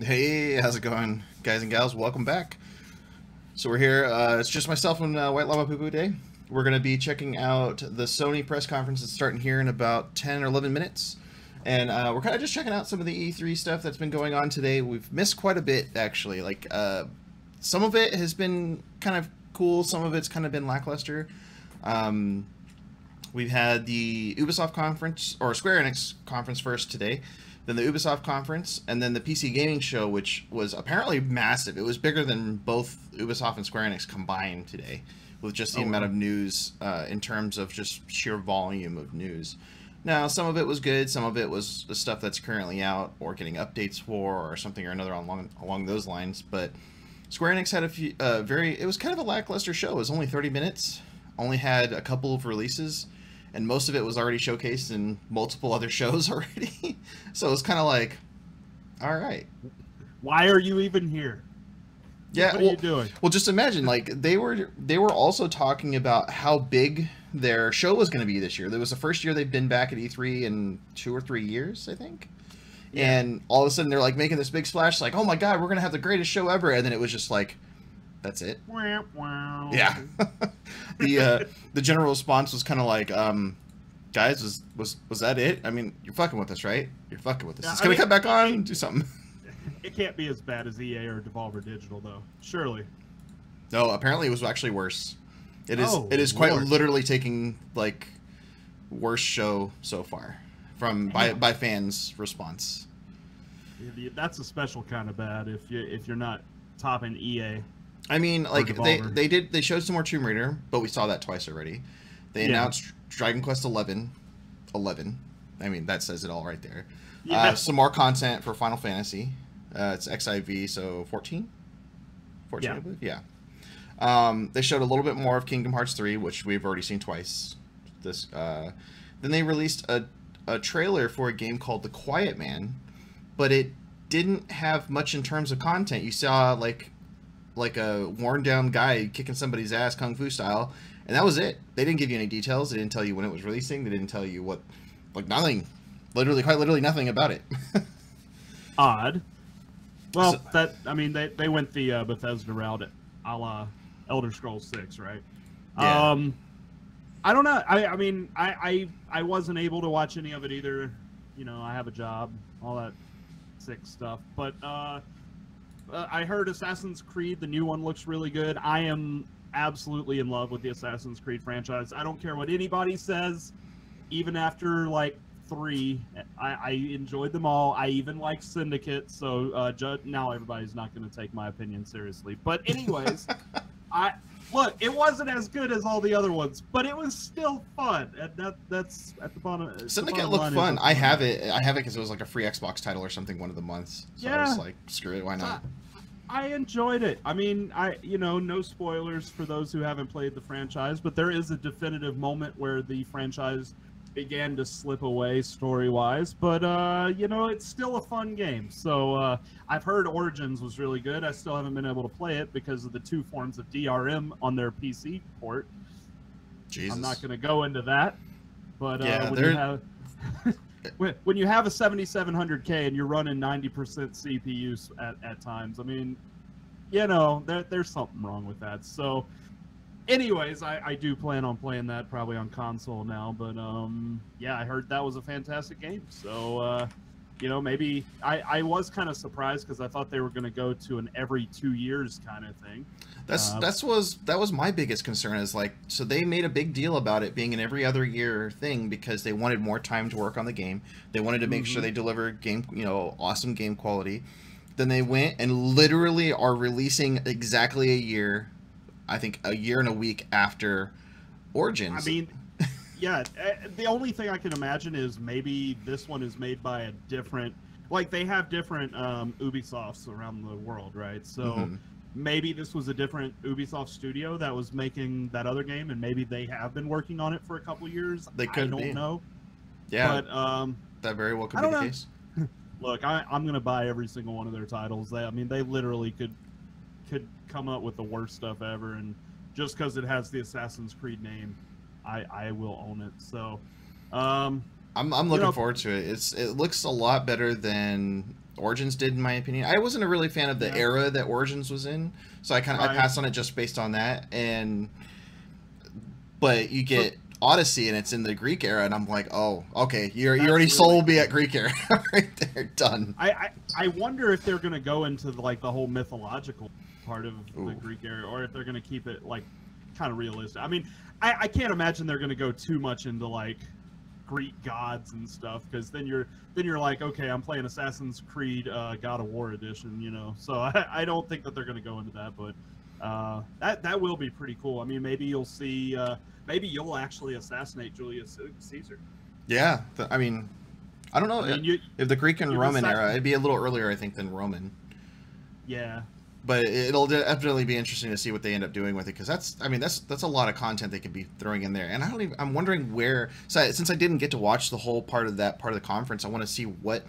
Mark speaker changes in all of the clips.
Speaker 1: Hey, how's it going, guys and gals? Welcome back. So we're here, it's just myself and White Lava Poo Poo Day. We're going to be checking out the Sony press conference that's starting here in about 10 or 11 minutes. And we're kind of just checking out some of the E3 stuff that's been going on today. We've missed quite a bit, actually. Like, some of it has been kind of cool, some of it's kind of been lackluster. We've had the Ubisoft conference, or Square Enix conference first today, then the Ubisoft conference, and then the PC Gaming Show, which was apparently massive. It was bigger than both Ubisoft and Square Enix combined today, with just the amount of news in terms of just sheer volume of news. Now, some of it was good, some of it was the stuff that's currently out or getting updates for, or something or another along those lines. But Square Enix had a few it was kind of a lackluster show. It was only 30 minutes, only had a couple of releases, and most of it was already showcased in multiple other shows already. So it was kind of like, all right.
Speaker 2: Why are you even here?
Speaker 1: Yeah,
Speaker 2: what are you doing?
Speaker 1: Well, just imagine, like, they were also talking about how big their show was going to be this year. It was the first year they've been back at E3 in 2 or 3 years, I think. Yeah. And all of a sudden they're like making this big splash, like, oh my god, we're going to have the greatest show ever. And then it was just like, that's it.
Speaker 2: Wow, wow.
Speaker 1: Yeah. The general response was kind of like, guys, was that it? I mean, you're fucking with us, right? You're fucking with us. It's going to come back on, do something.
Speaker 2: It can't be as bad as EA or Devolver Digital, though. Surely.
Speaker 1: No, apparently it was actually worse. It is quite literally taking, like, worst show so far from by fans' response.
Speaker 2: That's a special kind of bad if you're not topping EA.
Speaker 1: I mean, like, they showed some more Tomb Raider, but we saw that twice already. They announced Dragon Quest 11. I mean, that says it all right there. Yeah. Some more content for Final Fantasy. It's XIV, so 14? 14, yeah. I believe? Yeah. They showed a little bit more of Kingdom Hearts 3, which we've already seen twice. Then they released a trailer for a game called The Quiet Man, but it didn't have much in terms of content. You saw, like a worn-down guy kicking somebody's ass Kung Fu style, and that was it. They didn't give you any details. They didn't tell you when it was releasing. They didn't tell you what... Like, nothing. Quite literally nothing about it.
Speaker 2: Odd. Well, I mean, they went the Bethesda route a la Elder Scrolls 6, right? Yeah. I don't know. I mean, I wasn't able to watch any of it either. You know, I have a job, all that sick stuff. But I heard Assassin's Creed, the new one, looks really good. I am absolutely in love with the Assassin's Creed franchise. I don't care what anybody says, even after, like, 3. I enjoyed them all. I even like Syndicate, so now everybody's not going to take my opinion seriously. But anyways, look, it wasn't as good as all the other ones, but it was still fun, and that's at the bottom.
Speaker 1: Syndicate looked fun. I have it because it was like a free Xbox title or something one of the months. So yeah. I was like, screw it, why not?
Speaker 2: I enjoyed it. I mean, no spoilers for those who haven't played the franchise, but there is a definitive moment where the franchise began to slip away story-wise, but it's still a fun game. So I've heard Origins was really good. I still haven't been able to play it because of the 2 forms of DRM on their PC port.
Speaker 1: Jesus.
Speaker 2: I'm not going to go into that, but
Speaker 1: yeah,
Speaker 2: when you have when you have a 7700K and you're running 90% CPU at times, I mean, you know, there's something wrong with that. So, anyways, I do plan on playing that probably on console now, but yeah, I heard that was a fantastic game. So, you know, maybe I was kind of surprised because I thought they were going to go to an every 2 years kind of thing.
Speaker 1: That was my biggest concern, is like, so they made a big deal about it being an every other year thing because they wanted more time to work on the game. They wanted to make sure they delivered game, you know, awesome game quality. Then they went and literally are releasing exactly a year, I think a year and a week after Origins.
Speaker 2: I mean, yeah, the only thing I can imagine is maybe this one is made by a different, like they have different Ubisofts around the world, right? So maybe this was a different Ubisoft studio that was making that other game, and maybe they have been working on it for a couple years.
Speaker 1: They could
Speaker 2: I don't know.
Speaker 1: Yeah,
Speaker 2: but
Speaker 1: that very well could be the case.
Speaker 2: Look, I'm gonna buy every single one of their titles. I mean, they literally could come up with the worst stuff ever, and just because it has the Assassin's Creed name, I will own it. So, I'm
Speaker 1: looking forward to it. It looks a lot better than Origins did, in my opinion. I wasn't a really fan of the era that Origins was in, so I passed on it just based on that. But you get Odyssey and it's in the Greek era, and I'm like, oh, okay, you already really sold me at Greek era. Right there, done.
Speaker 2: I wonder if they're gonna go into like the whole mythological part of the Greek era, or if they're gonna keep it like kind of realistic. I mean, I can't imagine they're gonna go too much into like Greek gods and stuff, because then you're like, okay, I'm playing Assassin's Creed God of War edition, you know. So I don't think that they're gonna go into that, but that will be pretty cool. I mean, maybe you'll see, maybe you'll actually assassinate Julius Caesar.
Speaker 1: Yeah, I mean, I don't know. I mean, if the Greek and Roman era, it'd be a little earlier, I think, than Roman.
Speaker 2: Yeah.
Speaker 1: But it'll definitely be interesting to see what they end up doing with it, because that's a lot of content they could be throwing in there. And I'm wondering where, since I didn't get to watch the whole part of that part of the conference, I want to see what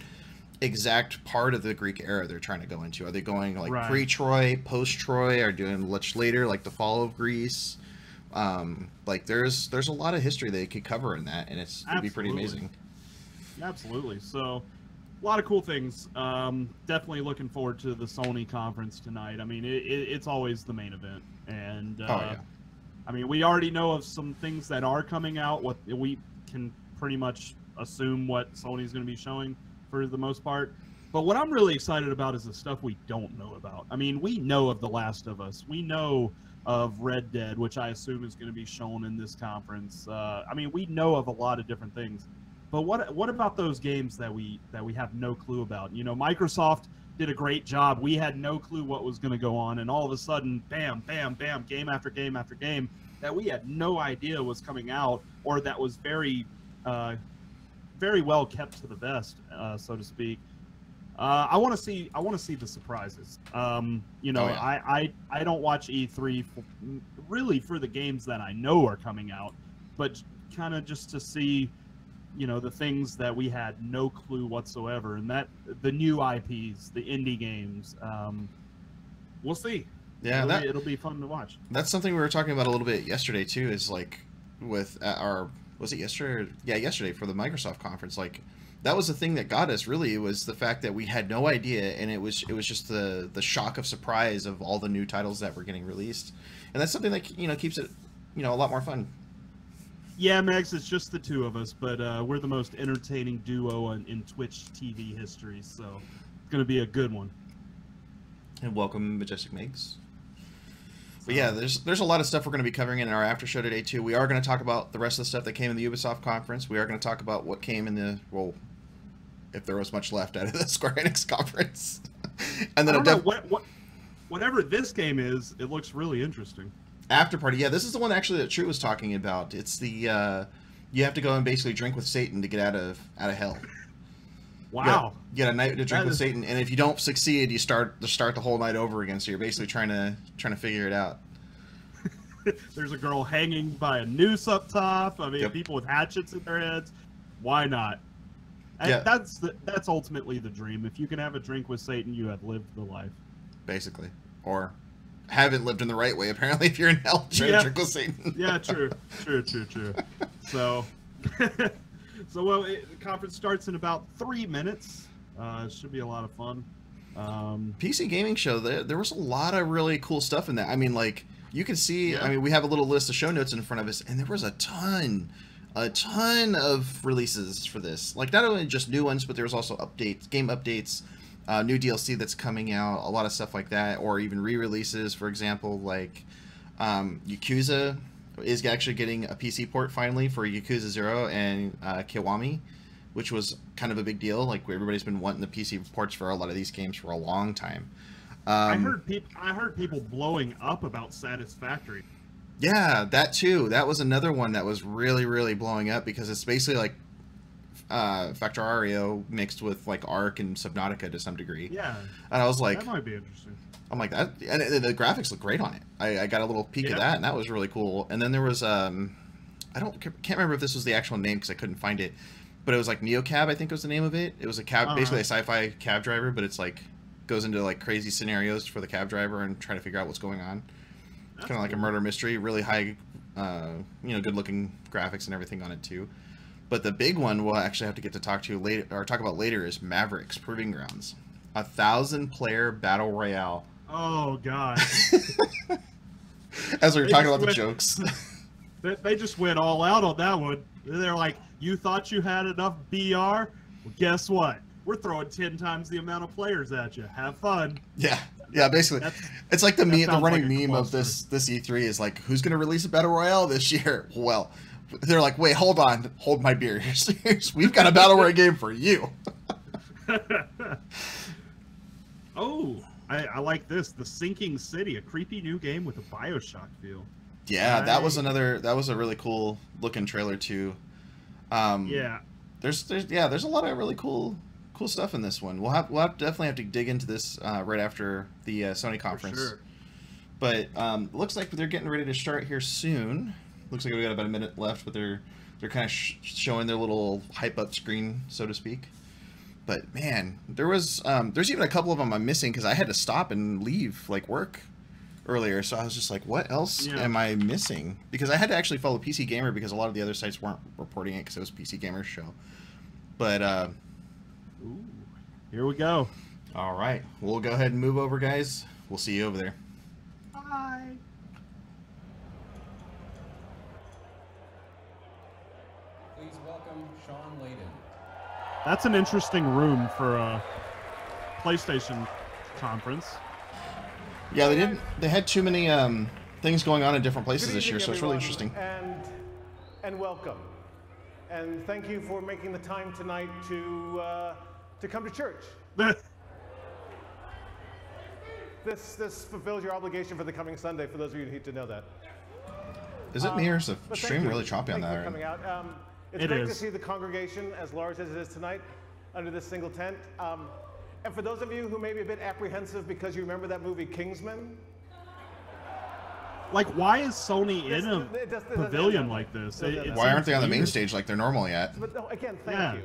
Speaker 1: exact part of the Greek era they're trying to go into. Are they going like pre-Troy, post-Troy, or doing much later, like the fall of Greece? Like there's a lot of history they could cover in that, and it'd be pretty amazing.
Speaker 2: Absolutely. So, a lot of cool things. Definitely looking forward to the Sony conference tonight. I mean, it's always the main event, and I mean, we already know of some things that are coming out. What we can pretty much assume what Sony's going to be showing for the most part. But what I'm really excited about is the stuff we don't know about. I mean, we know of The Last of Us. We know of Red Dead, which I assume is going to be shown in this conference. I mean, we know of a lot of different things. But what about those games that we have no clue about? You know, Microsoft did a great job. We had no clue what was going to go on, and all of a sudden, bam, bam, bam, game after game after game that we had no idea was coming out, or that was very, very well kept to the vest, so to speak. I want to see the surprises. You know, I don't watch E3 really for the games that I know are coming out, but kind of just to see, you know, the things that we had no clue whatsoever, and that the new IPs, the indie games. We'll see.
Speaker 1: Yeah,
Speaker 2: it'll be fun to watch.
Speaker 1: That's something we were talking about a little bit yesterday too. Is like with was it yesterday? Yeah, yesterday for the Microsoft conference. Like that was the thing that got us. Really, it was the fact that we had no idea, and it was just the shock of surprise of all the new titles that were getting released, and that's something that, you know, keeps it, you know, a lot more fun.
Speaker 2: Yeah, Max, it's just the two of us, but we're the most entertaining duo in Twitch TV history, so it's going to be a good one.
Speaker 1: And welcome, Majestic Megs. But yeah, there's a lot of stuff we're going to be covering in our after show today, too. We are going to talk about the rest of the stuff that came in the Ubisoft conference. We are going to talk about what came in the, well, if there was much left out of the Square Enix conference. And then
Speaker 2: whatever this game is, it looks really interesting.
Speaker 1: After party, yeah, this is the one actually that True was talking about. It's the you have to go and basically drink with Satan to get out of hell.
Speaker 2: Wow!
Speaker 1: You get a night to drink with Satan, and if you don't succeed, you start the whole night over again. So you're basically trying to figure it out.
Speaker 2: There's a girl hanging by a noose up top. I mean, people with hatchets in their heads. Why not? Yeah. That's ultimately the dream. If you can have a drink with Satan, you have lived the life.
Speaker 1: Basically, or haven't lived in the right way, apparently, if you're in hell trying to trick with Satan.
Speaker 2: Yeah, true. So, the conference starts in about 3 minutes. It should be a lot of fun.
Speaker 1: PC gaming show, there was a lot of really cool stuff in that. I mean, like, you can see, I mean, we have a little list of show notes in front of us, and there was a ton of releases for this. Like, not only just new ones, but there was also updates, game updates, new DLC that's coming out, a lot of stuff like that, or even re-releases. For example, like Yakuza is actually getting a PC port finally for Yakuza 0 and Kiwami, which was kind of a big deal. Like, everybody's been wanting the PC ports for a lot of these games for a long time.
Speaker 2: I heard people blowing up about Satisfactory.
Speaker 1: Yeah, that too. That was another one that was really, really blowing up because it's basically like Factorio mixed with like Ark and Subnautica to some degree.
Speaker 2: Yeah.
Speaker 1: And I was like,
Speaker 2: that might be interesting.
Speaker 1: I'm like, that, and the graphics look great on it. I got a little peek of that, and that was really cool. And then there was can't remember if this was the actual name because I couldn't find it, but it was like NeoCab, I think was the name of it. It was a cab, basically a sci-fi cab driver, but it's like goes into like crazy scenarios for the cab driver and trying to figure out what's going on. It's kind of like a murder mystery, really high, good looking graphics and everything on it too. But the big one we'll actually have to get to talk about later is Mavericks Proving Grounds, 1,000-player battle royale.
Speaker 2: Oh god!
Speaker 1: As we were talking about the jokes,
Speaker 2: they just went all out on that one. They're like, "You thought you had enough BR? Well, guess what? We're throwing 10 times the amount of players at you. Have fun."
Speaker 1: Yeah, basically. It's like the running meme of this E3 is like, who's going to release a battle royale this year? Well, they're like, wait, hold on, hold my beer. We've got a battle royale game for you.
Speaker 2: Oh, I like this. The Sinking City, a creepy new game with a BioShock feel.
Speaker 1: Yeah, that was a really cool looking trailer too. There's a lot of really cool stuff in this one. We'll definitely have to dig into this right after the Sony conference. For sure. But looks like they're getting ready to start here soon. Looks like we got about a minute left, but they're kind of showing their little hype up screen, so to speak. But man, there's even a couple of them I'm missing because I had to stop and leave like work earlier. So I was just like, what else am I missing? Because I had to actually follow PC Gamer because a lot of the other sites weren't reporting it because it was PC Gamer's show. But
Speaker 2: ooh, here we go.
Speaker 1: All right, we'll go ahead and move over, guys. We'll see you over there.
Speaker 2: Bye.
Speaker 3: Please welcome Sean Layden.
Speaker 2: That's an interesting room for a PlayStation conference.
Speaker 1: Yeah, they had too many things going on in different places this year, so it's really interesting.
Speaker 4: And welcome. And thank you for making the time tonight to come to church. This fulfills your obligation for the coming Sunday, for those of you who need to know that.
Speaker 1: Is it me or is the stream really choppy on that?
Speaker 4: Coming out. It's great to see the congregation as large as it is tonight under this single tent. And for those of you who may be a bit apprehensive because you remember that movie Kingsman,
Speaker 2: like, why is Sony in a pavilion like this?
Speaker 1: Why aren't they on the main stage like they're normally at?
Speaker 4: But no, again, thank you.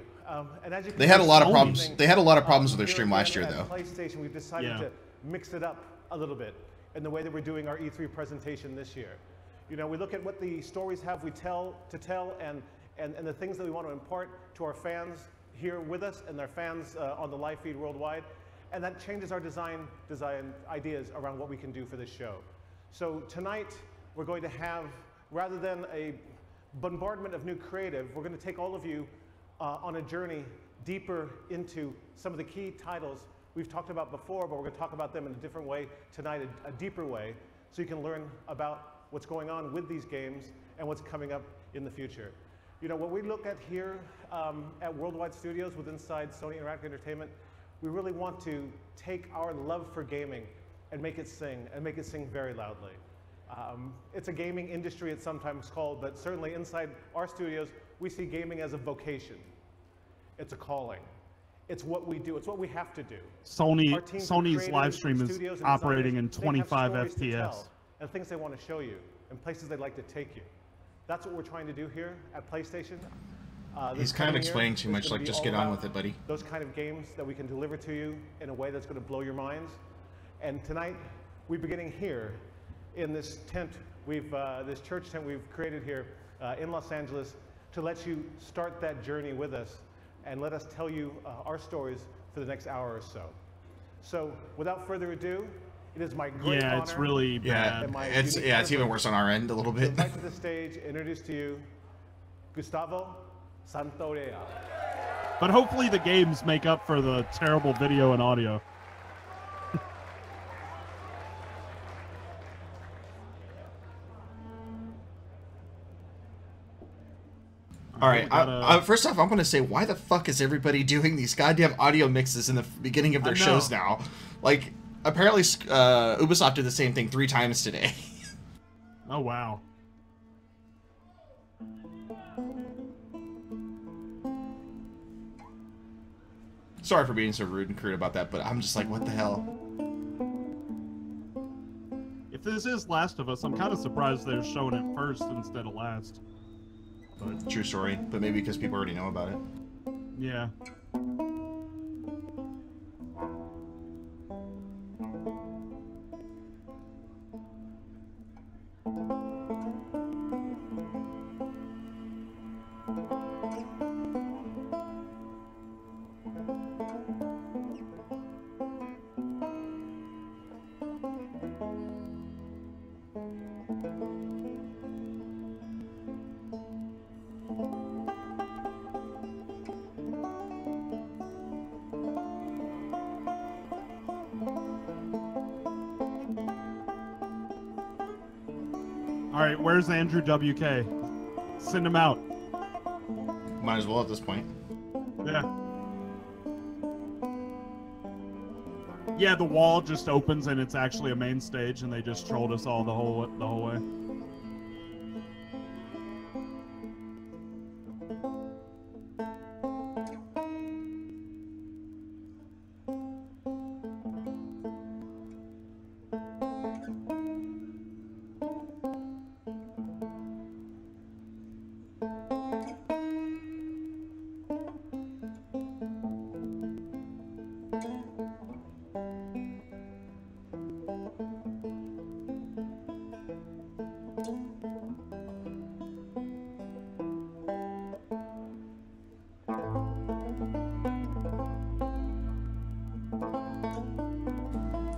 Speaker 4: And as you
Speaker 1: they had a lot of problems. They had a lot of problems with their stream last year, though.
Speaker 4: PlayStation, we've decided to mix it up a little bit in the way that we're doing our E3 presentation this year. You know, we look at what the stories have we tell and the things that we want to impart to our fans here with us and their fans on the live feed worldwide, and that changes our design ideas around what we can do for this show. So tonight we're going to have, rather than a bombardment of new creative, we're going to take all of you on a journey deeper into some of the key titles we've talked about before, but we're going to talk about them in a different way tonight, a deeper way, so you can learn about what's going on with these games and what's coming up in the future. You know, what we look at here at Worldwide Studios with inside Sony Interactive Entertainment, we really want to take our love for gaming and make it sing very loudly. It's a gaming industry, it's sometimes called, but certainly inside our studios, we see gaming as a vocation. It's a calling. It's what we do. It's what we have to do.
Speaker 2: Sony's live stream is operating in 25 FPS.
Speaker 4: And things they want to show you, and places they'd like to take you. That's what we're trying to do here at PlayStation.
Speaker 1: He's kind of explaining too much, like, just get on with it, buddy.
Speaker 4: Those kind of games that we can deliver to you in a way that's going to blow your minds. And tonight, we're beginning here in this tent, this church tent we've created here in Los Angeles to let you start that journey with us and let us tell you our stories for the next hour or so. So without further ado, it is my great honor.
Speaker 2: Yeah, it's really bad.
Speaker 1: It's even worse on our end a little bit.
Speaker 4: Invite to the stage, introduce to you Gustavo Santorea.
Speaker 2: But hopefully the games make up for the terrible video and audio.
Speaker 1: All right. First off, I'm going to say, why the fuck is everybody doing these goddamn audio mixes in the beginning of their shows now? Like, apparently Ubisoft did the same thing 3 times today.
Speaker 2: Oh, wow.
Speaker 1: Sorry for being so rude and crude about that, but I'm just like, what the hell?
Speaker 2: If this is Last of Us, I'm kind of surprised they're showing it first instead of last.
Speaker 1: But true story, but maybe because people already know about it.
Speaker 2: Yeah. All right, where's Andrew WK? Send him out.
Speaker 1: Might as well at this point.
Speaker 2: Yeah. Yeah, the wall just opens and it's actually a main stage, and they just trolled us all the whole way.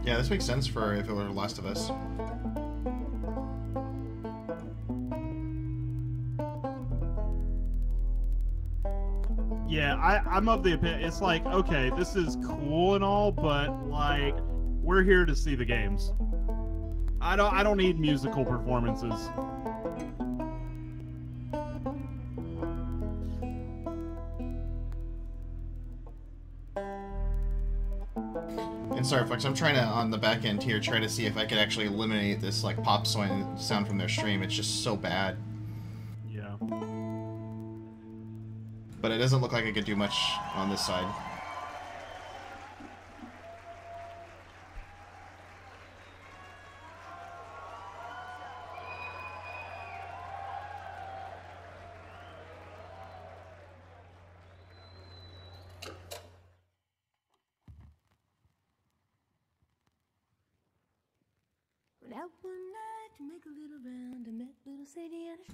Speaker 1: Yeah, this makes sense for if it were Last of Us.
Speaker 2: Yeah, I'm of the opinion, it's like, okay, this is cool and all, but like, we're here to see the games. I don't need musical performances.
Speaker 1: And sorry, folks, I'm trying to, on the back end here, try to see if I could actually eliminate this, like, pop sound from their stream. It's just so bad.
Speaker 2: Yeah.
Speaker 1: But it doesn't look like I could do much on this side.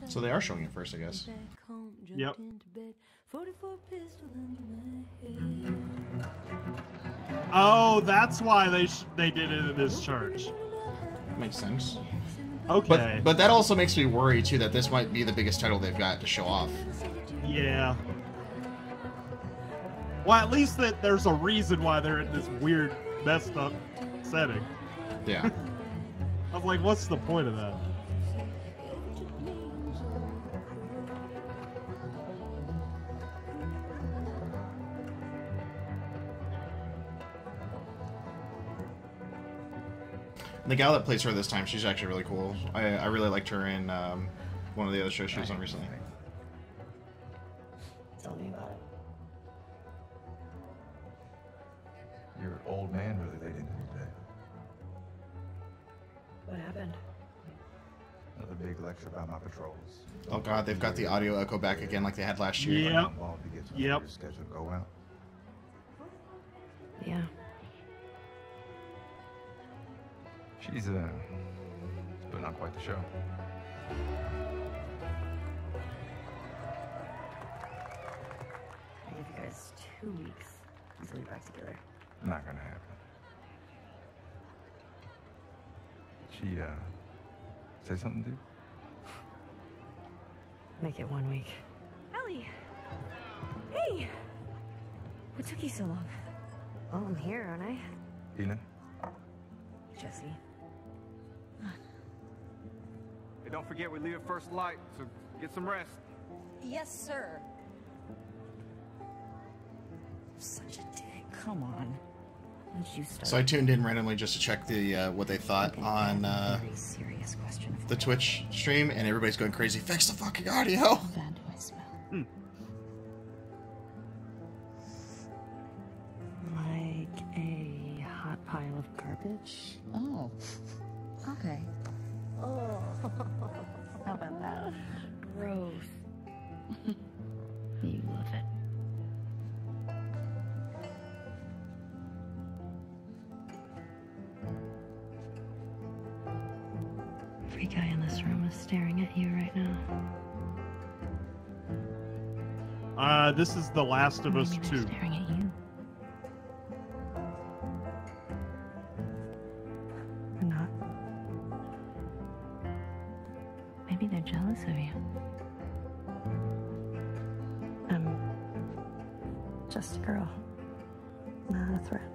Speaker 1: So they are showing it first, I guess.
Speaker 2: Yep. Oh, that's why they did it in this church.
Speaker 1: Makes sense.
Speaker 2: Okay.
Speaker 1: But that also makes me worry too that this might be the biggest title they've got to show off.
Speaker 2: Yeah. Well, at least that there's a reason why they're in this weird, messed up setting.
Speaker 1: Yeah.
Speaker 2: I was like, what's the point of that?
Speaker 1: The gal that plays her this time, she's actually really cool. I really liked her in one of the other shows she was on recently.
Speaker 5: Tell me about it. Your old man really laid into me today.
Speaker 6: What happened?
Speaker 5: Another big lecture about my patrols.
Speaker 1: Oh god, they've got the audio echo back again like they had last year.
Speaker 2: Yep.
Speaker 5: Yep. Schedule to go out.
Speaker 6: Yeah.
Speaker 5: She's putting on quite the show.
Speaker 6: I give you guys 2 weeks until you're back together.
Speaker 5: Not gonna happen. She say something, dude?
Speaker 6: Make it 1 week. Ellie! Hey! What took you so long? Well, I'm here, aren't I?
Speaker 5: Tina?
Speaker 6: Jesse.
Speaker 7: Hey, don't forget we leave at first light, so get some rest.
Speaker 6: Yes, sir. Such a dick. Come on. When did you start?
Speaker 1: So I tuned in randomly just to check the what they thought on
Speaker 6: Very serious question.
Speaker 1: the Twitch stream, and everybody's going crazy. Fix the fucking audio.
Speaker 6: bad do I smell? Like a hot pile of garbage?
Speaker 8: Oh, okay.
Speaker 6: Oh. How about that? Gross. You love it. Every guy in this room is staring at you right now.
Speaker 2: This is The Last of Us
Speaker 6: Maybe
Speaker 2: 2.
Speaker 6: they're staring at you. Or not. Maybe they're jealous of you. I'm just a girl, not a threat.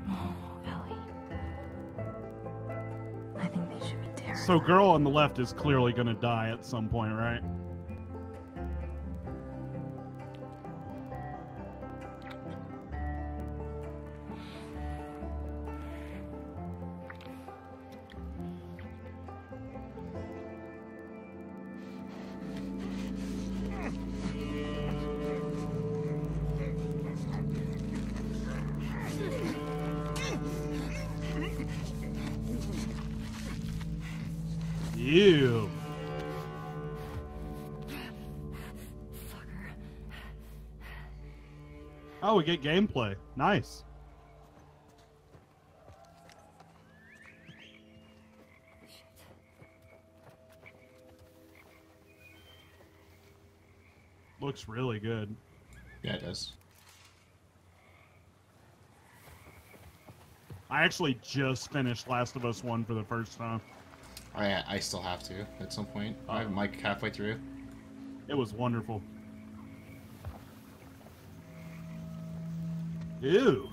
Speaker 6: Oh, Ellie. I think they should be terrified.
Speaker 2: So girl on the left is clearly gonna die at some point, right? Ew. Oh, we get gameplay. Nice. Looks really good.
Speaker 1: Yeah, it does.
Speaker 2: I actually just finished Last of Us 1 for the first time.
Speaker 1: I still have to at some point. I have Mike halfway through.
Speaker 2: It was wonderful. Ew.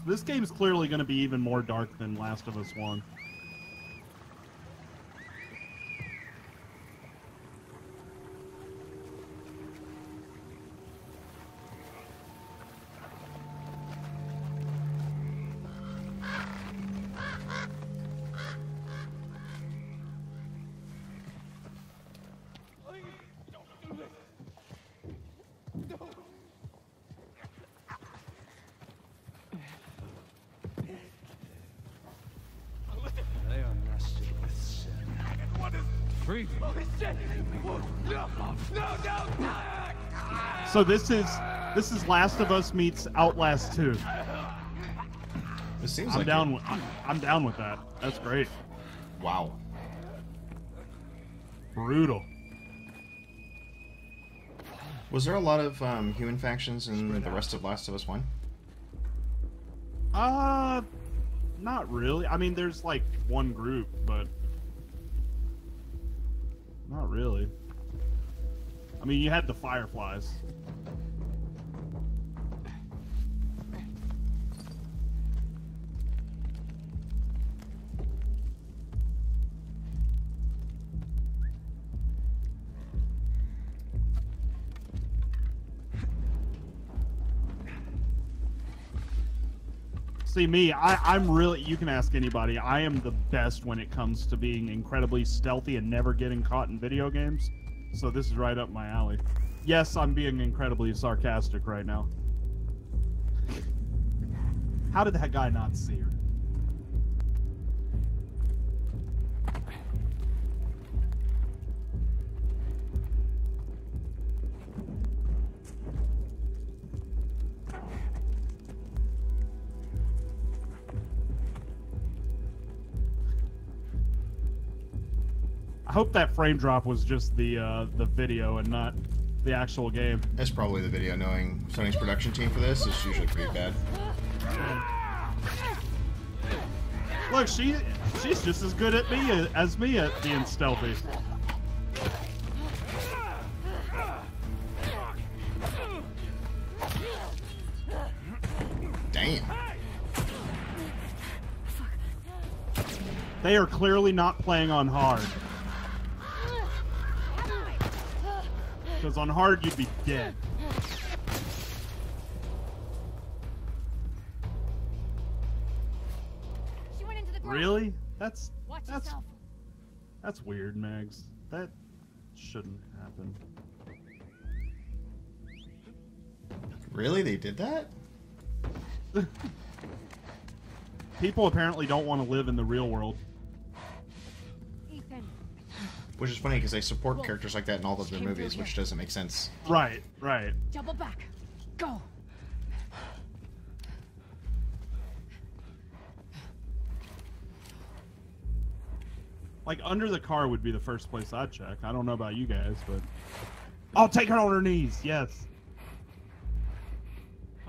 Speaker 2: This game's clearly going to be even more dark than Last of Us 1.
Speaker 9: They are nested with sin. What is breathing? Oh shit! No!
Speaker 2: So this is Last of Us meets Outlast 2.
Speaker 1: It seems
Speaker 2: I'm
Speaker 1: like
Speaker 2: down
Speaker 1: it.
Speaker 2: with I'm down with that. That's great.
Speaker 1: Wow.
Speaker 2: Brutal.
Speaker 1: Was there a lot of human factions in the rest of Last of Us 1?
Speaker 2: Not really. I mean, there's like one group, but not really. I mean, you had the Fireflies. See, me, I'm really, you can ask anybody, I am the best when it comes to being incredibly stealthy and never getting caught in video games. So this is right up my alley. Yes, I'm being incredibly sarcastic right now. How did that guy not see her? hope that frame drop was just the video and not the actual game.
Speaker 1: That's probably the video. Knowing Sony's production team for this is usually pretty bad.
Speaker 2: Look, she's just as good at me at being stealthy.
Speaker 1: Damn.
Speaker 2: They are clearly not playing on hard. Because on hard, you'd be dead.
Speaker 6: She went into the garage.
Speaker 2: Really? That's weird, Megs. That shouldn't happen.
Speaker 1: Really? They did that?
Speaker 2: People apparently don't want to live in the real world.
Speaker 6: Ethan.
Speaker 1: Which is funny because they support characters like that in all of their movies, which doesn't make sense.
Speaker 2: Right, right.
Speaker 6: Double back. Go.
Speaker 2: Like, under the car would be the first place I'd check. I don't know about you guys, but... I'll take her on her knees, yes.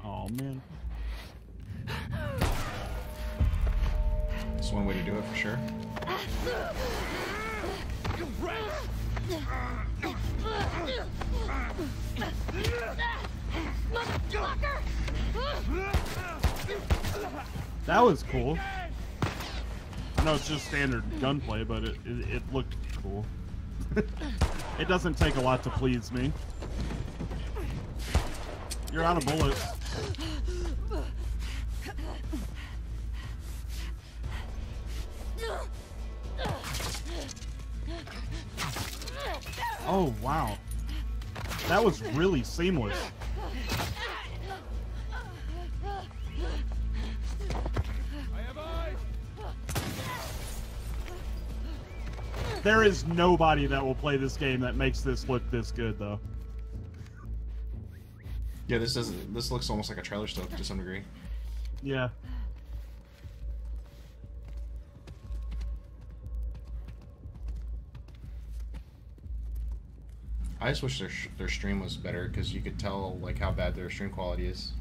Speaker 2: Oh, man.
Speaker 1: That's one way to do it for sure.
Speaker 2: That was cool. I know it's just standard gunplay, but it looked cool. It doesn't take a lot to please me. You're out of bullets. Oh, wow. That was really seamless. There is nobody that will play this game that makes this look this good, though.
Speaker 1: Yeah, this looks almost like a trailer still to some degree.
Speaker 2: Yeah.
Speaker 1: I just wish their stream was better because you could tell like how bad their stream quality is.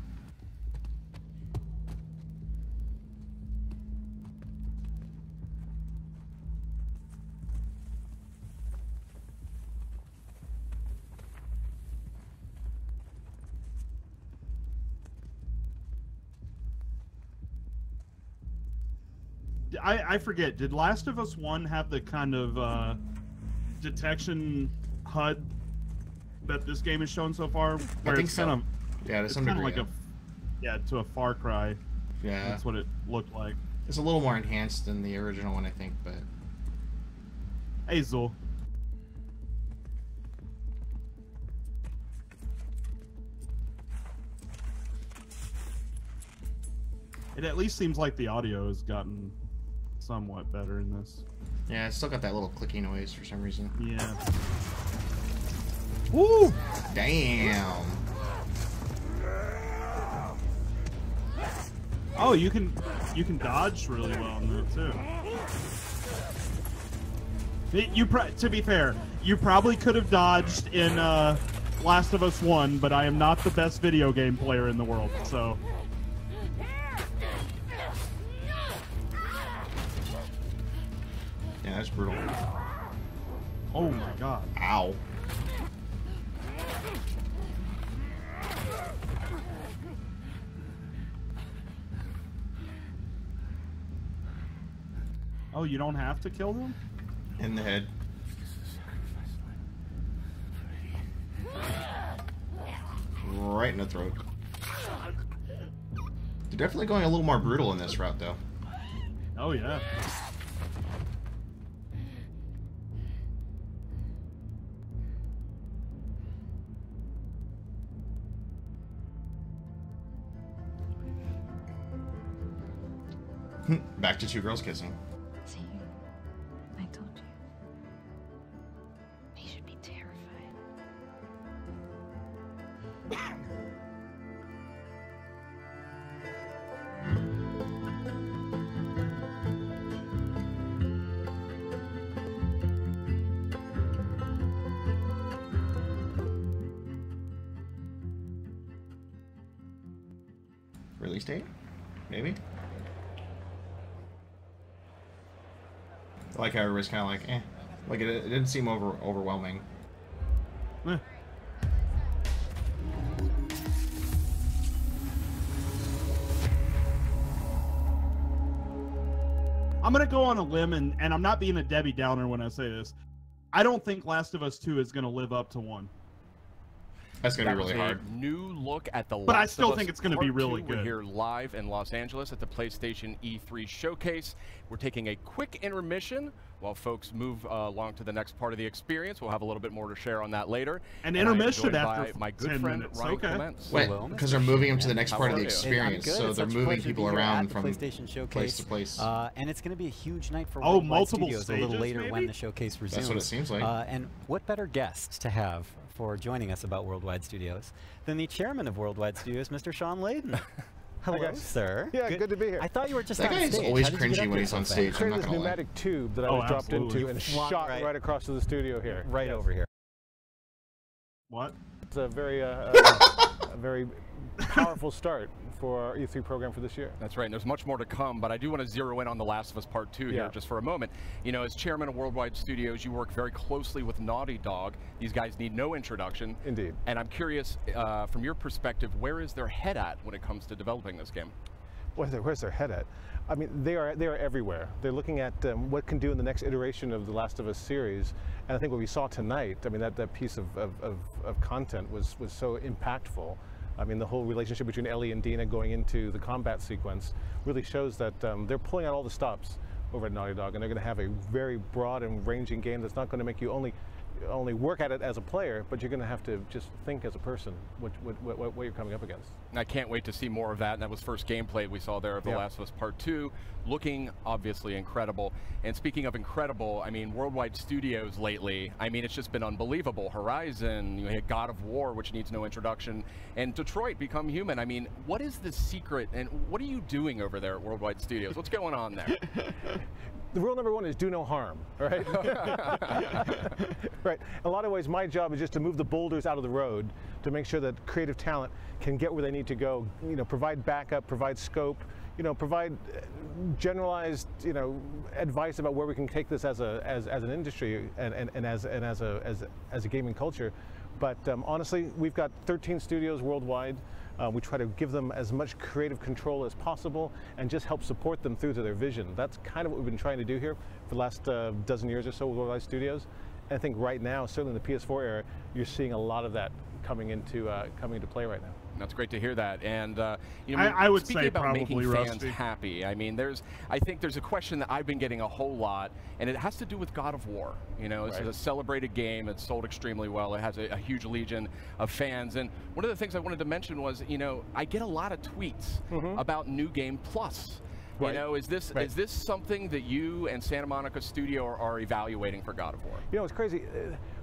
Speaker 2: I forget, did Last of Us 1 have the kind of detection HUD that this game has shown so far? Where
Speaker 1: I think
Speaker 2: it's kind of,
Speaker 1: yeah,
Speaker 2: it's kind of like to a Far Cry.
Speaker 1: Yeah,
Speaker 2: that's what it looked like.
Speaker 1: It's a little more enhanced than the original one, I think, but.
Speaker 2: Hey, Zul. It at least seems like the audio has gotten somewhat better in this.
Speaker 1: Yeah, it's still got that little clicky noise for some reason.
Speaker 2: Yeah. Woo!
Speaker 1: Damn.
Speaker 2: Oh, you can dodge really well in that too. To be fair, you probably could have dodged in Last of Us 1, but I am not the best video game player in the world, so.
Speaker 1: Yeah, that's brutal.
Speaker 2: Oh my god.
Speaker 1: Ow.
Speaker 2: Oh, you don't have to kill them?
Speaker 1: In the head. Right in the throat. They're definitely going a little more brutal in this route, though.
Speaker 2: Oh, yeah.
Speaker 1: Back to two girls kissing.
Speaker 8: See, I told you. He should be terrified.
Speaker 1: Release date? Maybe? I like how everybody's kind of like, eh. Like, it didn't seem overwhelming.
Speaker 2: Eh. I'm going to go on a limb, and I'm not being a Debbie Downer when I say this. I don't think Last of Us 2 is going to live up to 1.
Speaker 1: That's going to be really hard.
Speaker 10: New look at the
Speaker 2: But I still think it's going to be really good.
Speaker 10: We're here live in Los Angeles at the PlayStation E3 showcase. We're taking a quick intermission while folks move along to the next part of the experience. We'll have a little bit more to share on that later.
Speaker 2: An intermission after
Speaker 10: my good
Speaker 2: 10
Speaker 10: friend
Speaker 2: minutes.
Speaker 10: Ryan
Speaker 2: Okay.
Speaker 10: Clements.
Speaker 1: Wait, because they're moving them to the next part of the
Speaker 10: you?
Speaker 1: experience, so they're moving people around from
Speaker 11: PlayStation Showcase,
Speaker 1: place to place.
Speaker 11: And it's going to be a huge night for
Speaker 2: multiple
Speaker 11: Worldwide Studios
Speaker 2: stages,
Speaker 11: a little later
Speaker 2: maybe?
Speaker 11: when the showcase resumes.
Speaker 1: That's what it seems like.
Speaker 11: And what better guest to have for joining us about Worldwide Studios than the chairman of Worldwide Studios, Mr. Sean Layden. Hello, sir.
Speaker 4: Yeah, good to be here.
Speaker 11: I thought you were just
Speaker 1: that
Speaker 11: on
Speaker 1: guy is
Speaker 11: stage.
Speaker 1: always
Speaker 11: How did you get
Speaker 1: cringy
Speaker 11: up
Speaker 1: when
Speaker 11: here
Speaker 1: he's
Speaker 11: so
Speaker 1: on
Speaker 11: fast?
Speaker 1: stage. I'm
Speaker 4: Created
Speaker 1: not
Speaker 4: this
Speaker 1: gonna lie.
Speaker 4: pneumatic tube that I was dropped
Speaker 2: absolutely.
Speaker 4: into and
Speaker 11: Flung
Speaker 4: shot right across to the studio here.
Speaker 11: Right over here.
Speaker 2: What?
Speaker 4: It's a very, a very powerful start for our E3 program for this year.
Speaker 10: That's right, and there's much more to come, but I do want to zero in on The Last of Us Part 2 here just for a moment. You know, as chairman of Worldwide Studios, you work very closely with Naughty Dog. These guys need no introduction.
Speaker 4: Indeed.
Speaker 10: And I'm curious, from your perspective, where is their head at when it comes to developing this game?
Speaker 4: Where's their head at? I mean, they are everywhere. They're looking at what can do in the next iteration of the Last of Us series, and I think what we saw tonight, I mean, that piece of content was so impactful. I mean, the whole relationship between Ellie and Dina going into the combat sequence really shows that they're pulling out all the stops over at Naughty Dog, and they're going to have a very broad and ranging game that's not going to make you only work at it as a player, but you're going to have to just think as a person what you're coming up against.
Speaker 10: I can't wait to see more of that, and that was first gameplay we saw there of The Last of Us Part 2, looking obviously incredible. And speaking of incredible, I mean, Worldwide Studios lately, I mean, it's just been unbelievable. Horizon, you had God of War, which needs no introduction, and Detroit Become Human. I mean, what is the secret, and what are you doing over there at Worldwide Studios? What's going on there?
Speaker 4: The rule number one is do no harm, right? Right. In a lot of ways, my job is just to move the boulders out of the road to make sure that creative talent can get where they need to go. You know, provide backup, provide scope, you know, provide generalized, you know, advice about where we can take this as an industry and as a gaming culture. But honestly, we've got 13 studios worldwide. We try to give them as much creative control as possible and just help support them through to their vision. That's kind of what we've been trying to do here for the last dozen years or so with Worldwide Studios. And I think right now, certainly in the PS4 era, you're seeing a lot of that coming into play right now.
Speaker 10: That's great to hear that, and you know,
Speaker 2: I would
Speaker 10: speaking
Speaker 2: say
Speaker 10: about
Speaker 2: probably
Speaker 10: making fans
Speaker 2: Rusty.
Speaker 10: happy. I mean, I think there's a question that I've been getting a whole lot, and it has to do with God of War. You know, this is a celebrated game. It's sold extremely well. It has a huge legion of fans, and one of the things I wanted to mention was, you know, I get a lot of tweets about New Game Plus. You know, is this something that you and Santa Monica Studio are evaluating for God of War?
Speaker 4: You know, it's crazy.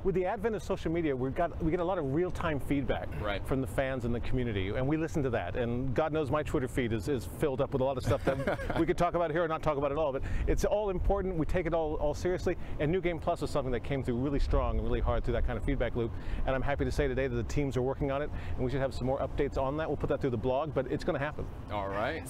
Speaker 4: With the advent of social media, we get a lot of real-time feedback from the fans and the community, and we listen to that. And God knows my Twitter feed is filled up with a lot of stuff that we could talk about here or not talk about at all. But it's all important. We take it all seriously. And New Game Plus is something that came through really strong and really hard through that kind of feedback loop. And I'm happy to say today that the teams are working on it, and we should have some more updates on that. We'll put that through the blog, but it's going to happen.
Speaker 10: All right.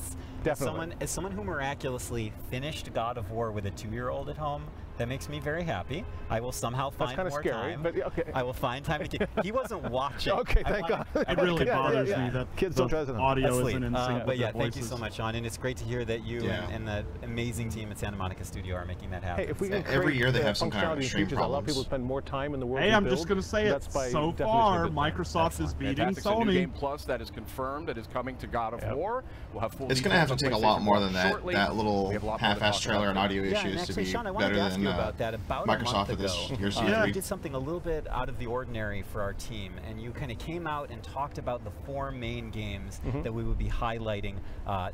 Speaker 4: Definitely.
Speaker 11: As someone who miraculously finished God of War with a 2-year-old at home, that makes me very happy. I will somehow find more time.
Speaker 4: But okay.
Speaker 11: I will find time to. He wasn't watching.
Speaker 4: Okay, thank God.
Speaker 2: It really bothers me that
Speaker 4: kids
Speaker 2: the
Speaker 4: don't
Speaker 2: audio isn't in sync.
Speaker 11: But yeah,
Speaker 2: with
Speaker 11: thank you so much, Sean. And it's great to hear that you and the amazing team at Santa Monica Studio are making that happen.
Speaker 4: Hey, if we can
Speaker 1: every year they have some kind of extreme
Speaker 4: features, allow people to spend more time in the world.
Speaker 2: Hey, I'm just going to say it. So far, Microsoft is beating Sony.
Speaker 10: So New Game Plus that is confirmed that is coming to God of War. We'll have full.
Speaker 1: It's going to have to take a lot more than that little half-assed trailer and audio issues to be better than Microsoft at this year's E3.
Speaker 11: You did something a little bit out of the ordinary for our team, and you kind of came out and talked about the 4 main games that we would be highlighting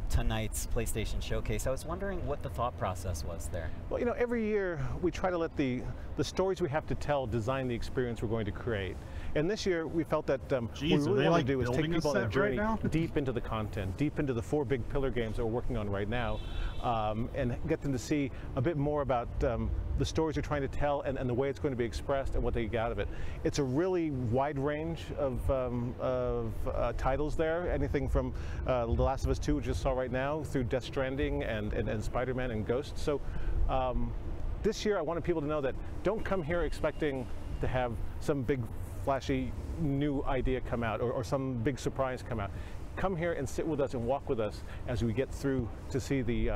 Speaker 11: tonight's PlayStation Showcase. I was wondering what the thought process was there.
Speaker 4: Well, you know, every year we try to let the stories we have to tell design the experience we're going to create. And this year we felt that what we really want to do is take people on a journey deep into the content, deep into the 4 big pillar games that we're working on right now, and get them to see a bit more about the stories you're trying to tell and the way it's going to be expressed and what they get out of it. It's a really wide range of titles there, anything from The Last of Us 2, which we just saw right now, through Death Stranding and Spider-Man and Ghost. So this year I wanted people to know that don't come here expecting to have some big flashy new idea come out or some big surprise come out. Come here and sit with us and walk with us as we get through to see the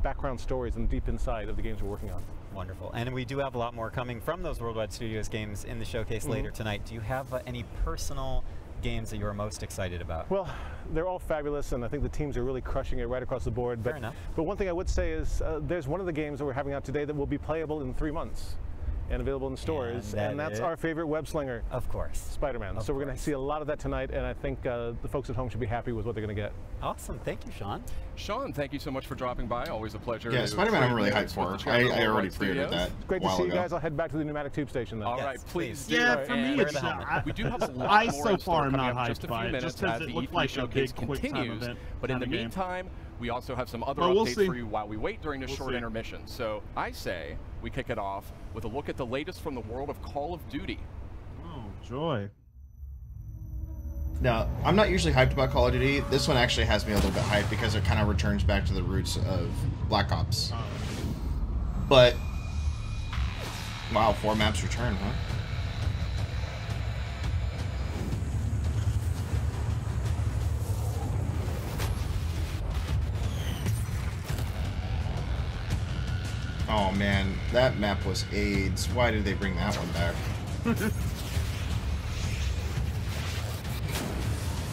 Speaker 4: background stories and deep inside of the games we're working on.
Speaker 11: Wonderful. And we do have a lot more coming from those Worldwide Studios games in the showcase later tonight. Do you have any personal games that you're most excited about?
Speaker 4: Well, they're all fabulous, and I think the teams are really crushing it right across the board. Fair enough. But one thing I would say is there's one of the games that we're having out today that will be playable in 3 months. And available in stores, and that's our favorite web slinger.
Speaker 11: Of course.
Speaker 4: Spider-Man. So we're going to see a lot of that tonight, and I think the folks at home should be happy with what they're going to get.
Speaker 11: Awesome. Thank you, Sean.
Speaker 10: Sean, thank you so much for dropping by. Always a pleasure.
Speaker 1: Yeah, Spider-Man I'm really hyped for. I already pre-ordered that.
Speaker 4: It's great to see you guys. I'll head back to the pneumatic tube station then.
Speaker 10: All right, please.
Speaker 2: Yeah, for me, it's
Speaker 10: we do have a lot
Speaker 2: I
Speaker 10: more
Speaker 2: so far am not
Speaker 10: just a
Speaker 2: hyped by
Speaker 10: few
Speaker 2: it,
Speaker 10: minutes
Speaker 2: just because
Speaker 10: as
Speaker 2: it
Speaker 10: the
Speaker 2: looked
Speaker 10: E3
Speaker 2: like a
Speaker 10: showcase
Speaker 2: big, quick time
Speaker 10: continues.
Speaker 2: event.
Speaker 10: But in the meantime, we also have some other
Speaker 2: we'll
Speaker 10: updates
Speaker 2: see.
Speaker 10: for you while we wait during this short intermission. So I say we kick it off with a look at the latest from the world of Call of Duty.
Speaker 2: Oh, joy.
Speaker 1: Now, I'm not usually hyped about Call of Duty. This one actually has me a little bit hyped because it kind of returns back to the roots of Black Ops. But, wow, 4 maps return, huh? Oh man, that map was AIDS. Why did they bring that one back?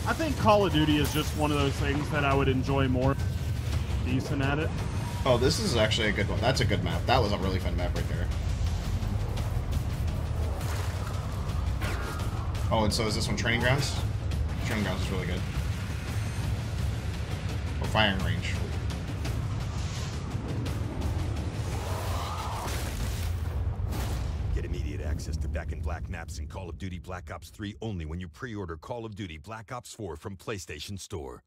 Speaker 2: I think Call of Duty is just one of those things that I would enjoy more. Decent at it.
Speaker 1: Oh, this is actually a good one. That's a good map. That was a really fun map right there. Oh, and so is this one Training Grounds? Training Grounds is really good. Or Firing Range.
Speaker 12: Get immediate access to Back in Black maps in Call of Duty Black Ops 3 only when you pre-order Call of Duty Black Ops 4 from PlayStation Store.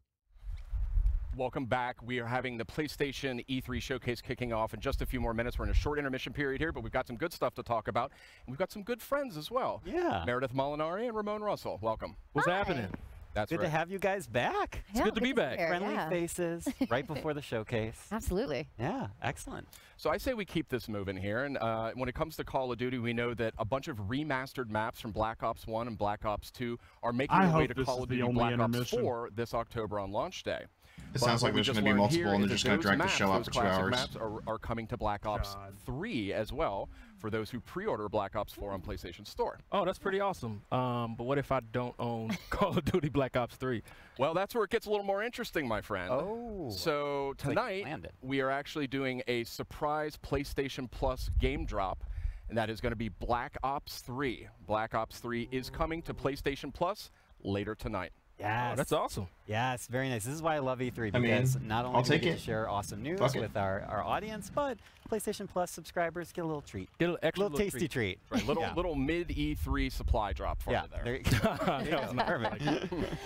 Speaker 10: Welcome back. We are having the PlayStation E3 showcase kicking off in just a few more minutes. We're in a short intermission period here, but we've got some good stuff to talk about. And we've got some good friends as well.
Speaker 11: Yeah.
Speaker 10: Meredith Molinari and Ramon Russell. Welcome.
Speaker 13: What's happening?
Speaker 10: That's
Speaker 11: good
Speaker 10: right.
Speaker 11: to have you guys back.
Speaker 13: It's good to be back.
Speaker 11: Friendly faces right before the showcase.
Speaker 14: Absolutely.
Speaker 11: Yeah, excellent.
Speaker 10: So I say we keep this moving here. And when it comes to Call of Duty, we know that a bunch of remastered maps from Black Ops 1 and Black Ops 2 are making their way to Call of Duty Black Ops 4 this October on launch day.
Speaker 1: It sounds like there's going to be multiple, and they're just going to drag the show out for 2 hours.
Speaker 10: Maps are coming to Black Ops 3 as well for those who pre-order Black Ops 4 on PlayStation Store.
Speaker 13: Oh, that's pretty awesome. But what if I don't own Call of Duty Black Ops 3?
Speaker 10: Well, that's where it gets a little more interesting, my friend.
Speaker 11: Oh.
Speaker 10: So tonight, we are actually doing a surprise PlayStation Plus game drop, and that is going to be Black Ops 3. Black Ops 3 is coming to PlayStation Plus later tonight.
Speaker 11: Yes.
Speaker 13: Oh, that's awesome.
Speaker 11: Yes, very nice. This is why I love E3, because not only do we get to share awesome news with our audience, but PlayStation Plus subscribers get a little treat.
Speaker 13: Get a little
Speaker 11: tasty treat.
Speaker 10: Right, little mid E3 supply drop for you there.
Speaker 11: There you go. Perfect.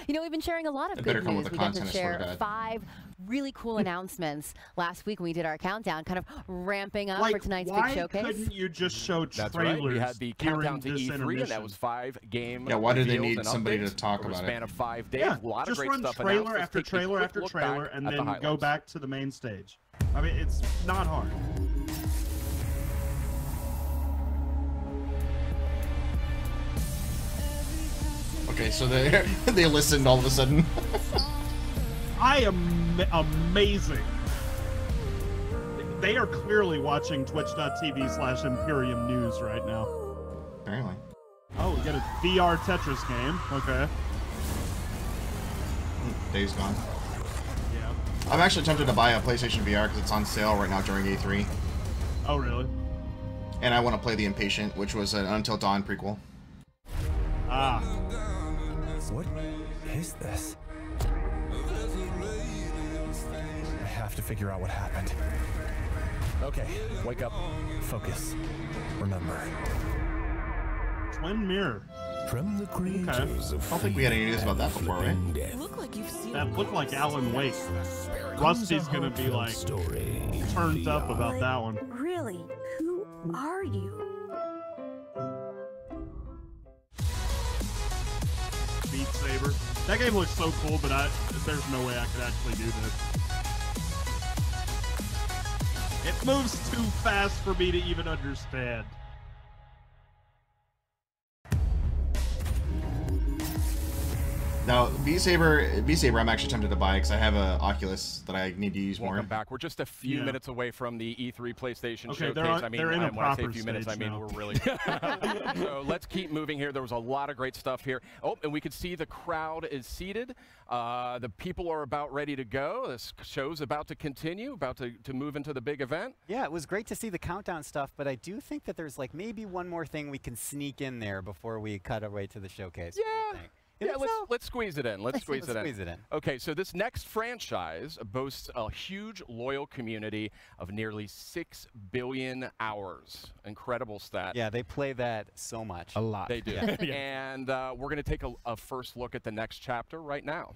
Speaker 14: You know, we've been sharing a lot of good news. We got to share 5 really cool announcements last week when we did our countdown, kind of ramping up for tonight's big showcase.
Speaker 2: Why couldn't you just show trailers?
Speaker 10: That's right. We had the countdown to E3, and that was 5 game.
Speaker 1: Yeah, why did they need somebody to talk about it?
Speaker 10: Over a span of 5 days.
Speaker 2: Yeah,
Speaker 10: a lot of
Speaker 2: just
Speaker 10: great
Speaker 2: run
Speaker 10: stuff
Speaker 2: trailer
Speaker 10: announced.
Speaker 2: after trailer after trailer, and then go back to the main stage. I mean, it's not hard.
Speaker 1: Okay, so they listened all of a sudden.
Speaker 2: I am amazing. They are clearly watching twitch.tv/Imperium News right now.
Speaker 1: Apparently.
Speaker 2: Oh, we got a VR Tetris game. Okay.
Speaker 1: Days gone.
Speaker 2: Yeah.
Speaker 1: I'm actually tempted to buy a PlayStation VR because it's on sale right now during E3.
Speaker 2: Oh, really?
Speaker 1: And I want to play The Impatient, which was an Until Dawn prequel.
Speaker 2: Ah.
Speaker 15: What is this? I have to figure out what happened. Okay, wake up, focus, remember.
Speaker 2: Twin mirror.
Speaker 15: From the creators of
Speaker 1: I don't think we had any news about that before, right?
Speaker 2: That looked like Alan Wake. Rusty's gonna be like turned up about that one.
Speaker 6: Really? Who are you?
Speaker 2: Beat Saber. That game looks so cool, but there's no way I could actually do this. It moves too fast for me to even understand.
Speaker 1: Now, Beat Saber, I'm actually tempted to buy because I have an Oculus that I need to use more.
Speaker 10: Welcome back. We're just a few minutes away from the E3 PlayStation showcase.
Speaker 2: They're in a
Speaker 10: when I say a
Speaker 2: proper
Speaker 10: few minutes, I mean
Speaker 2: now.
Speaker 10: we're really. So let's keep moving here. There was a lot of great stuff here. Oh, and we can see the crowd is seated. The people are about ready to go. This show's about to continue, about to move into the big event.
Speaker 11: Yeah, it was great to see the countdown stuff, but I do think that there's like maybe one more thing we can sneak in there before we cut away to the showcase.
Speaker 10: Yeah. Yeah, let's squeeze it in. Let's squeeze it in. Okay, so this next franchise boasts a huge loyal community of nearly 6 billion hours. Incredible stat.
Speaker 11: Yeah, they play that so much.
Speaker 13: A lot.
Speaker 10: They do. And we're going to take a first look at the next chapter right now.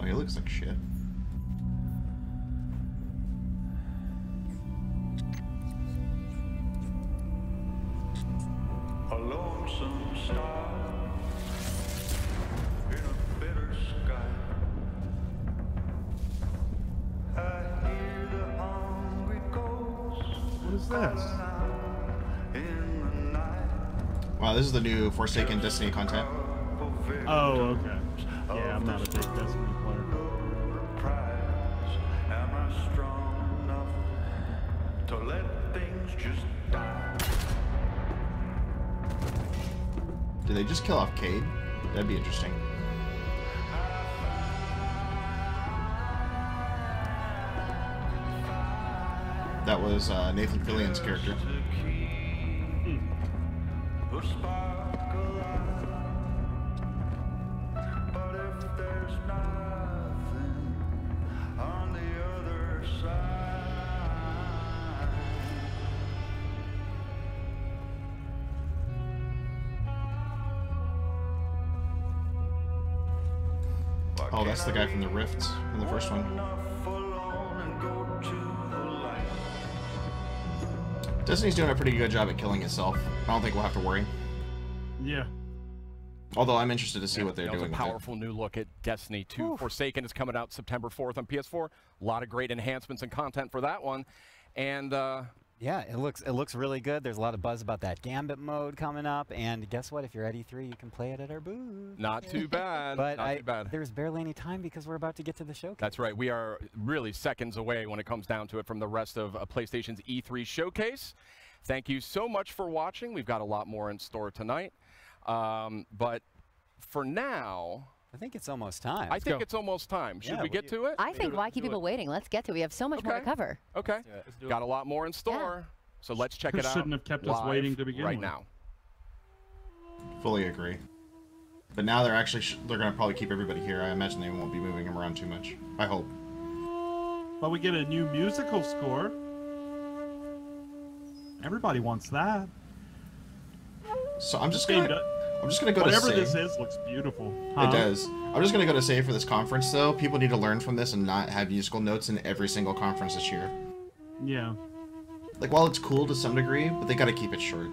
Speaker 1: Oh, he looks like shit.
Speaker 9: A lonesome star in a bitter sky. I hear the hungry ghosts.
Speaker 2: What is this?
Speaker 9: In the night.
Speaker 1: Wow, this is the new Forsaken Destiny content.
Speaker 2: Oh, okay. Yeah, I'm not a big Destiny player.
Speaker 9: Am I strong enough to let things just die?
Speaker 1: Did they just kill off Cade? That'd be interesting. That was Nathan Fillion's character. Oh, that's the guy from the Rifts in the first one. Destiny's doing a pretty good job at killing itself. I don't think we'll have to worry.
Speaker 2: Yeah.
Speaker 1: Although I'm interested to see what they're doing.
Speaker 10: That was a powerful new look at Destiny 2. Forsaken is coming out September 4th on PS4. A lot of great enhancements and content for that one. And
Speaker 11: yeah, it looks really good. There's a lot of buzz about that Gambit mode coming up, and guess what? If you're at E3, you can play it at our booth.
Speaker 10: Not too bad.
Speaker 11: But
Speaker 10: not too bad.
Speaker 11: There's barely any time because we're about to get to the showcase.
Speaker 10: That's right. We are really seconds away when it comes down to it from the rest of PlayStation's E3 showcase. Thank you so much for watching. We've got a lot more in store tonight. But for now,
Speaker 11: I think it's almost time.
Speaker 10: I think it's almost time. Should we get to it?
Speaker 14: I think why keep people waiting? Let's get to it. We have so much more to cover.
Speaker 10: Okay. Got a lot more in store. So let's check it out.
Speaker 2: Shouldn't have kept us waiting to begin
Speaker 10: right
Speaker 2: with.
Speaker 10: now.
Speaker 1: Fully agree. But now they're actually they're going to probably keep everybody here. I imagine they won't be moving them around too much. I hope.
Speaker 2: But we get a new musical score. Everybody wants that.
Speaker 1: So I'm just gonna go
Speaker 2: whatever
Speaker 1: to
Speaker 2: this is looks beautiful.
Speaker 1: It does. I'm just gonna go to save for this conference though. People need to learn from this and not have musical notes in every single conference this year.
Speaker 2: Yeah.
Speaker 1: Like, while it's cool to some degree, but they gotta keep it short.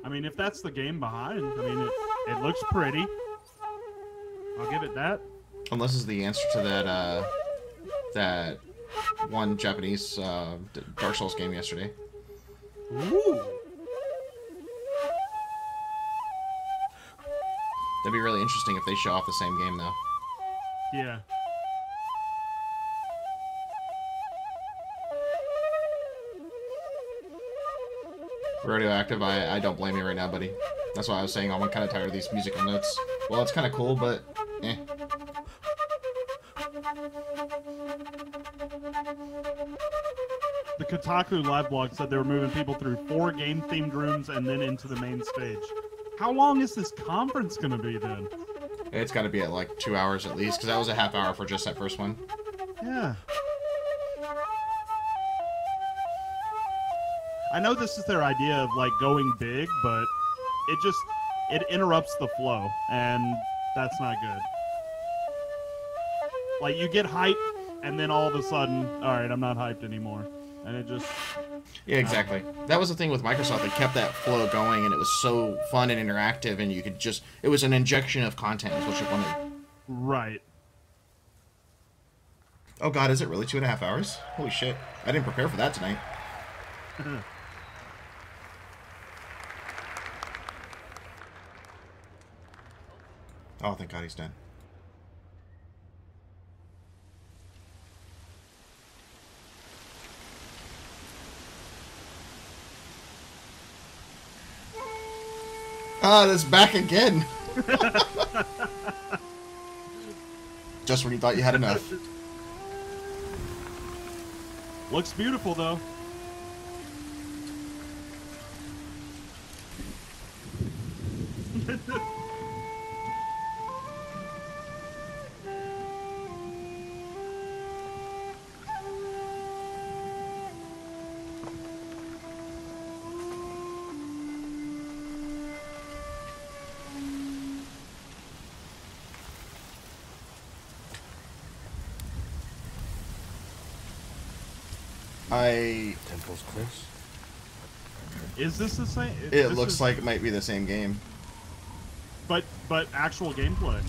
Speaker 2: I mean, if that's the game behind, I mean, it looks pretty. I'll give it that.
Speaker 1: Unless it's the answer to that, that one Japanese Dark Souls game yesterday.
Speaker 2: Ooh.
Speaker 1: That'd be really interesting if they show off the same game, though.
Speaker 2: Yeah.
Speaker 1: Radioactive, I don't blame you right now, buddy. That's why I was saying I'm kind of tired of these musical notes. Well, it's kind of cool, but eh.
Speaker 2: The Kotaku live blog said they were moving people through 4 game-themed rooms and then into the main stage. How long is this conference going to be, then?
Speaker 1: It's got to be at like 2 hours at least, because that was a half hour for just that first one.
Speaker 2: Yeah. I know this is their idea of like going big, but it interrupts the flow, and that's not good. Like you get hyped, and then all of a sudden, all right, I'm not hyped anymore, and it just.
Speaker 1: Yeah, exactly. That was the thing with Microsoft. They kept that flow going, and it was so fun and interactive, and you could just. It was an injection of content, is what you wanted.
Speaker 2: Right.
Speaker 1: Oh god, is it really 2.5 hours? Holy shit. I didn't prepare for that tonight. Oh, thank god he's dead. Ah, that's back again! Just when you thought you had enough.
Speaker 2: Looks beautiful, though.
Speaker 12: Temple's close.
Speaker 2: Is this the same?
Speaker 1: It looks like it might be the same game.
Speaker 2: But actual gameplay.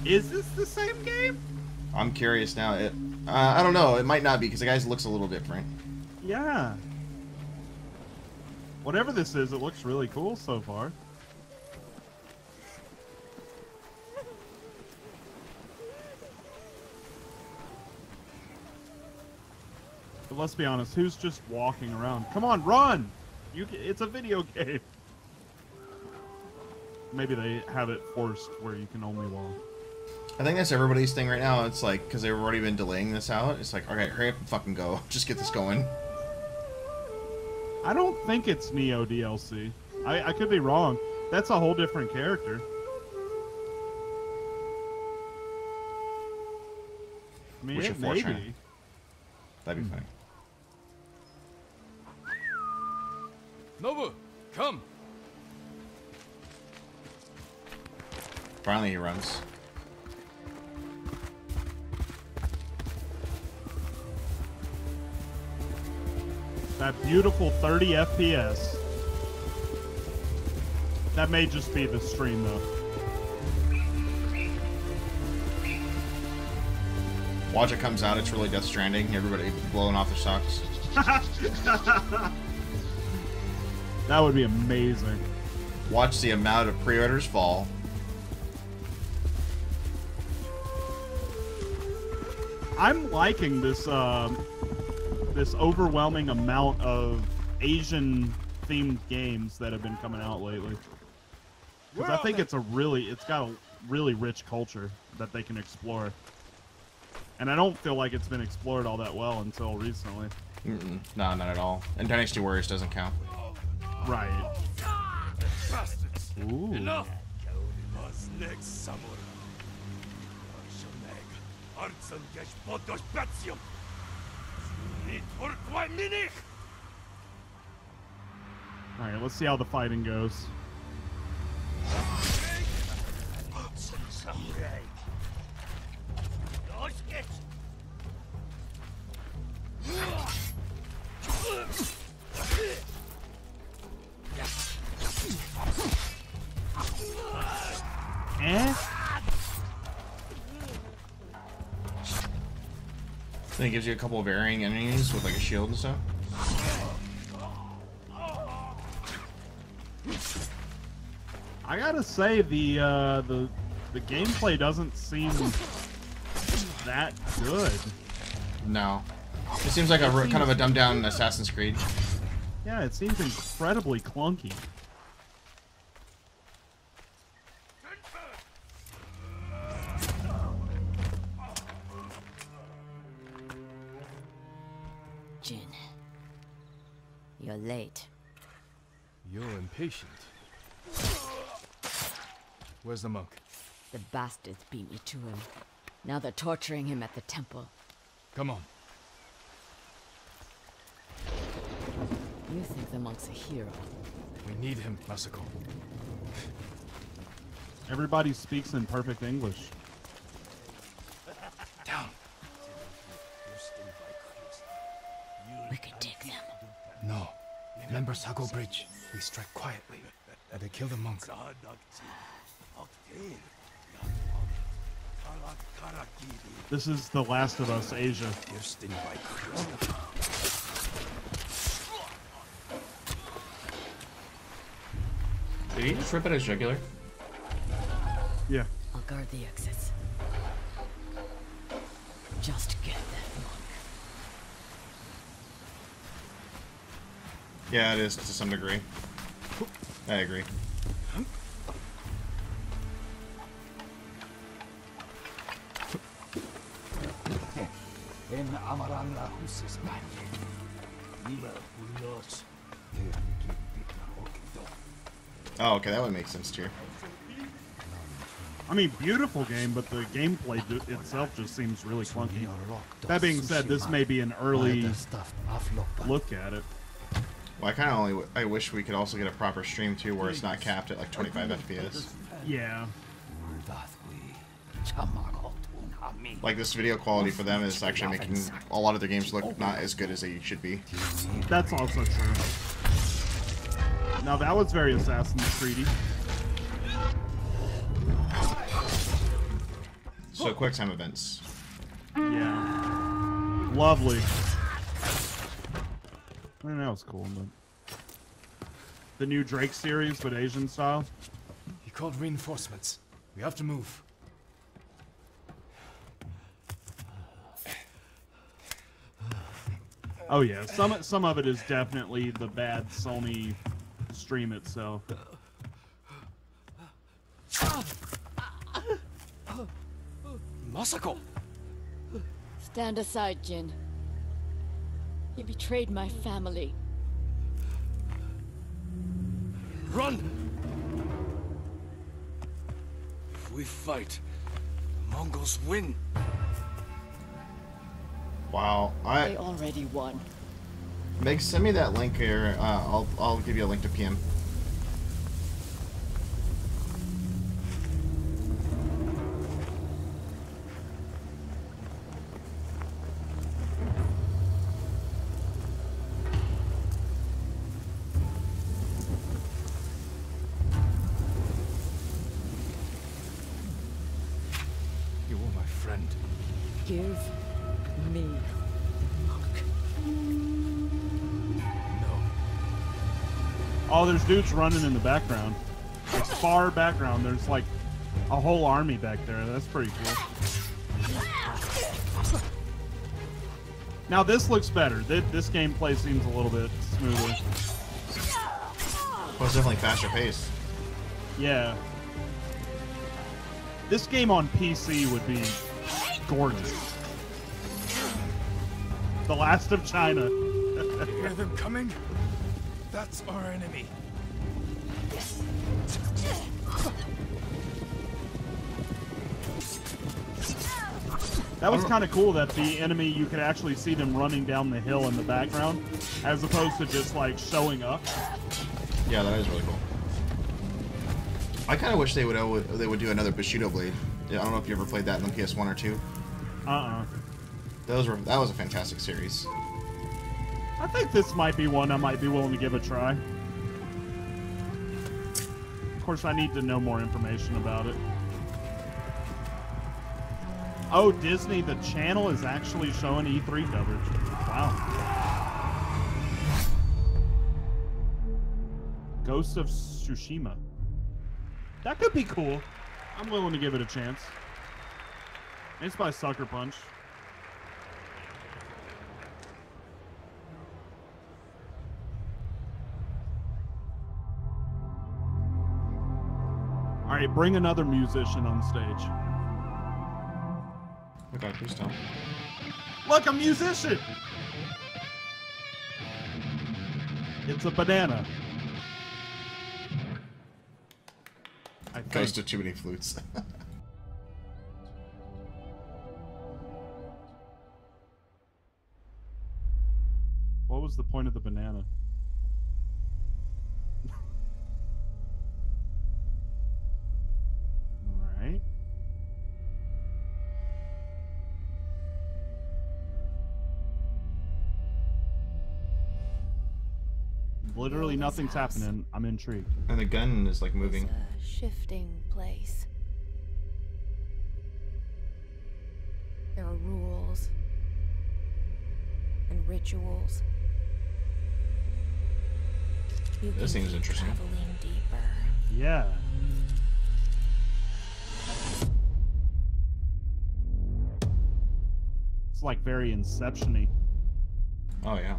Speaker 2: Is this the same game?
Speaker 1: I'm curious now. I don't know. It might not be because the guy's looks a little different.
Speaker 2: Yeah. Whatever this is, it looks really cool so far. But let's be honest, who's just walking around? Come on, run! It's a video game. Maybe they have it forced where you can only walk.
Speaker 1: I think that's everybody's thing right now. It's like, because they've already been delaying this out, it's like, okay, hurry up and fucking go. Just get this going.
Speaker 2: I don't think it's Neo DLC. I could be wrong. That's a whole different character. I mean, it may be.
Speaker 1: That'd be funny.
Speaker 10: Nobu, come!
Speaker 1: Finally he runs.
Speaker 2: That beautiful 30 FPS. That may just be the stream, though.
Speaker 1: Watch it comes out, it's really Death Stranding. Everybody blowing off their socks.
Speaker 2: That would be amazing.
Speaker 1: Watch the amount of pre-orders fall.
Speaker 2: I'm liking this this overwhelming amount of Asian themed games that have been coming out lately. Because I think it's got a really rich culture that they can explore. And I don't feel like it's been explored all that well until recently.
Speaker 1: No, not at all. And Dynasty Warriors doesn't count.
Speaker 2: Right. Ooh.
Speaker 9: Enough!
Speaker 2: Alright, let's see how the fighting goes.
Speaker 1: Then it gives you a couple of varying enemies with like a shield and stuff.
Speaker 2: I gotta say the gameplay doesn't seem that good.
Speaker 1: No, it seems like a kind of a dumbed down Assassin's Creed.
Speaker 2: Yeah, it seems incredibly clunky.
Speaker 16: Jin, you're late.
Speaker 15: You're impatient. Where's the monk?
Speaker 16: The bastards beat me to him. Now they're torturing him at the temple.
Speaker 15: Come on.
Speaker 16: You think the monk's a hero?
Speaker 15: We need him, Masako.
Speaker 2: Everybody speaks in perfect English.
Speaker 15: Down.
Speaker 16: We could take them.
Speaker 15: No. Remember Sago Bridge. We strike quietly. And they kill the monk.
Speaker 2: This is The Last of Us Asia.
Speaker 1: Did he just rip it as jugular?
Speaker 2: Yeah.
Speaker 16: I'll guard the exits. Just get that monk.
Speaker 1: Yeah, it is to some degree. I agree. Oh, okay, that would make sense too.
Speaker 2: I mean, beautiful game, but the gameplay itself just seems really clunky. That being said, this may be an early look at it.
Speaker 1: Well, I kind of I wish we could also get a proper stream too, where it's not capped at like 25 FPS.
Speaker 2: Yeah.
Speaker 1: Like this video quality for them is actually making a lot of their games look not as good as they should be.
Speaker 2: That's also true. Now that was very Assassin's Creed-y.
Speaker 1: So quick time events.
Speaker 2: Yeah. Lovely. I mean, that was cool, but the new Drake series, but Asian style.
Speaker 15: He called reinforcements. We have to move.
Speaker 2: Oh yeah, some of it is definitely the bad Sony stream itself.
Speaker 15: Masako!
Speaker 17: Stand aside, Jin. He betrayed my family.
Speaker 15: Run! If we fight, the Mongols win.
Speaker 1: Wow,
Speaker 17: They already won.
Speaker 1: Meg, send me that link here. I'll give you a link to PM.
Speaker 15: You were my friend.
Speaker 17: Give me.
Speaker 2: Oh, there's dudes running in the background. Like far background, there's like a whole army back there. That's pretty cool. Now this looks better. This gameplay seems a little bit smoother.
Speaker 1: Well, it's definitely faster paced.
Speaker 2: Yeah. This game on PC would be gorgeous. The Last of China.
Speaker 15: Hear them coming? That's our enemy.
Speaker 2: That was kind of cool that the enemy, you could actually see them running down the hill in the background, as opposed to just like showing up.
Speaker 1: Yeah, that is really cool. I kind of wish they would do another Bushido Blade. Yeah, I don't know if you ever played that in the PS1 or 2. That was a fantastic series.
Speaker 2: I think this might be one I might be willing to give a try. Of course, I need to know more information about it. Oh, Disney, the channel is actually showing E3 coverage. Wow. Ghost of Tsushima. That could be cool. I'm willing to give it a chance. It's by Sucker Punch. Alright, bring another musician on stage.
Speaker 1: Okay, please don't.
Speaker 2: Look, a musician! It's a banana.
Speaker 1: Goes to too many flutes.
Speaker 2: What was the point of the banana? Literally nothing's happening. I'm intrigued.
Speaker 1: And the gun is like moving.
Speaker 8: It's a shifting place. There are rules and rituals.
Speaker 1: This seems interesting.
Speaker 8: Traveling deeper.
Speaker 2: Yeah. It's like very Inception-y.
Speaker 1: Oh yeah.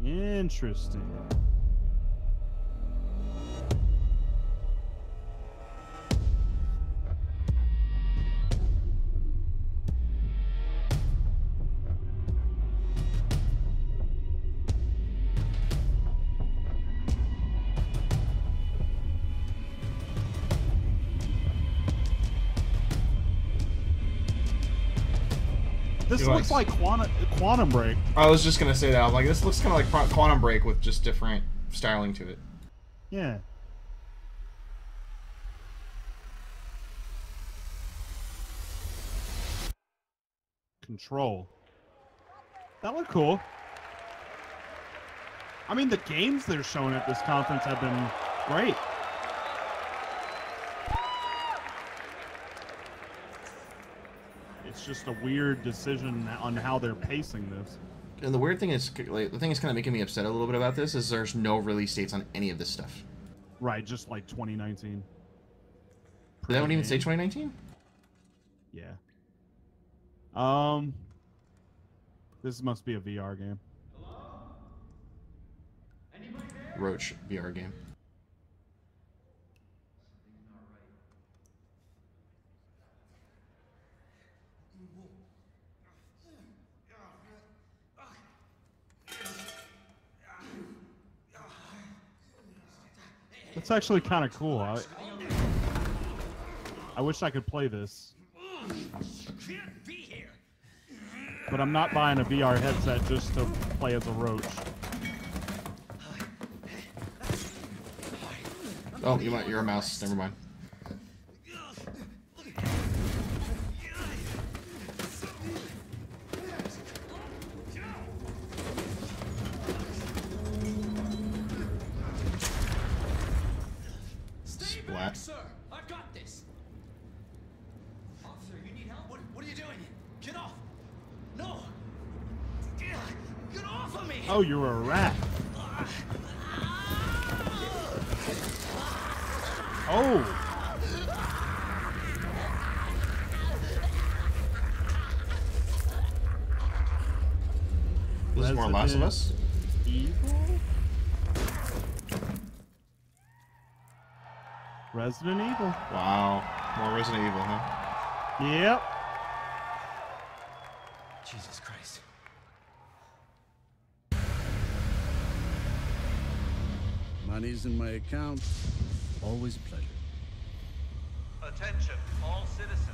Speaker 2: Interesting. This looks like Quantum Break.
Speaker 1: I was just gonna say that. I'm like, this looks kind of like Quantum Break with just different styling to it.
Speaker 2: Yeah. Control. That looked cool. I mean, the games they're showing at this conference have been great. It's just a weird decision on how they're pacing this.
Speaker 1: And the weird thing is, like, the thing that's kind of making me upset a little bit about this is there's no release dates on any of this stuff.
Speaker 2: Right, just like 2019.
Speaker 1: They don't even say 2019?
Speaker 2: Yeah. This must be a VR game.
Speaker 1: Roach VR game.
Speaker 2: That's actually kind of cool. I wish I could play this. But I'm not buying a VR headset just to play as a roach.
Speaker 1: Oh, you're a mouse. Never mind. Splat.
Speaker 18: Sir, I've got this. Officer, you need help? What are you doing? Get off! No! Get off of me!
Speaker 2: Oh, you're a rat. Oh!
Speaker 1: This is more Last of Us?
Speaker 2: Evil? Resident Evil.
Speaker 1: Wow. More Resident Evil, huh?
Speaker 2: Yep.
Speaker 18: Jesus Christ.
Speaker 19: Money's in my account. Always a pleasure.
Speaker 9: Attention, all citizens.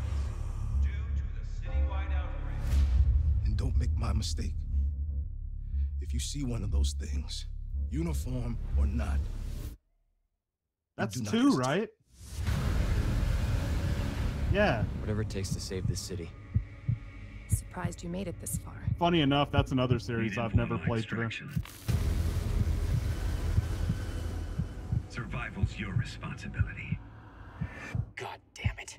Speaker 9: Due to the citywide outbreak.
Speaker 20: And don't make my mistake. If you see one of those things, uniform or not.
Speaker 2: That's two, right? Yeah.
Speaker 21: Whatever it takes to save this city.
Speaker 8: Surprised you made it this far.
Speaker 2: Funny enough, that's another series I've never played through.
Speaker 22: Survival's your responsibility.
Speaker 16: God damn it.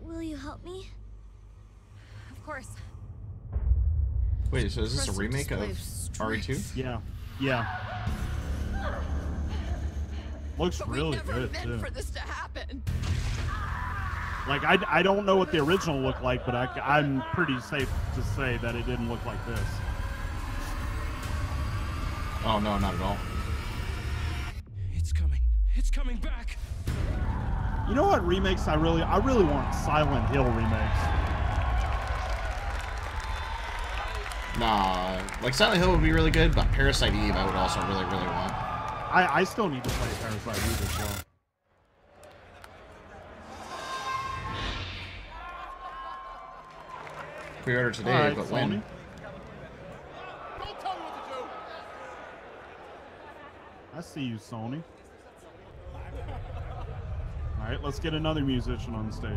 Speaker 6: Will you help me?
Speaker 8: Of course.
Speaker 1: Wait, so is this a remake of RE2?
Speaker 2: Yeah. Yeah. Looks really good, too.
Speaker 8: For this to happen.
Speaker 2: Like, I don't know what the original looked like, but I'm pretty safe to say that it didn't look like this.
Speaker 1: Oh, no, not at all.
Speaker 18: It's coming. It's coming back.
Speaker 2: You know what remakes I really want Silent Hill remakes.
Speaker 1: Nah, like Silent Hill would be really good, but Parasite Eve I would also really, really want.
Speaker 2: I still need to play Parasite Eve as well.
Speaker 1: Pre-order today, but when?
Speaker 18: Don't tell me what to
Speaker 2: I see you, Sony. All right, let's get another musician on stage.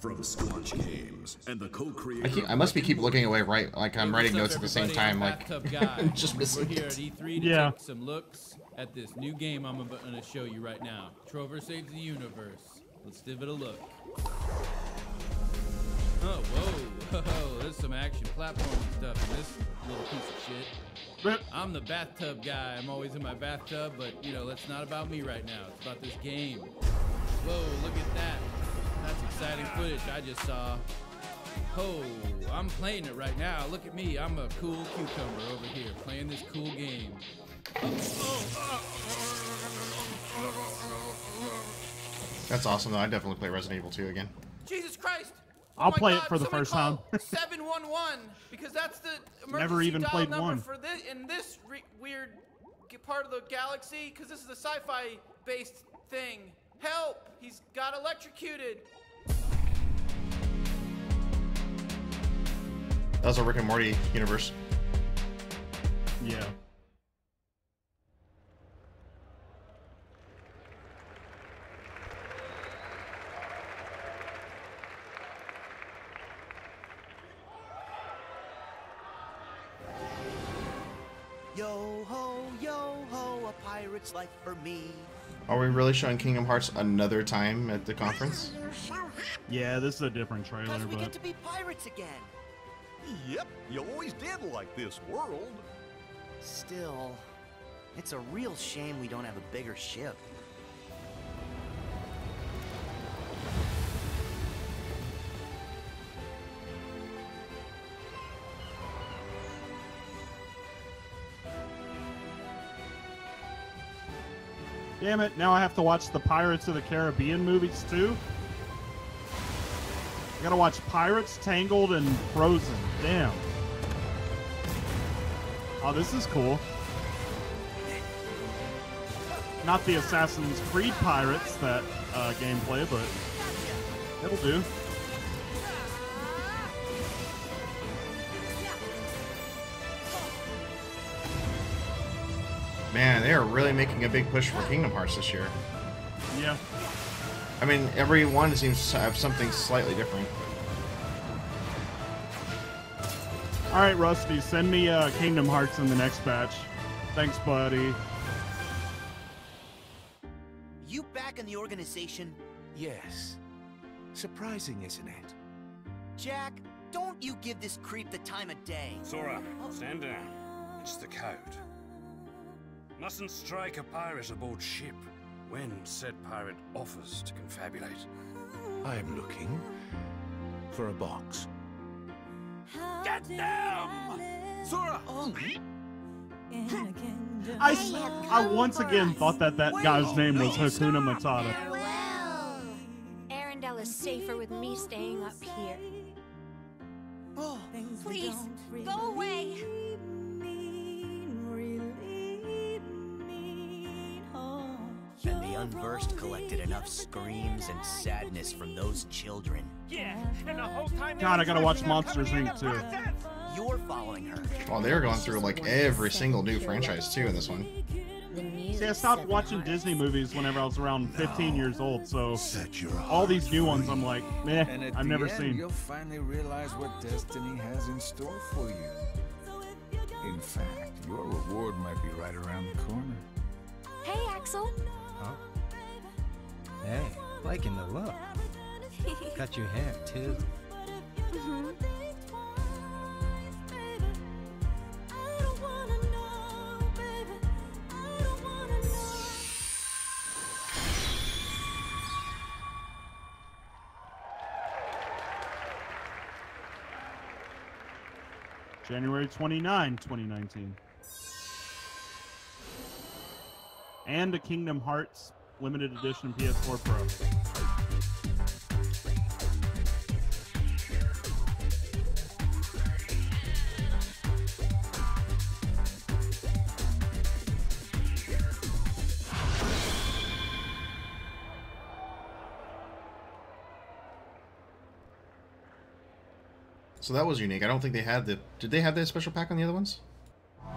Speaker 3: From Squanch Games and the co-creator.
Speaker 1: I must keep looking away, right? Like I'm writing notes at the same time, like just missing.
Speaker 5: We're here at E3 to take some looks at this new game I'm going to show you right now. Trover Saves the Universe. Let's give it a look. Oh, whoa, there's some action platforming stuff in this little piece of shit. I'm the bathtub guy. I'm always in my bathtub, but you know, that's not about me right now. It's about this game. Whoa, look at that. That's exciting footage I just saw. Oh, I'm playing it right now. Look at me. I'm a cool cucumber over here playing this cool game.
Speaker 1: That's awesome, though. I definitely play Resident Evil 2 again.
Speaker 5: Jesus Christ!
Speaker 2: I'll play it for the first time.
Speaker 5: 711 because that's the emergency
Speaker 2: Never even
Speaker 5: dial
Speaker 2: played
Speaker 5: number
Speaker 2: one.
Speaker 5: for this in this weird part of the galaxy because this is a sci-fi based thing. Help! He's got electrocuted.
Speaker 1: That was a Rick and Morty universe.
Speaker 2: Yeah.
Speaker 23: Yo ho, a pirate's life for me.
Speaker 1: Are we really showing Kingdom Hearts another time at the conference?
Speaker 2: Yeah, this is a different trailer,
Speaker 23: we
Speaker 2: but
Speaker 23: get to be pirates again.
Speaker 3: Yep, you always did like this world.
Speaker 23: Still, it's a real shame we don't have a bigger ship.
Speaker 2: damn it, now I have to watch the Pirates of the Caribbean movies too? I gotta watch Pirates, Tangled, and Frozen. Damn. Oh, this is cool. Not the Assassin's Creed Pirates, that gameplay, but it'll do.
Speaker 1: Man, they are really making a big push for Kingdom Hearts this year.
Speaker 2: Yeah.
Speaker 1: I mean, every one seems to have something slightly different.
Speaker 2: Alright, Rusty, send me Kingdom Hearts in the next batch. Thanks, buddy.
Speaker 23: You back in the organization?
Speaker 24: Yes. Surprising, isn't it?
Speaker 23: Jack, don't you give this creep the time of day.
Speaker 25: Sora, stand down. It's the code. Mustn't strike a pirate aboard ship when said pirate offers to confabulate.
Speaker 24: I am looking for a box.
Speaker 25: Get them! Sora!
Speaker 2: I once again thought that guy's name was Hakuna Matata.
Speaker 6: Well, Arendelle is safer with me staying up here.
Speaker 23: Oh,
Speaker 6: please, go away.
Speaker 23: And the Unversed collected enough screams and sadness from those children.
Speaker 25: Yeah, and the whole time
Speaker 2: God, I gotta watch Monsters Inc. too.
Speaker 23: You're following her.
Speaker 1: Well, they were going through like every single new franchise too in this one.
Speaker 2: See, I stopped watching Disney movies whenever I was around 15 years old, so all these new ones I'm like, meh, I've never seen.
Speaker 26: You'll finally realize what destiny has in store for you. In fact, your reward might be right around the corner.
Speaker 6: Hey, Axel.
Speaker 27: Huh? Hey, liking the look. Cut your hair, too.
Speaker 6: Mm-hmm.
Speaker 2: January 29, 2019. And a Kingdom Hearts limited edition PS4 Pro.
Speaker 1: So that was unique. I don't think they had the... Did they have that special pack on the other ones?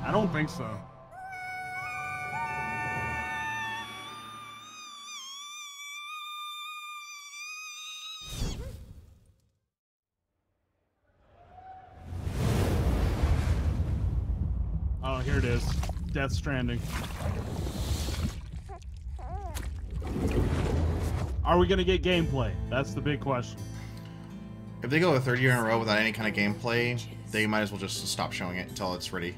Speaker 2: I don't think so. Oh, here it is. Death Stranding. Are we going to get gameplay? That's the big question.
Speaker 1: If they go a third year in a row without any kind of gameplay, they might as well just stop showing it until it's ready.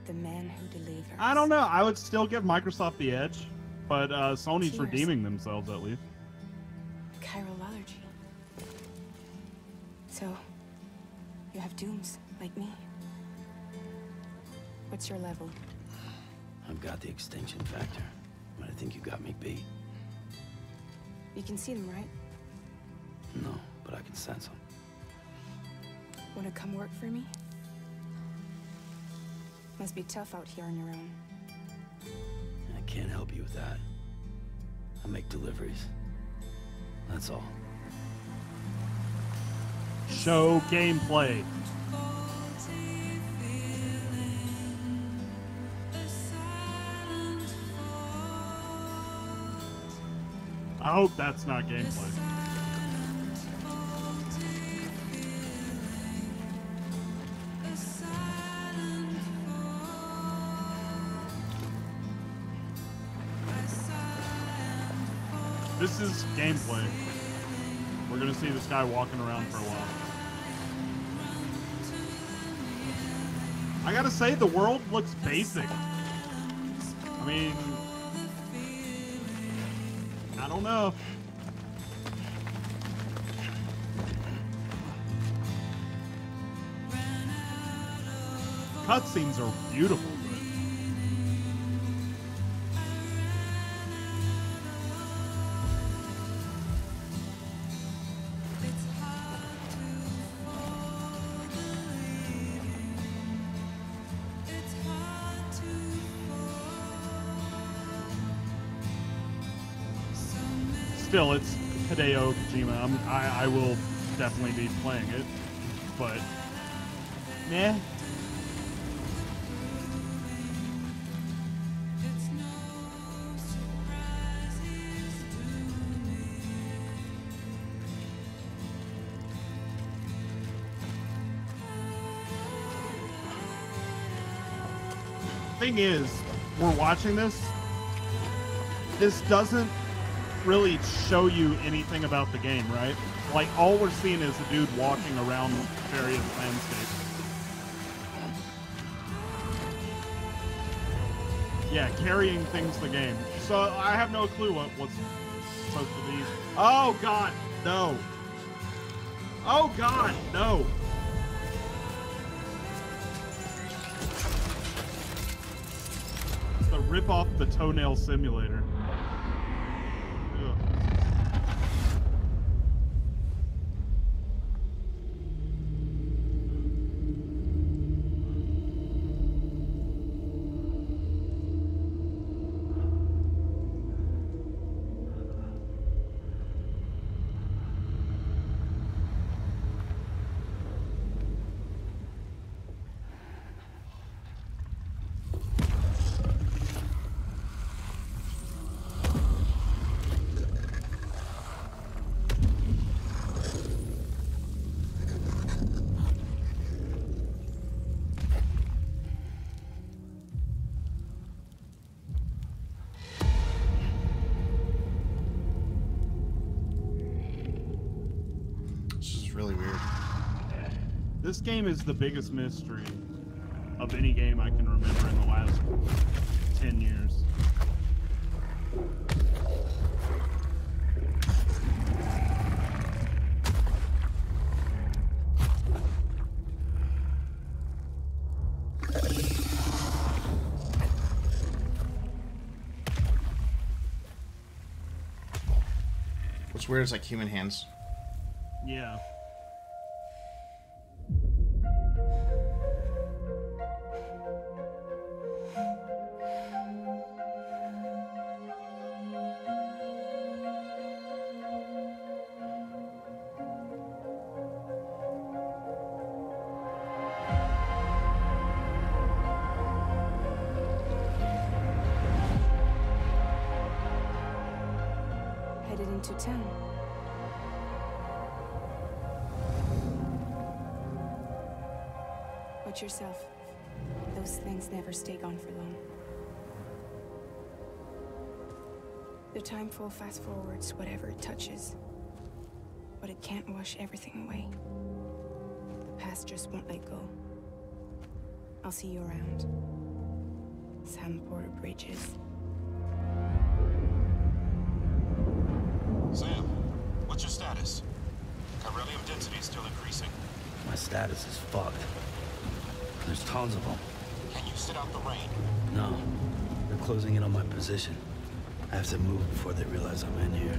Speaker 8: The man who delivers.
Speaker 2: I don't know. I would still give Microsoft the edge, but Sony's redeeming themselves at least.
Speaker 8: Chiral allergy. So, you have dooms like me. What's your level?
Speaker 4: I've got the extinction factor, but I think you got me beat.
Speaker 8: You can see them, right?
Speaker 4: No, but I can sense them.
Speaker 8: Wanna come work for me? Must be tough out here on your own.
Speaker 4: I can't help you with that. I make deliveries. That's all.
Speaker 2: Show gameplay. I hope that's not gameplay. This is gameplay. We're gonna see this guy walking around for a while. I gotta say, the world looks basic. I mean, I don't know. Cutscenes are beautiful. Still, it's Hideo Kojima. I will definitely be playing it, but nah. Thing is, we're watching this. This doesn't really show you anything about the game, right? Like, all we're seeing is a dude walking around various landscapes. Yeah, carrying things the game. So I have no clue what's supposed to be. Oh god, no. Oh god, no. It's the rip off the Toenail Simulator.
Speaker 1: Really weird.
Speaker 2: This game is the biggest mystery of any game I can remember in the last 10 years.
Speaker 1: What's weird is like human hands.
Speaker 2: Yeah.
Speaker 8: headed into town. Watch yourself. Those things never stay gone for long. The timefall fast forwards whatever it touches. But it can't wash everything away. The past just won't let go. I'll see you around. Sam Porter Bridges.
Speaker 7: Sam, what's your status? Chiralium density is still increasing.
Speaker 4: My status is fucked. There's tons of them.
Speaker 7: Can you sit out the rain?
Speaker 4: No. They're closing in on my position. I have to move before they realize I'm in here.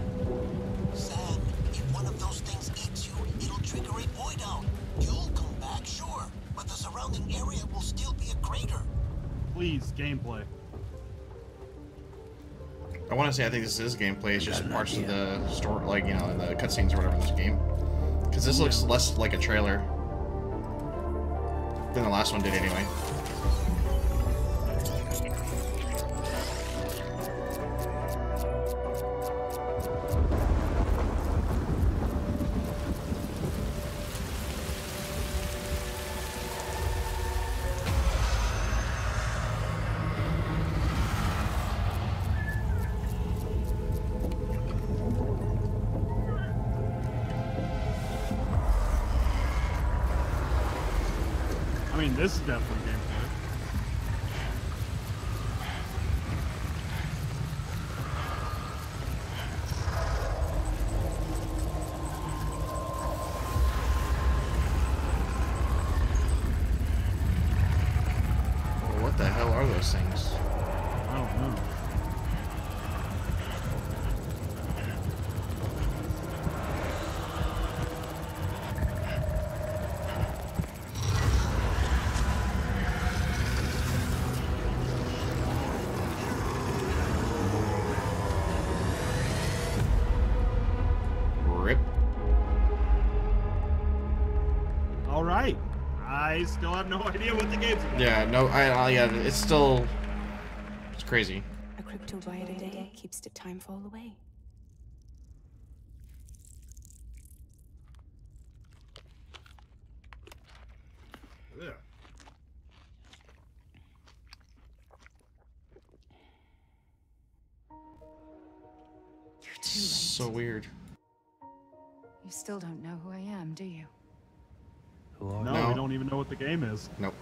Speaker 7: Sam, if one of those things eats you, it'll trigger a void out. You'll come back, sure, but the surrounding area will still be a crater.
Speaker 2: Please, gameplay.
Speaker 1: I want to say I think this is gameplay. It's just parts of the story, like, you know, the cutscenes or whatever in this game. Because this looks less like a trailer than the last one did anyway.
Speaker 2: I mean, this is definitely gameplay.
Speaker 1: Well, what the hell are those things?
Speaker 2: I don't know. All right. I still have no idea what the game's about.
Speaker 1: Yeah, no, yeah, it's crazy.
Speaker 8: A crypto byte a day keeps the timefall away.
Speaker 2: Yeah.
Speaker 6: You're too late.
Speaker 1: So weird.
Speaker 6: You still don't know who I am, do you?
Speaker 2: No, we don't even know what the game is.
Speaker 1: Nope.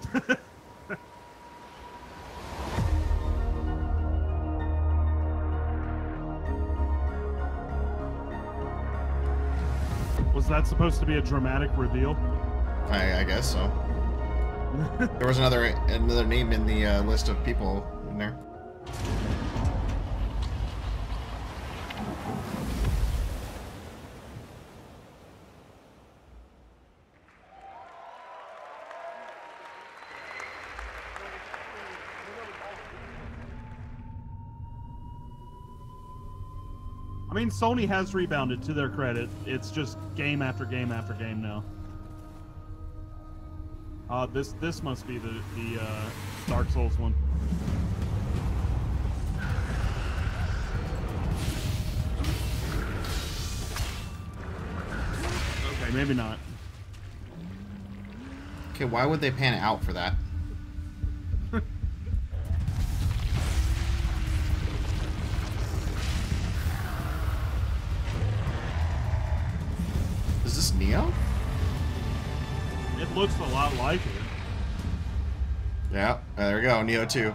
Speaker 2: Was that supposed to be a dramatic reveal?
Speaker 1: I guess so. There was another name in the list of people in there.
Speaker 2: I mean, Sony has rebounded, to their credit. It's just game after game after game now. This must be the Dark Souls one. Okay, maybe not.
Speaker 1: Okay, why would they pan it out for that? Is this Neo?
Speaker 2: It looks a lot like it.
Speaker 1: Yeah, there we go, Neo 2.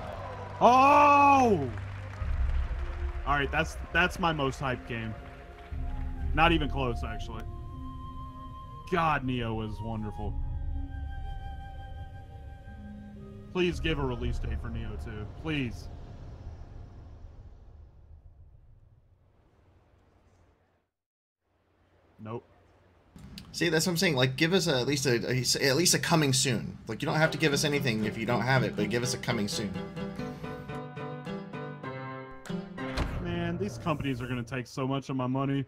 Speaker 2: Oh! Alright, that's my most hyped game. Not even close, actually. God, Neo was wonderful. Please give a release date for Neo 2. Please. Nope.
Speaker 1: See, that's what I'm saying. Like, give us at least a coming soon. Like, you don't have to give us anything if you don't have it, but give us a coming soon.
Speaker 2: Man, these companies are gonna take so much of my money.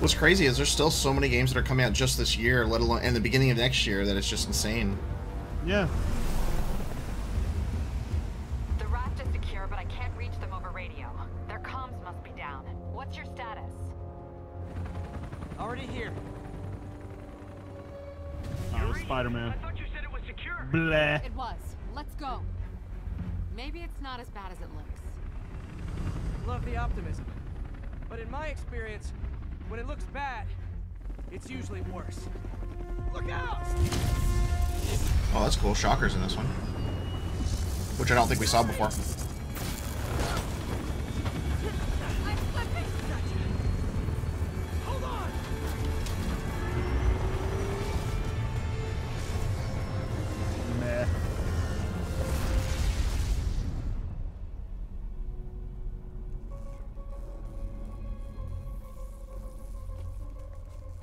Speaker 1: What's crazy is there's still so many games that are coming out just this year, let alone in the beginning of next year, that it's just insane.
Speaker 2: Yeah.
Speaker 6: The raft is secure.
Speaker 10: here, but I can't reach them over radio. Their comms must be down. What's your status?
Speaker 11: Already here.
Speaker 2: Oh, Spider-Man.
Speaker 18: I thought you said it was secure.
Speaker 2: Bleh.
Speaker 10: It was. Let's go. Maybe it's not as bad as it looks.
Speaker 11: Love the optimism. But in my experience, when it looks bad, it's usually worse. Look out!
Speaker 1: Oh, that's cool. Shockers in this one. Which I don't think we saw before.
Speaker 11: Hold on!
Speaker 2: Meh.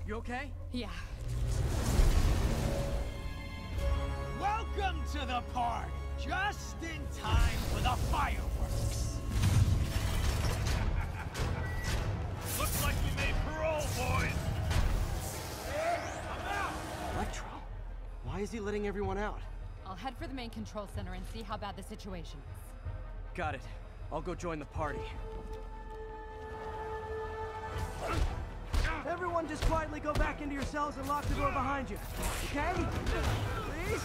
Speaker 11: You okay?
Speaker 10: Yeah.
Speaker 18: Welcome to the party. Just in time for the fireworks. Looks like we made parole, boys. I'm out.
Speaker 11: Electro? Why is he letting everyone out?
Speaker 10: I'll head for the main control center and see how bad the situation is.
Speaker 11: Got it. I'll go join the party. Everyone just quietly go back into your cells and lock the door behind you. Okay? Please?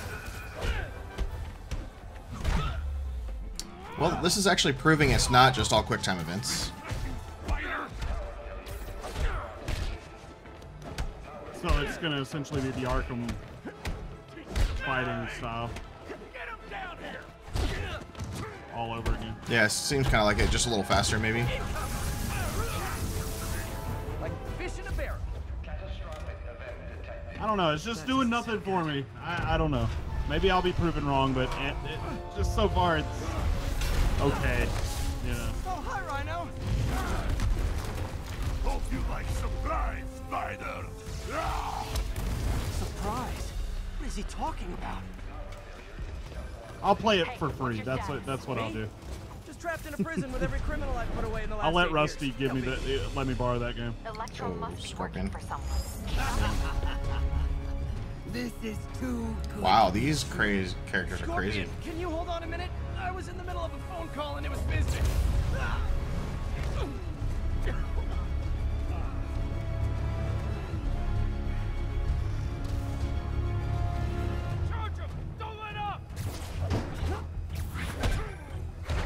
Speaker 1: Well, this is actually proving it's not just all quick time events.
Speaker 2: So it's gonna essentially be the Arkham fighting style. All over again.
Speaker 1: Yeah, it seems kind of like it, just a little faster maybe.
Speaker 11: Like fish in a barrel.
Speaker 2: I don't know, it's just doing nothing for me. I don't know. Maybe I'll be proven wrong, but just so far it's okay, you know.
Speaker 11: Oh, hi, Rhino.
Speaker 18: Hope you like surprise, Spider.
Speaker 11: Surprise? What is he talking about?
Speaker 2: I'll play it for free. That's what I'll do.
Speaker 11: Just trapped in a prison with every criminal I've put away in the last
Speaker 2: I'll let
Speaker 11: 8
Speaker 2: Rusty
Speaker 11: years.
Speaker 2: give me let me borrow that game.
Speaker 10: Electro must be
Speaker 1: Scorpion.
Speaker 10: working for someone.
Speaker 11: This is too good.
Speaker 1: Wow, these characters are crazy.
Speaker 11: Scorpion, can you hold on a minute? I was in the middle of a phone call and it was busy.
Speaker 18: Charge him! Don't let up!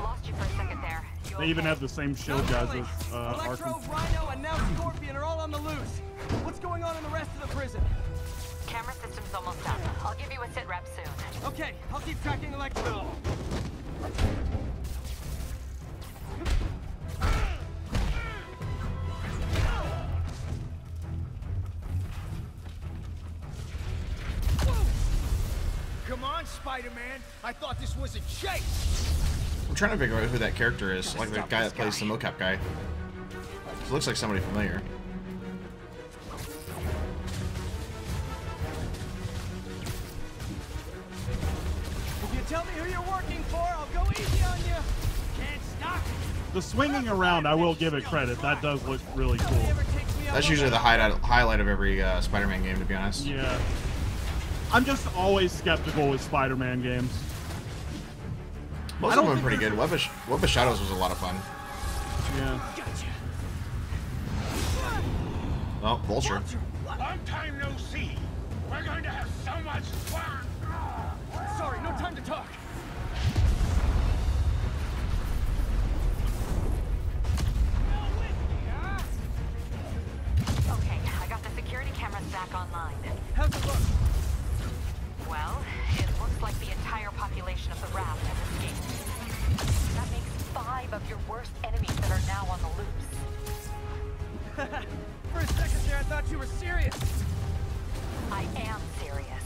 Speaker 10: Lost you for a second there. You
Speaker 2: They even
Speaker 10: okay?
Speaker 2: have the same shield guys as
Speaker 11: Electro,
Speaker 2: Arkham.
Speaker 11: Rhino, and now Scorpion are all on the loose. What's going on in the rest of the prison?
Speaker 10: Camera system's almost done. I'll give you a sit rep soon.
Speaker 11: Okay, I'll keep tracking Electro.
Speaker 18: Come on, Spider-Man. I thought this was a chase.
Speaker 1: I'm trying to figure out who that character is, like the guy that plays the mocap guy. It looks like somebody familiar.
Speaker 11: If you tell me who you're working for, I'll go easy on you. Can't stop it.
Speaker 2: The swinging around, I will give it credit. That does look really cool.
Speaker 1: That's usually the highlight of every Spider-Man game, to be honest.
Speaker 2: Yeah. I'm just always skeptical with Spider-Man games.
Speaker 1: Most of them are pretty good. Web of Shadows was a lot of fun.
Speaker 2: Yeah.
Speaker 1: Oh, Vulture.
Speaker 18: Long time no see. We're going to have so much fun.
Speaker 11: Sorry, no time to talk.
Speaker 10: Okay, I got the security cameras back online.
Speaker 11: How's it look?
Speaker 10: Well, it looks like the entire population of the raft has escaped. That makes 5 of your worst enemies that are now on the loose.
Speaker 11: For a second there, I thought you were serious.
Speaker 10: I am serious.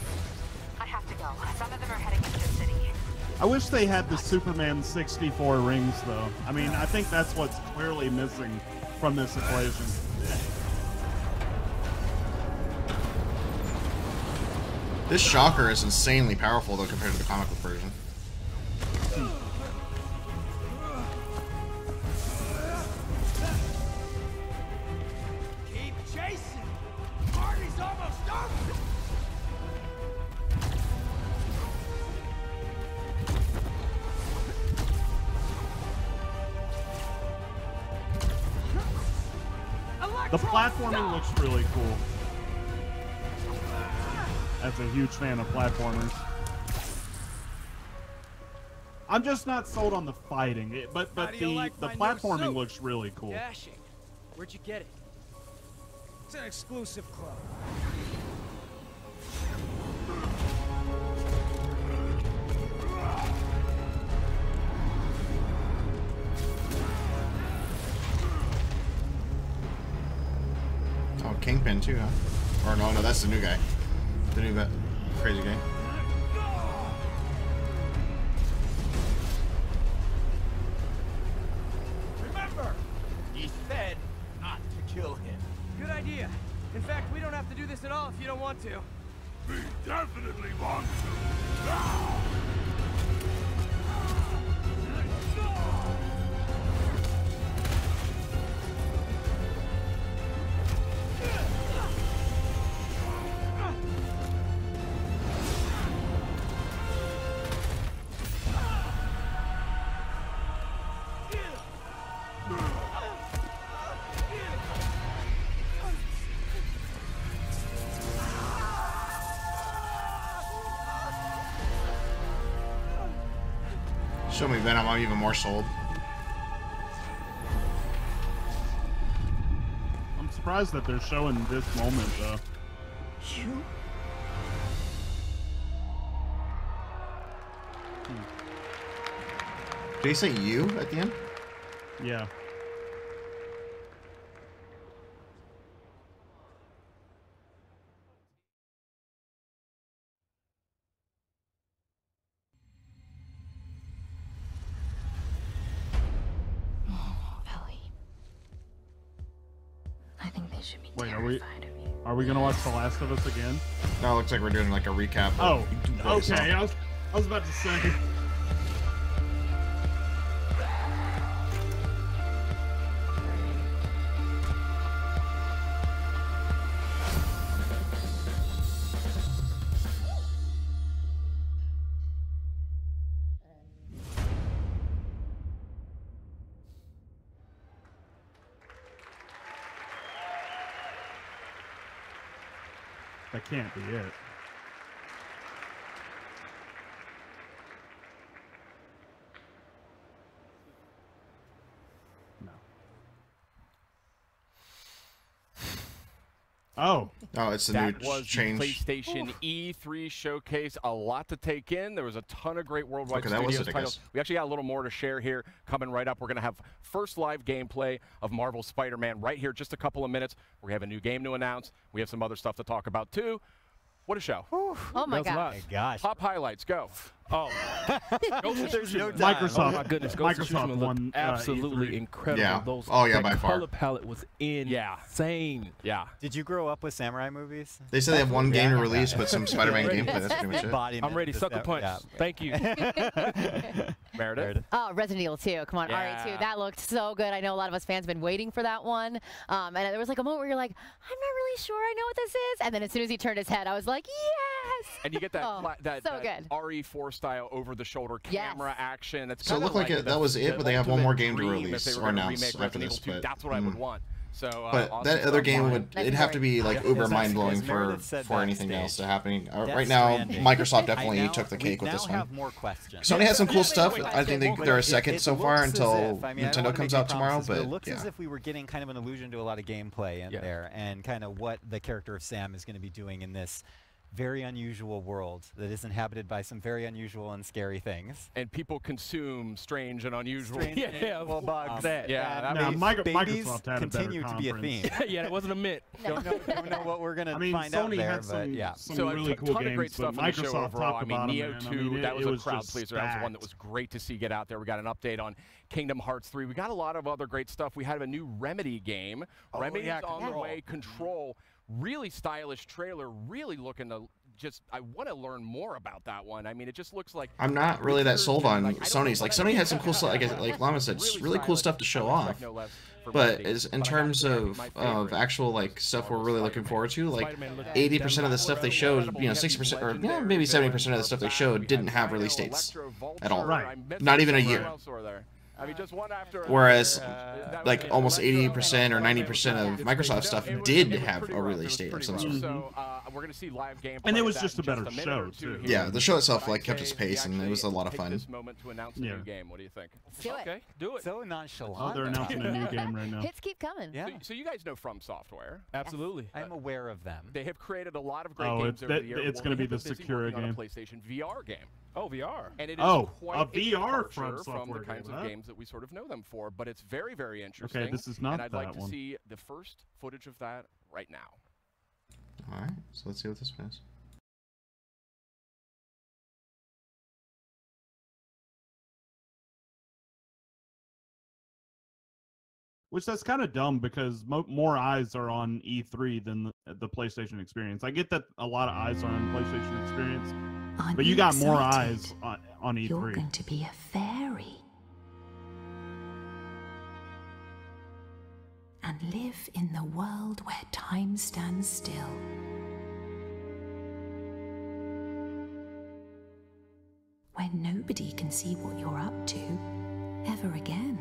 Speaker 10: I have to go. Some of them are heading into the city.
Speaker 2: I wish they had the Superman 64 rings, though. I mean, I think that's what's clearly missing from this equation.
Speaker 1: This Shocker is insanely powerful, though, compared to the comic book version.
Speaker 18: Keep chasing. Party's almost over.
Speaker 2: The platforming looks really cool. That's a huge fan of platformers. I'm just not sold on the fighting, but the platforming looks really cool.
Speaker 11: Dashing. Where'd you get it?
Speaker 18: It's an exclusive club.
Speaker 1: Oh, Kingpin too, huh? Or no, that's the new guy. The new crazy guy.
Speaker 18: Remember, he said not to kill him.
Speaker 11: Good idea. In fact, we don't have to do this at all if you don't want to.
Speaker 3: We definitely want to.
Speaker 1: Show me Venom, I'm even more sold.
Speaker 2: I'm surprised that they're showing this moment, though.
Speaker 7: You?
Speaker 1: Did he say you at the end?
Speaker 2: Yeah. Wait, are we gonna watch The Last of Us again?
Speaker 1: No, it looks like we're doing like a recap.
Speaker 2: Oh, okay. I was about to say. That can't be it. No. Oh.
Speaker 1: Oh, it's the
Speaker 9: that
Speaker 1: new
Speaker 9: was
Speaker 1: change.
Speaker 9: The PlayStation E3 showcase. A lot to take in. There was a ton of great worldwide
Speaker 1: that was
Speaker 9: studios
Speaker 1: it, I
Speaker 9: titles.
Speaker 1: guess.
Speaker 9: We actually got a little more to share here. Coming right up, we're going to have first live gameplay of Marvel's Spider-Man right here. Just a couple of minutes. We have a new game to announce. We have some other stuff to talk about too. What a show.
Speaker 12: Oh my gosh.
Speaker 9: Top highlights, go. Oh.
Speaker 12: There's no
Speaker 2: time. Microsoft.
Speaker 13: Oh my goodness.
Speaker 2: Microsoft won
Speaker 13: absolutely incredible.
Speaker 1: Yeah.
Speaker 13: Those,
Speaker 1: Oh yeah,
Speaker 13: that
Speaker 1: by far.
Speaker 13: color palette was insane.
Speaker 9: Yeah.
Speaker 12: Did you grow up with samurai movies?
Speaker 1: They said they have one game to release with some Spider-Man gameplay. That's pretty much it.
Speaker 13: I'm ready. Sucker punch.
Speaker 12: Yeah.
Speaker 13: Thank you.
Speaker 9: Meredith.
Speaker 12: Oh, Resident Evil 2. Come on,
Speaker 9: Yeah.
Speaker 12: RE2. That looked so good. I know a lot of us fans have been waiting for that one. And there was like a moment where you're like, I'm not really sure I know what this is. And then as soon as he turned his head, I was like, yes!
Speaker 9: And you get that, that
Speaker 12: so
Speaker 9: good. RE4 style over-the-shoulder camera action. That's
Speaker 1: so it looked like that was it, but they have one more game to release or announce after this. But
Speaker 9: that's what I would want. So,
Speaker 1: but that other game it'd have to be like uber mind blowing for anything else to happen. Right now, Microsoft definitely took the cake with this one.
Speaker 12: More questions.
Speaker 1: Sony has some cool stuff. I think they're a second so far until Nintendo comes out tomorrow. But
Speaker 12: it looks as if we were getting kind of an allusion to a lot of gameplay in there, and kind of what the character of Sam is going to be doing in this very unusual world that is inhabited by some very unusual and scary things.
Speaker 9: And people consume strange and unusual.
Speaker 12: Well, bugs.
Speaker 2: Microsoft had
Speaker 12: continue to be a theme.
Speaker 13: Yeah, it wasn't a myth.
Speaker 12: Don't know what we're gonna find
Speaker 2: Sony
Speaker 12: out there,
Speaker 2: had some,
Speaker 12: yeah.
Speaker 2: some really cool
Speaker 9: ton
Speaker 2: games,
Speaker 9: of great stuff
Speaker 2: but
Speaker 9: in the show
Speaker 2: Microsoft
Speaker 9: overall.
Speaker 2: talked
Speaker 9: I mean,
Speaker 2: about
Speaker 9: Neo
Speaker 2: them,
Speaker 9: 2, that was a crowd
Speaker 2: just
Speaker 9: pleaser. That was one that was great to see get out there. We got an update on Kingdom Hearts 3. We got a lot of other great stuff. We had a new Remedy game. Remedy's on the way. Control. Really stylish trailer. Really looking to I want to learn more about that one. I mean, it just looks like
Speaker 1: I'm not really that sold on Sony's. Like Sony had some cool stuff. Like Llama said, really cool stuff to show off. But in terms of actual like stuff we're really looking forward to, like 80% of the stuff they showed, 60% or maybe 70% of the stuff they showed didn't have release dates at all.
Speaker 2: Right.
Speaker 1: Not even a year.
Speaker 9: I mean, just one after.
Speaker 1: Whereas, like almost 80% or 90% of Microsoft stuff did have a release date of some sort.
Speaker 9: So we're gonna see live gameplay.
Speaker 2: And it was just a better show too.
Speaker 1: Yeah, the show itself like kept its pace, and it was a lot of fun.
Speaker 9: This moment to announce a new game. What do you think?
Speaker 10: Do it.
Speaker 9: Okay, do it.
Speaker 12: So nonchalant.
Speaker 2: Oh, they're announcing a new game right now.
Speaker 10: Hits keep coming.
Speaker 12: Yeah.
Speaker 9: So you guys know From Software.
Speaker 13: Absolutely.
Speaker 12: I'm aware of them.
Speaker 9: They have created a lot of great games over the years.
Speaker 2: It's going to be the Secura game.
Speaker 9: A PlayStation VR game.
Speaker 13: Oh, VR.
Speaker 9: And it is
Speaker 2: a
Speaker 9: quite
Speaker 2: VR
Speaker 9: from
Speaker 2: software
Speaker 9: the kinds
Speaker 2: game,
Speaker 9: of games that we sort of know them for, but it's very, very interesting.
Speaker 2: Okay, this is not
Speaker 9: and I'd like
Speaker 2: that
Speaker 9: to
Speaker 2: one.
Speaker 9: see the first footage of that right now.
Speaker 1: All right, so let's see what this is.
Speaker 2: Which that's kind of dumb because more eyes are on E3 than the PlayStation Experience. I get that a lot of eyes are on PlayStation Experience, but you got more eyes on E3.
Speaker 14: You're going to be a fairy. And live in the world where time stands still. Where nobody can see what you're up to ever again.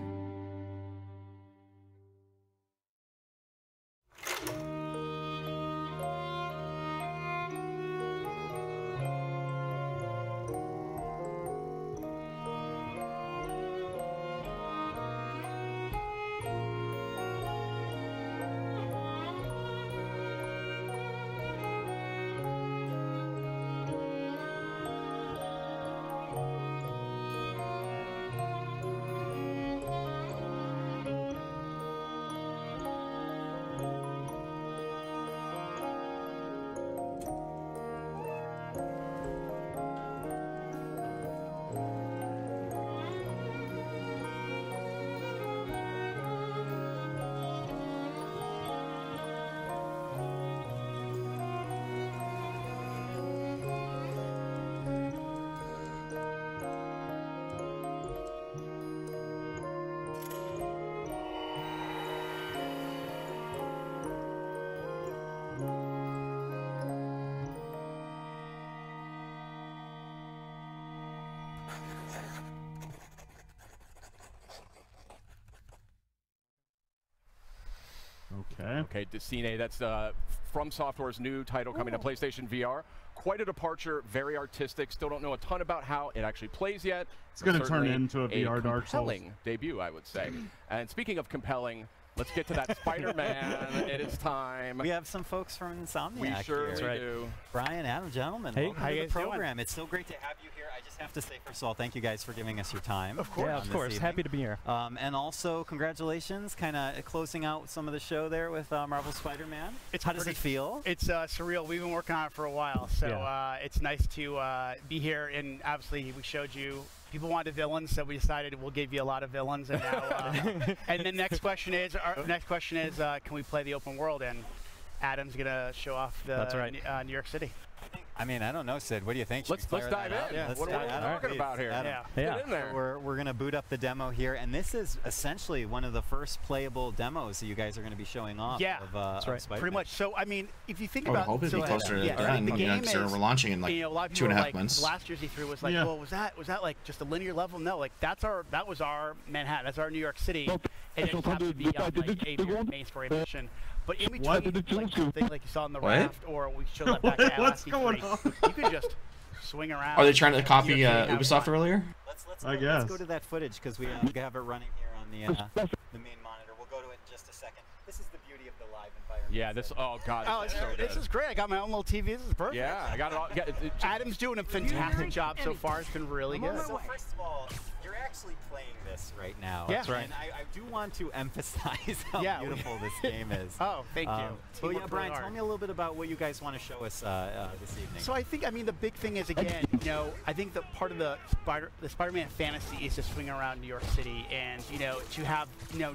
Speaker 9: Okay, Decine, that's From Software's new title coming to PlayStation VR. Quite a departure, very artistic. Still don't know a ton about how it actually plays yet.
Speaker 2: It's going to turn into a VR Dark Souls.
Speaker 9: Compelling debut, I would say. And speaking of compelling, let's get to that Spider-Man. It is time.
Speaker 12: We have some folks from Insomniac
Speaker 9: We sure
Speaker 12: do. Brian, Adam, gentlemen,
Speaker 15: hey,
Speaker 12: welcome to the program. It's so great to have you here. I just have to say, first of all, thank you guys for giving us your time.
Speaker 15: Of course. Yeah, of course. Happy to be here.
Speaker 12: And also, congratulations, kind of closing out some of the show there with Marvel Spider-Man. How does it feel?
Speaker 15: It's surreal. We've been working on it for a while, so it's nice to be here. And obviously, we showed you. People wanted villains, so we decided we'll give you a lot of villains. And now, and the next question is, can we play the open world? And Adam's gonna show off the New York City.
Speaker 12: I mean, I don't know, Sid. What do you think?
Speaker 9: Let's dive in.
Speaker 12: Yeah,
Speaker 9: what are we talking about here? Get in there.
Speaker 12: We're going to boot up the demo here, and this is essentially one of the first playable demos that you guys are going to be showing off.
Speaker 15: Yeah,
Speaker 12: of,
Speaker 15: that's right. Pretty much. So, I mean, if you think
Speaker 1: I
Speaker 15: about,
Speaker 1: hope it'd be closer to done.
Speaker 15: The game is,
Speaker 1: we're launching in like
Speaker 15: a lot of
Speaker 1: 2.5 months.
Speaker 15: Last year's E3 was like, well, was that like just a linear level? No, like that was our Manhattan. That's our New York City, and it happened to be on like a main story mission. But in between, like something like you saw on the raft, or we showed that back to
Speaker 2: What's going on?
Speaker 15: You can just swing around.
Speaker 1: Are they trying to copy Ubisoft earlier?
Speaker 12: I guess. Let's go to that footage because we have it running here on the main monitor. We'll go to it in just a second. This is the beauty of the live environment.
Speaker 9: Yeah, this. Oh God.
Speaker 15: Oh, this is great. I got my own little TV. This is perfect.
Speaker 9: Yeah, I got it all.
Speaker 15: Adam's doing a fantastic job so far. It's been really good.
Speaker 12: So first of all, you're actually playing this right now.
Speaker 15: Yeah, that's right.
Speaker 12: And I do want to emphasize how beautiful this game is.
Speaker 15: Oh, thank you.
Speaker 12: Well, yeah, Brian, tell me a little bit about what you guys want to show us this evening.
Speaker 15: So I mean, the big thing is, again, I think that part of the Spider-Man fantasy is to swing around New York City and, to have,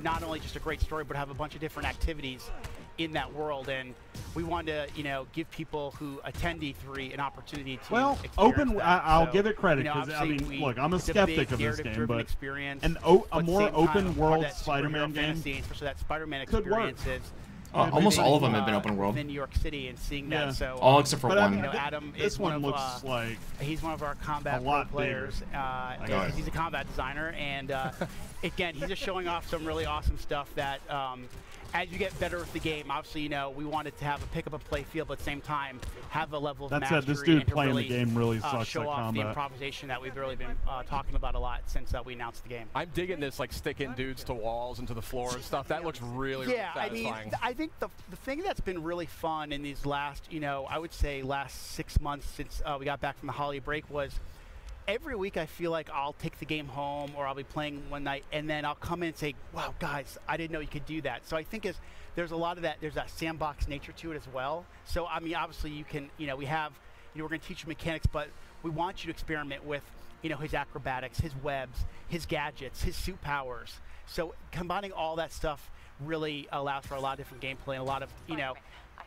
Speaker 15: not only just a great story, but have a bunch of different activities in that world. And we wanted to, give people who attend E3 an opportunity to experience that.
Speaker 2: I'll give it credit because, I mean, look, I'm a skeptic of this game, but a more open world Spider-Man game
Speaker 15: especially that Spider-Man experience
Speaker 1: Almost all of them have been open world.
Speaker 15: In New York City and seeing that. So
Speaker 1: all except for one.
Speaker 15: You know, Adam
Speaker 2: this
Speaker 15: is
Speaker 2: one
Speaker 15: one of,
Speaker 2: looks like
Speaker 15: he's one of our combat pro players. He's a combat designer, and again, he's just showing off some really awesome stuff that. As you get better with the game, obviously, you know, we wanted to have a pick up a play feel, but at the same time, have a level of mastery.
Speaker 2: This dude
Speaker 15: and to
Speaker 2: playing
Speaker 15: really,
Speaker 2: the game really sucks
Speaker 15: show
Speaker 2: at
Speaker 15: off
Speaker 2: combat.
Speaker 15: the improvisation that we've really been talking about a lot since we announced the game.
Speaker 9: I'm digging this, like sticking dudes to walls and to the floor and stuff. That looks really,
Speaker 15: yeah,
Speaker 9: satisfying.
Speaker 15: I mean, I think the thing that's been really fun in these last, you know, I would say last 6 months since we got back from the holiday break was every week I feel like I'll take the game home or I'll be playing one night and then I'll come in and say, wow, guys, I didn't know you could do that. So I think there's a lot of that, there's that sandbox nature to it as well. So, I mean, obviously you can, you know, we're going to teach you mechanics, but we want you to experiment with, you know, his acrobatics, his webs, his gadgets, his suit powers. So combining all that stuff really allows for a lot of different gameplay and a lot of, you know,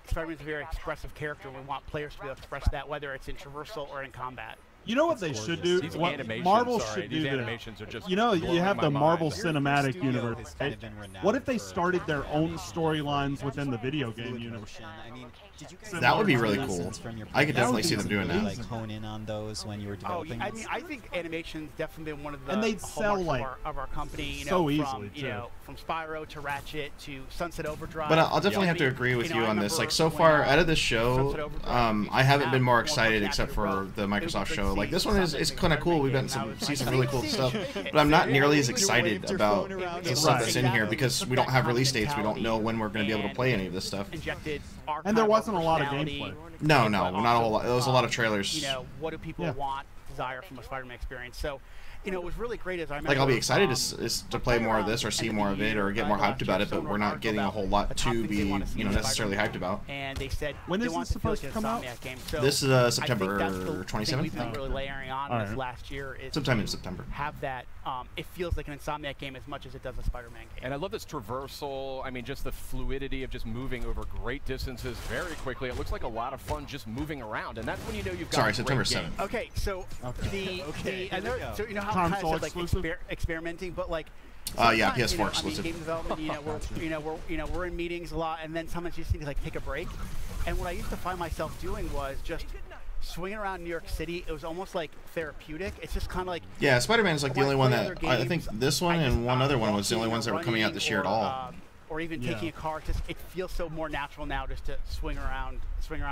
Speaker 15: Spider-Man's a very expressive character and we want players to be able to express that whether it's in traversal or in combat.
Speaker 2: You know what they should do? What Marvel should do.
Speaker 9: Animations are just
Speaker 2: you know, you have the Marvel
Speaker 9: mind.
Speaker 2: Cinematic Universe. What if they started their own storylines within the video game universe?
Speaker 12: I mean, did you
Speaker 1: guys that would be really cool. I could definitely see them doing that.
Speaker 12: Like hone in on those when you were developing.
Speaker 15: I mean, I think animation's definitely been one of the
Speaker 2: and they'd sell like
Speaker 15: of our company. You know,
Speaker 2: so
Speaker 15: from,
Speaker 2: easily
Speaker 15: you know, from Spyro to Ratchet to Sunset Overdrive.
Speaker 1: But I'll definitely have to agree with you on this. Like so far out of this show, I haven't been more excited except for the Microsoft show. Like this one is kind of cool. We've gotten see some really cool stuff, but I'm not nearly as excited about the stuff that's in here because we don't have release dates. We don't know when we're going to be able to play any of this stuff.
Speaker 2: And there wasn't a lot of gameplay.
Speaker 1: No, not a whole lot. There was a lot of trailers.
Speaker 15: You know, what do people want, desire from a Spider-Man experience? So, you know, it was really great as I remember.
Speaker 1: Like, I'll be excited to play more of this or see more of it or get more hyped about it, but we're not getting a whole lot to be, you know, necessarily hyped about.
Speaker 15: And they said,
Speaker 2: when is this supposed to come out?
Speaker 15: So
Speaker 1: this is September 27th.
Speaker 15: We've been really layering on this last year.
Speaker 1: Sometime in September.
Speaker 15: Have that. It feels like an Insomniac game as much as it does a Spider-Man game.
Speaker 9: And I love this traversal. I mean, just the fluidity of just moving over great distances very quickly. It looks like a lot of fun just moving around, and that's when you know you've got.
Speaker 1: Sorry, September 7th.
Speaker 15: Okay, so so you know how I kind of said like experimenting, but like.
Speaker 1: Yeah, PS4 exclusive.
Speaker 15: Game development, we're in meetings a lot, and then sometimes you just need to like take a break. And what I used to find myself doing was just swinging around New York City. It was almost like therapeutic. It's just kind of like
Speaker 1: Spider-Man is like the only one that I think this one and one other one was the only ones that were coming out this year at all.
Speaker 15: Or even taking a car. Just it feels so more natural now just to swing around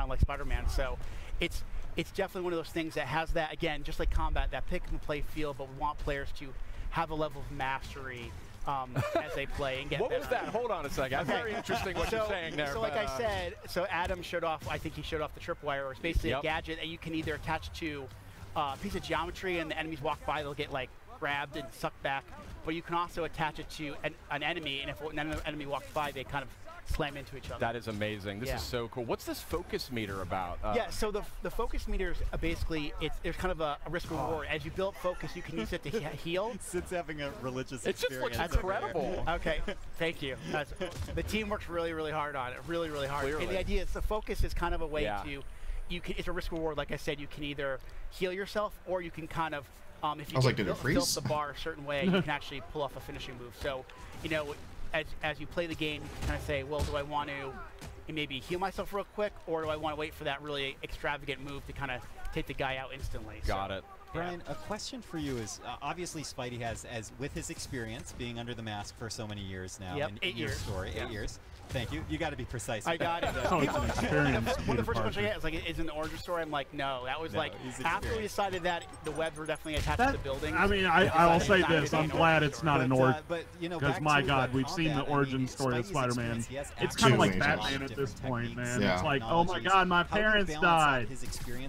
Speaker 15: like Spider-Man. So it's definitely one of those things that has that again, just like combat, that pick and play feel, but we want players to have a level of mastery as they play and get
Speaker 9: what
Speaker 15: better.
Speaker 9: was that? Hold on a second. Okay. Very interesting what you're saying there.
Speaker 15: So like I said, so Adam showed off, I think he showed off the tripwire, or it's basically a gadget that you can either attach to a piece of geometry and the enemies walk by, they'll get like grabbed and sucked back, but you can also attach it to an enemy, and if an enemy walks by, they kind of slam into each other.
Speaker 9: That is amazing. This is so cool. What's this focus meter about?
Speaker 15: Yeah, so the focus meter is basically, there's kind of a risk reward. As you build focus, you can use it to heal.
Speaker 12: Sid's having a religious
Speaker 9: experience. It just looks incredible.
Speaker 15: Okay, thank you. The team works really, really hard on it. Really, really hard.
Speaker 9: Clearly.
Speaker 15: And the idea is the focus is kind of a way to, it's a risk reward. Like I said, you can either heal yourself or you can kind of, if you build the bar a certain way, you can actually pull off a finishing move. So, you know, as you play the game, you can kind of say, well, do I want to maybe heal myself real quick, or do I want to wait for that really extravagant move to kind of take the guy out instantly?
Speaker 9: Got it.
Speaker 12: Brian, a question for you is, obviously Spidey has, with his experience being under the mask for so many years now,
Speaker 15: yep,
Speaker 12: in
Speaker 15: 8 years.
Speaker 12: Story, 8 years. Thank you. You got to be precise.
Speaker 15: I got it.
Speaker 2: One of
Speaker 15: the first questions I get is like, is it an origin story? I'm like, no. That was like after we decided that the webs were definitely attached to the building.
Speaker 2: I mean, I'll say this: I'm glad it's not an origin. Because my God, we've seen the origin story of Spider-Man. It's kind of like Batman at this point, man. It's like, oh my God, my parents died.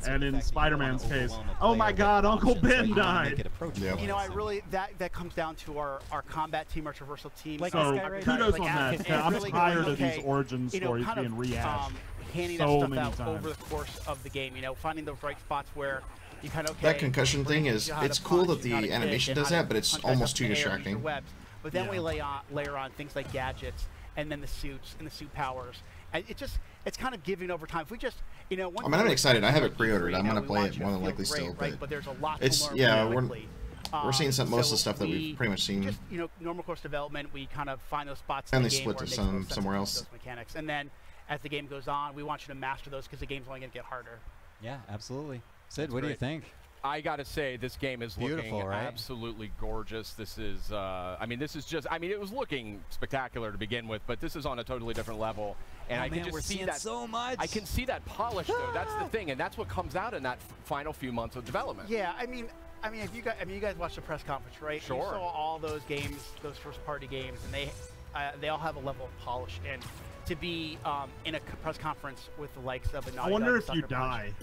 Speaker 2: And in Spider-Man's case, oh my God, Uncle Ben died.
Speaker 15: You know, I really that comes down to our combat team, our traversal team.
Speaker 2: So kudos on that. I'm tired of these origin stories being rehashed
Speaker 15: handing
Speaker 2: so
Speaker 15: that
Speaker 2: many
Speaker 15: stuff out
Speaker 2: times
Speaker 15: over the course of the game. You know, finding those right spots where you kind of
Speaker 1: that concussion thing is it's cool that the animation does that, but it's almost too distracting.
Speaker 15: But then we layer on things like gadgets and then the suits and the suit powers. And it's kind of giving over time. If we just, you know,
Speaker 1: I'm excited. I have it pre-ordered. I'm gonna play it more than likely still.
Speaker 15: But there's a lot
Speaker 1: it's
Speaker 15: to learn quickly.
Speaker 1: We're seeing most of the stuff that we've pretty much seen.
Speaker 15: Just, normal course development, we kind of find those spots
Speaker 1: and
Speaker 15: in
Speaker 1: they
Speaker 15: the game
Speaker 1: split
Speaker 15: where
Speaker 1: to
Speaker 15: it makes most sense
Speaker 1: somewhere
Speaker 15: to
Speaker 1: else.
Speaker 15: use those mechanics. And then as the game goes on, we want you to master those because the game's only going to get harder.
Speaker 12: Yeah, absolutely. Sid, what do you think?
Speaker 9: I got to say, this game is
Speaker 12: beautiful,
Speaker 9: looking
Speaker 12: right?
Speaker 9: absolutely gorgeous. This is, this is just, it was looking spectacular to begin with, but this is on a totally different level. And I can just see that
Speaker 12: so much.
Speaker 9: I can see that polish, though. That's the thing, and that's what comes out in that final few months of development.
Speaker 15: Yeah, if you guys watched the press conference, right?
Speaker 9: Sure.
Speaker 15: You saw all those games, those first-party games, and they all have a level of polish. And to be in a press conference with the likes of a Naughty
Speaker 2: I wonder
Speaker 15: Dog
Speaker 2: if you die,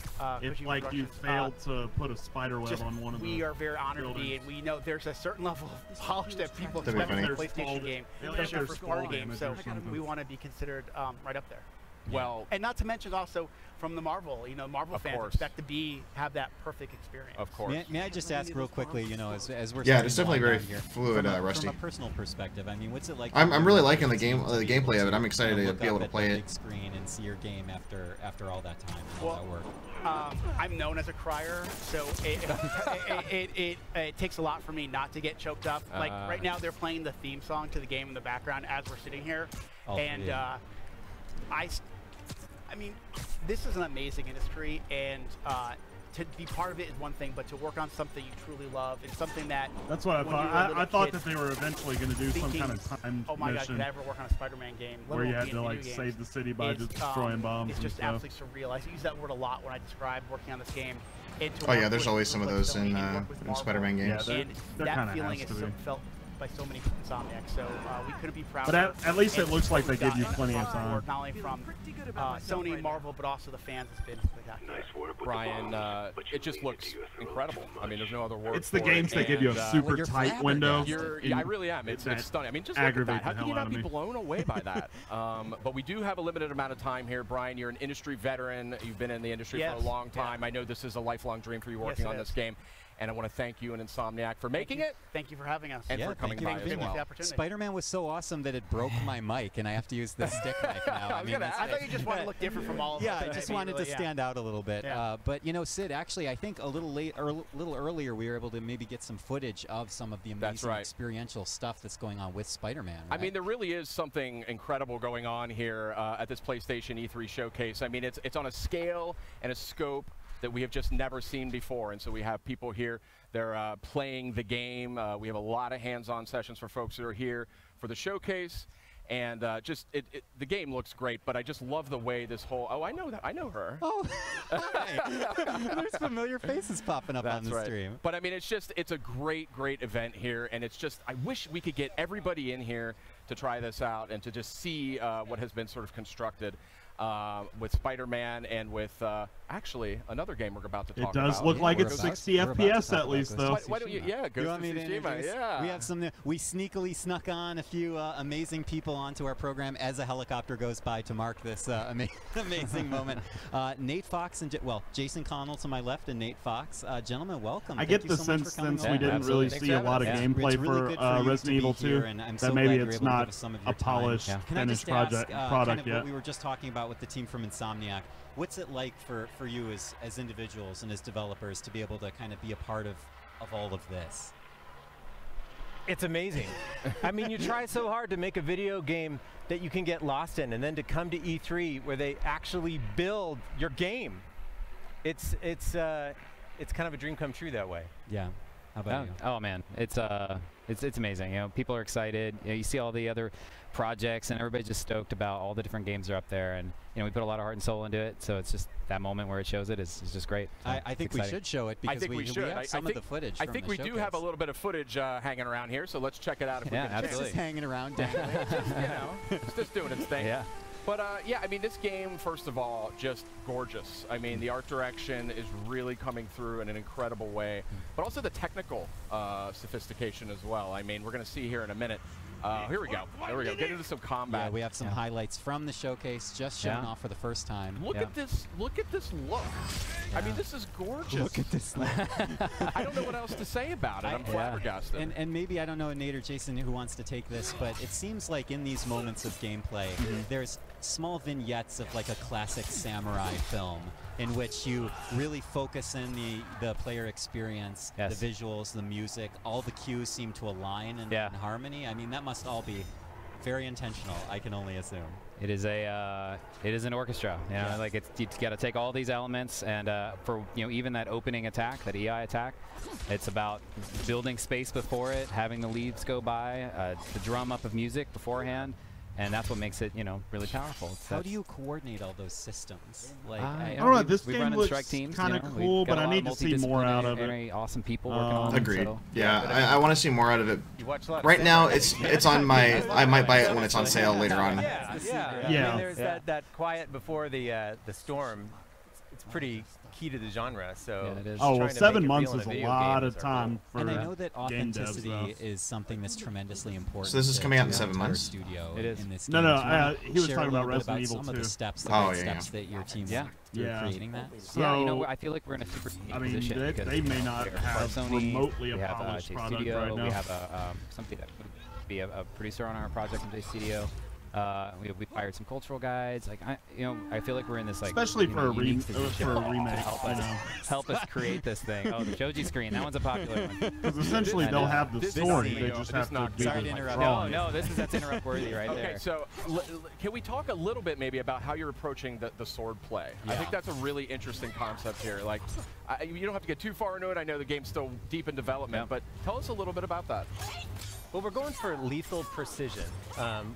Speaker 2: if you failed to put a spider web on one of them.
Speaker 15: We are very honored to be, and we know there's a certain level of polish that people expect from a PlayStation game, especially a first-party game. So we want to be considered right up there.
Speaker 9: Well,
Speaker 15: and not to mention also from the Marvel, Marvel fans expect to have that perfect experience.
Speaker 9: Of course.
Speaker 12: May I just ask real quickly, as we're
Speaker 1: it's definitely very fluid, Rusty.
Speaker 12: From a personal perspective, what's it like?
Speaker 1: I'm really liking the gameplay of it. I'm excited to be able to play it.
Speaker 12: Big screen and see your game after all that time and all that work.
Speaker 15: I'm known as a crier, so it takes a lot for me not to get choked up. Like right now, they're playing the theme song to the game in the background as we're sitting here, and this is an amazing industry, and to be part of it is one thing, but to work on something you truly love is something that.
Speaker 2: That's what I thought. I thought that they were eventually going to do some kind of time
Speaker 15: oh my God,
Speaker 2: mission
Speaker 15: could I ever work on a Spider-Man game?
Speaker 2: Where you had to like save the city by just destroying bombs.
Speaker 15: It's just absolutely surreal. I use that word a lot when I describe working on this game.
Speaker 1: Oh yeah, there's always some of those in Spider-Man games.
Speaker 2: Yeah,
Speaker 15: and that feeling is felt by so many Insomniacs, so we couldn't be proud.
Speaker 2: But at least it looks like they give you plenty of time.
Speaker 15: Not only from Sony, Marvel, but also the fans has been spectacular.
Speaker 9: Brian, it just looks incredible. There's no other word.
Speaker 2: It's the games that give you a super tight window.
Speaker 9: I really am. It's stunning. Just look at that. How can you not be blown away by that? But we do have a limited amount of time here. Brian, you're an industry veteran. You've been in the industry for a long time. I know this is a lifelong dream for you working on this game. And I want to thank you and Insomniac for making it.
Speaker 15: Thank you for having us.
Speaker 9: And for coming by as well.
Speaker 12: Spider-Man was so awesome that it broke my mic, and I have to use the stick mic now.
Speaker 15: I thought you just wanted to look different from all of us.
Speaker 12: Yeah, I just wanted to stand out a little bit.
Speaker 15: Yeah.
Speaker 12: But Sid, actually, I think a little earlier we were able to maybe get some footage of some of the amazing experiential stuff that's going on with Spider-Man. Right?
Speaker 9: There really is something incredible going on here at this PlayStation E3 showcase. It's on a scale and a scope that we have just never seen before. And so we have people here, they're playing the game. We have a lot of hands-on sessions for folks that are here for the showcase. And the game looks great, but I just love the way this whole, I know her.
Speaker 12: Oh, there's familiar faces popping up on the stream.
Speaker 9: But it's a great event here. And I wish we could get everybody in here to try this out and to just see what has been sort of constructed. With Spider-Man and with actually another game we're about to talk about.
Speaker 2: It does look like it's 60 FPS at least, though.
Speaker 9: Why don't you? Yeah, Ghost of Tsushima. Yeah.
Speaker 12: We have some. We sneakily snuck on a few amazing people onto our program as a helicopter goes by to mark this amazing moment. Nate Fox and Jason Connell to my left and Nate Fox. Gentlemen, welcome.
Speaker 2: I get the sense since we didn't really see a lot of gameplay for Resident Evil 2 that maybe it's not a polished, finished product yet.
Speaker 12: What we were just talking about with the team from Insomniac. What's it like for you as individuals and as developers to be able to kind of be a part of all of this?
Speaker 5: It's amazing. You try so hard to make a video game that you can get lost in, and then to come to E3 where they actually build your game. It's kind of a dream come true that way.
Speaker 12: Yeah. How about you?
Speaker 16: Oh man, it's amazing. People are excited. You see all the other projects, and everybody's just stoked about all the different games that are up there. And we put a lot of heart and soul into it. So it's just that moment where it shows it is just great. So
Speaker 12: I think we should show it because we have some of the footage.
Speaker 9: I think we do have a little bit of footage hanging around here. So let's check it out. If we can
Speaker 12: absolutely. Just hanging around.
Speaker 9: It's just doing its thing.
Speaker 16: Yeah.
Speaker 9: But this game, first of all, just gorgeous. The art direction is really coming through in an incredible way, but also the technical sophistication as well. We're going to see here in a minute. Here we go. Get into some combat.
Speaker 12: Yeah, we have some highlights from the showcase just showing off for the first time.
Speaker 9: Look at this. Look at this look. This is gorgeous.
Speaker 12: Look at this look.
Speaker 9: I don't know what else to say about it. I'm flabbergasted.
Speaker 12: And maybe, I don't know, Nate or Jason, who wants to take this, but it seems like in these moments of gameplay, there's small vignettes of like a classic samurai film in which you really focus in the player experience, the visuals, the music, all the cues seem to align in harmony. I mean, that must all be very intentional, I can only assume.
Speaker 16: It is an orchestra. You know, like you got to take all these elements, and for even that opening attack, that EI attack, it's about building space before it, having the leads go by, the drum up of music beforehand. And that's what makes it, really powerful.
Speaker 12: How do you coordinate all those systems? Like,
Speaker 2: I don't know. This game looks kind of cool, but I need to see more out of it.
Speaker 16: Very awesome people working on it.
Speaker 1: Agreed. Yeah, I want to see more out of it. Right now, it's on my. I might buy it when it's on sale later on.
Speaker 5: Yeah. I mean, there's that quiet before the storm. It's pretty key to the genre. So
Speaker 2: oh, well, 7 months is a lot of time for
Speaker 12: and I know that
Speaker 2: game devs,
Speaker 12: authenticity is something that's tremendously important.
Speaker 1: So this is coming out in 7 months.
Speaker 12: Studio
Speaker 2: it is.
Speaker 12: In this
Speaker 2: no. He was
Speaker 12: share
Speaker 2: talking about
Speaker 12: a little bit
Speaker 2: Resident Evil
Speaker 12: some
Speaker 2: 2.
Speaker 12: of the steps, steps that your team creating that.
Speaker 16: So I feel like we're in a super unique position.
Speaker 2: They may not have
Speaker 16: Sony,
Speaker 2: remotely a
Speaker 16: we have
Speaker 2: polished product
Speaker 16: Studio,
Speaker 2: right now.
Speaker 16: We have somebody that would be a producer on our project from J Studio. We hired some cultural guides. Like I feel like we're in this like
Speaker 2: especially for a remake
Speaker 16: to help us create this thing. Oh, the Joji screen, that one's a popular one.
Speaker 2: Because essentially they'll have the story. They just have to do
Speaker 16: sorry to interrupt. No, that's interrupt worthy right there.
Speaker 9: Okay, so can we talk a little bit maybe about how you're approaching the sword play? I think that's a really interesting concept here. Like, you don't have to get too far into it. I know the game's still deep in development, but tell us a little bit about that.
Speaker 5: Well, we're going for lethal precision,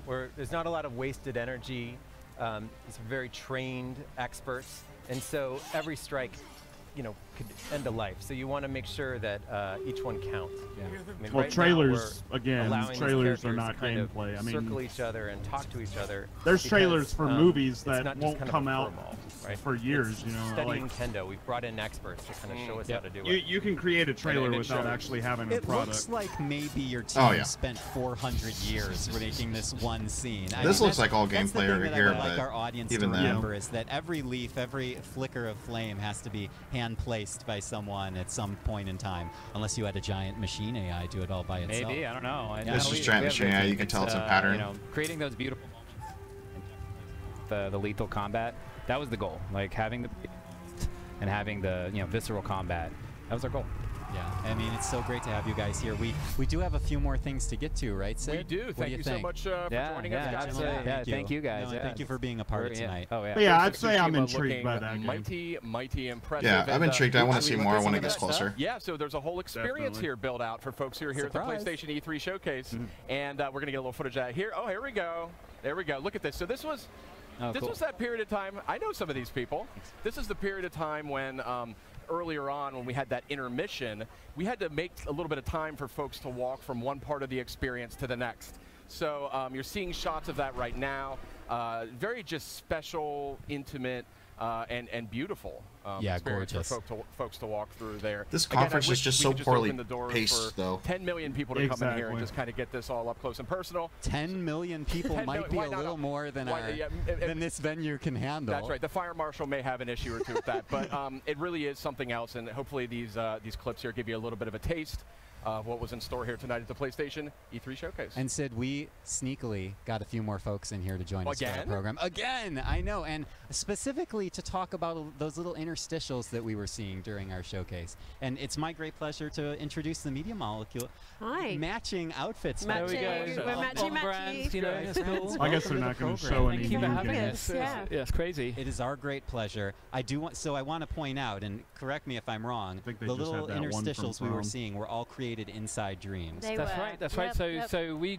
Speaker 5: where there's not a lot of wasted energy. It's very trained experts, and so every strike, could end a life. So you want to make sure that each one counts.
Speaker 2: Yeah.
Speaker 5: I mean,
Speaker 2: well,
Speaker 5: right
Speaker 2: trailers
Speaker 5: now,
Speaker 2: again. Trailers are not gameplay. I mean,
Speaker 5: circle each other and talk to each other.
Speaker 2: There's trailers for movies that
Speaker 5: won't
Speaker 2: come out for years.
Speaker 5: Studying Kendo, we've brought in experts to kind of show us how to do it.
Speaker 2: You can create a trailer without actually having a product.
Speaker 12: It looks like maybe your team spent 400 years making this one scene.
Speaker 1: This looks like all gameplay over here,
Speaker 12: but like our audience to remember is that every leaf, every flicker of flame has to be hand placed by someone at some point in time, unless you had a giant machine AI do it all by itself.
Speaker 16: Maybe, I don't know.
Speaker 1: This is giant machine AI. You can tell it's a pattern.
Speaker 16: Creating those beautiful moments, the lethal combat, that was the goal. Like having the and having the visceral combat, that was our goal.
Speaker 12: Yeah, I mean, it's so great to have you guys here. We do have a few more things to get to, right, Sid?
Speaker 9: We do. Thank you so much for joining us, guys.
Speaker 16: Thank you guys.
Speaker 12: Thank you for being a part of tonight.
Speaker 16: Oh, yeah.
Speaker 2: But yeah, I'd say I'm intrigued by that
Speaker 9: game. Mighty impressive.
Speaker 1: Yeah, I'm intrigued. I want to see more when it gets closer.
Speaker 9: Yeah, so there's a whole experience here built out for folks who are here at the PlayStation E3 showcase, and we're gonna get a little footage out here. Oh, here we go. There we go. Look at this. So this was. This was that period of time. I know some of these people. This is the period of time when earlier on, when we had that intermission, we had to make a little bit of time for folks to walk from one part of the experience to the next. So you're seeing shots of that right now. Very just special, intimate, and beautiful experience
Speaker 12: gorgeous.
Speaker 9: for folks to walk through there.
Speaker 1: This conference is just so poorly paced, though.
Speaker 9: 10 million people to come in here and just kind of get this all up close and personal.
Speaker 12: 10 million people might be a little more than than this venue can handle.
Speaker 9: That's right. The fire marshal may have an issue or two with that, but it really is something else, and hopefully these clips here give you a little bit of a taste of what was in store here tonight at the PlayStation E3 Showcase.
Speaker 12: And Sid, we sneakily got a few more folks in here to join us for the program. Again, I know, and specifically to talk about those little interstitials that we were seeing during our showcase. And it's my great pleasure to introduce the Media Molecule.
Speaker 17: Hi.
Speaker 12: Matching outfits.
Speaker 17: Matching. We're matchy-matchy.
Speaker 2: It's cool. I guess they're not going to show any.
Speaker 17: Thank you for having us.
Speaker 13: Yeah, it's crazy.
Speaker 12: It is our great pleasure. I want to point out, and correct me if I'm wrong, the little interstitials we were seeing were all created inside Dreams.
Speaker 13: That's right. So we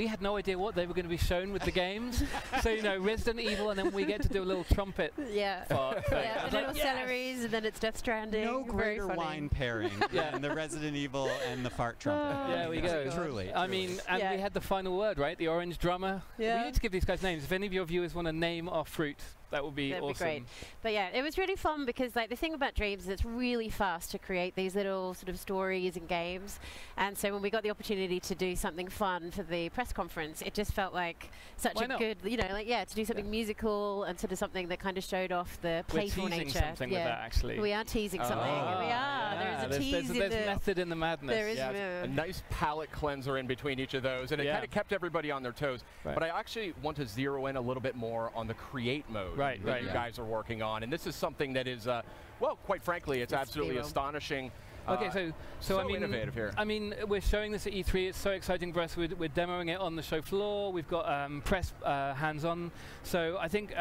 Speaker 13: had no idea what they were going to be shown with the games. So Resident Evil, and then we get to do a little trumpet.
Speaker 17: Yeah. A little celeries, and then it's Death Stranding.
Speaker 12: No greater wine pairing than the Resident Evil and the fart trumpet.
Speaker 13: Yeah, we go.
Speaker 12: Truly.
Speaker 13: I mean, and we had the final word, right? The orange drummer.
Speaker 17: Yeah.
Speaker 13: We need to give these guys names. If any of your viewers want to name our fruit, That would be
Speaker 17: That'd
Speaker 13: awesome.
Speaker 17: be great. But yeah, it was really fun because like the thing about Dreams is it's really fast to create these little sort of stories and games. And so when we got the opportunity to do something fun for the press conference, it just felt like such a good, you know, like to do something musical and sort of something that kind of showed off the playful
Speaker 13: We're teasing
Speaker 17: nature.
Speaker 13: something with that, actually.
Speaker 17: We are teasing something. We are. There's a tease in
Speaker 13: there's
Speaker 17: the
Speaker 13: method in the madness.
Speaker 17: There is
Speaker 9: a nice palate cleanser in between each of those, and it kind of kept everybody on their toes. But I actually want to zero in a little bit more on the create mode that you guys are working on, and this is something that is, well, quite frankly, it's absolutely astonishing.
Speaker 13: Okay, so I mean,
Speaker 9: innovative here.
Speaker 13: I mean, we're showing this at E3. It's so exciting for us. We're demoing it on the show floor. We've got press hands-on. So I think.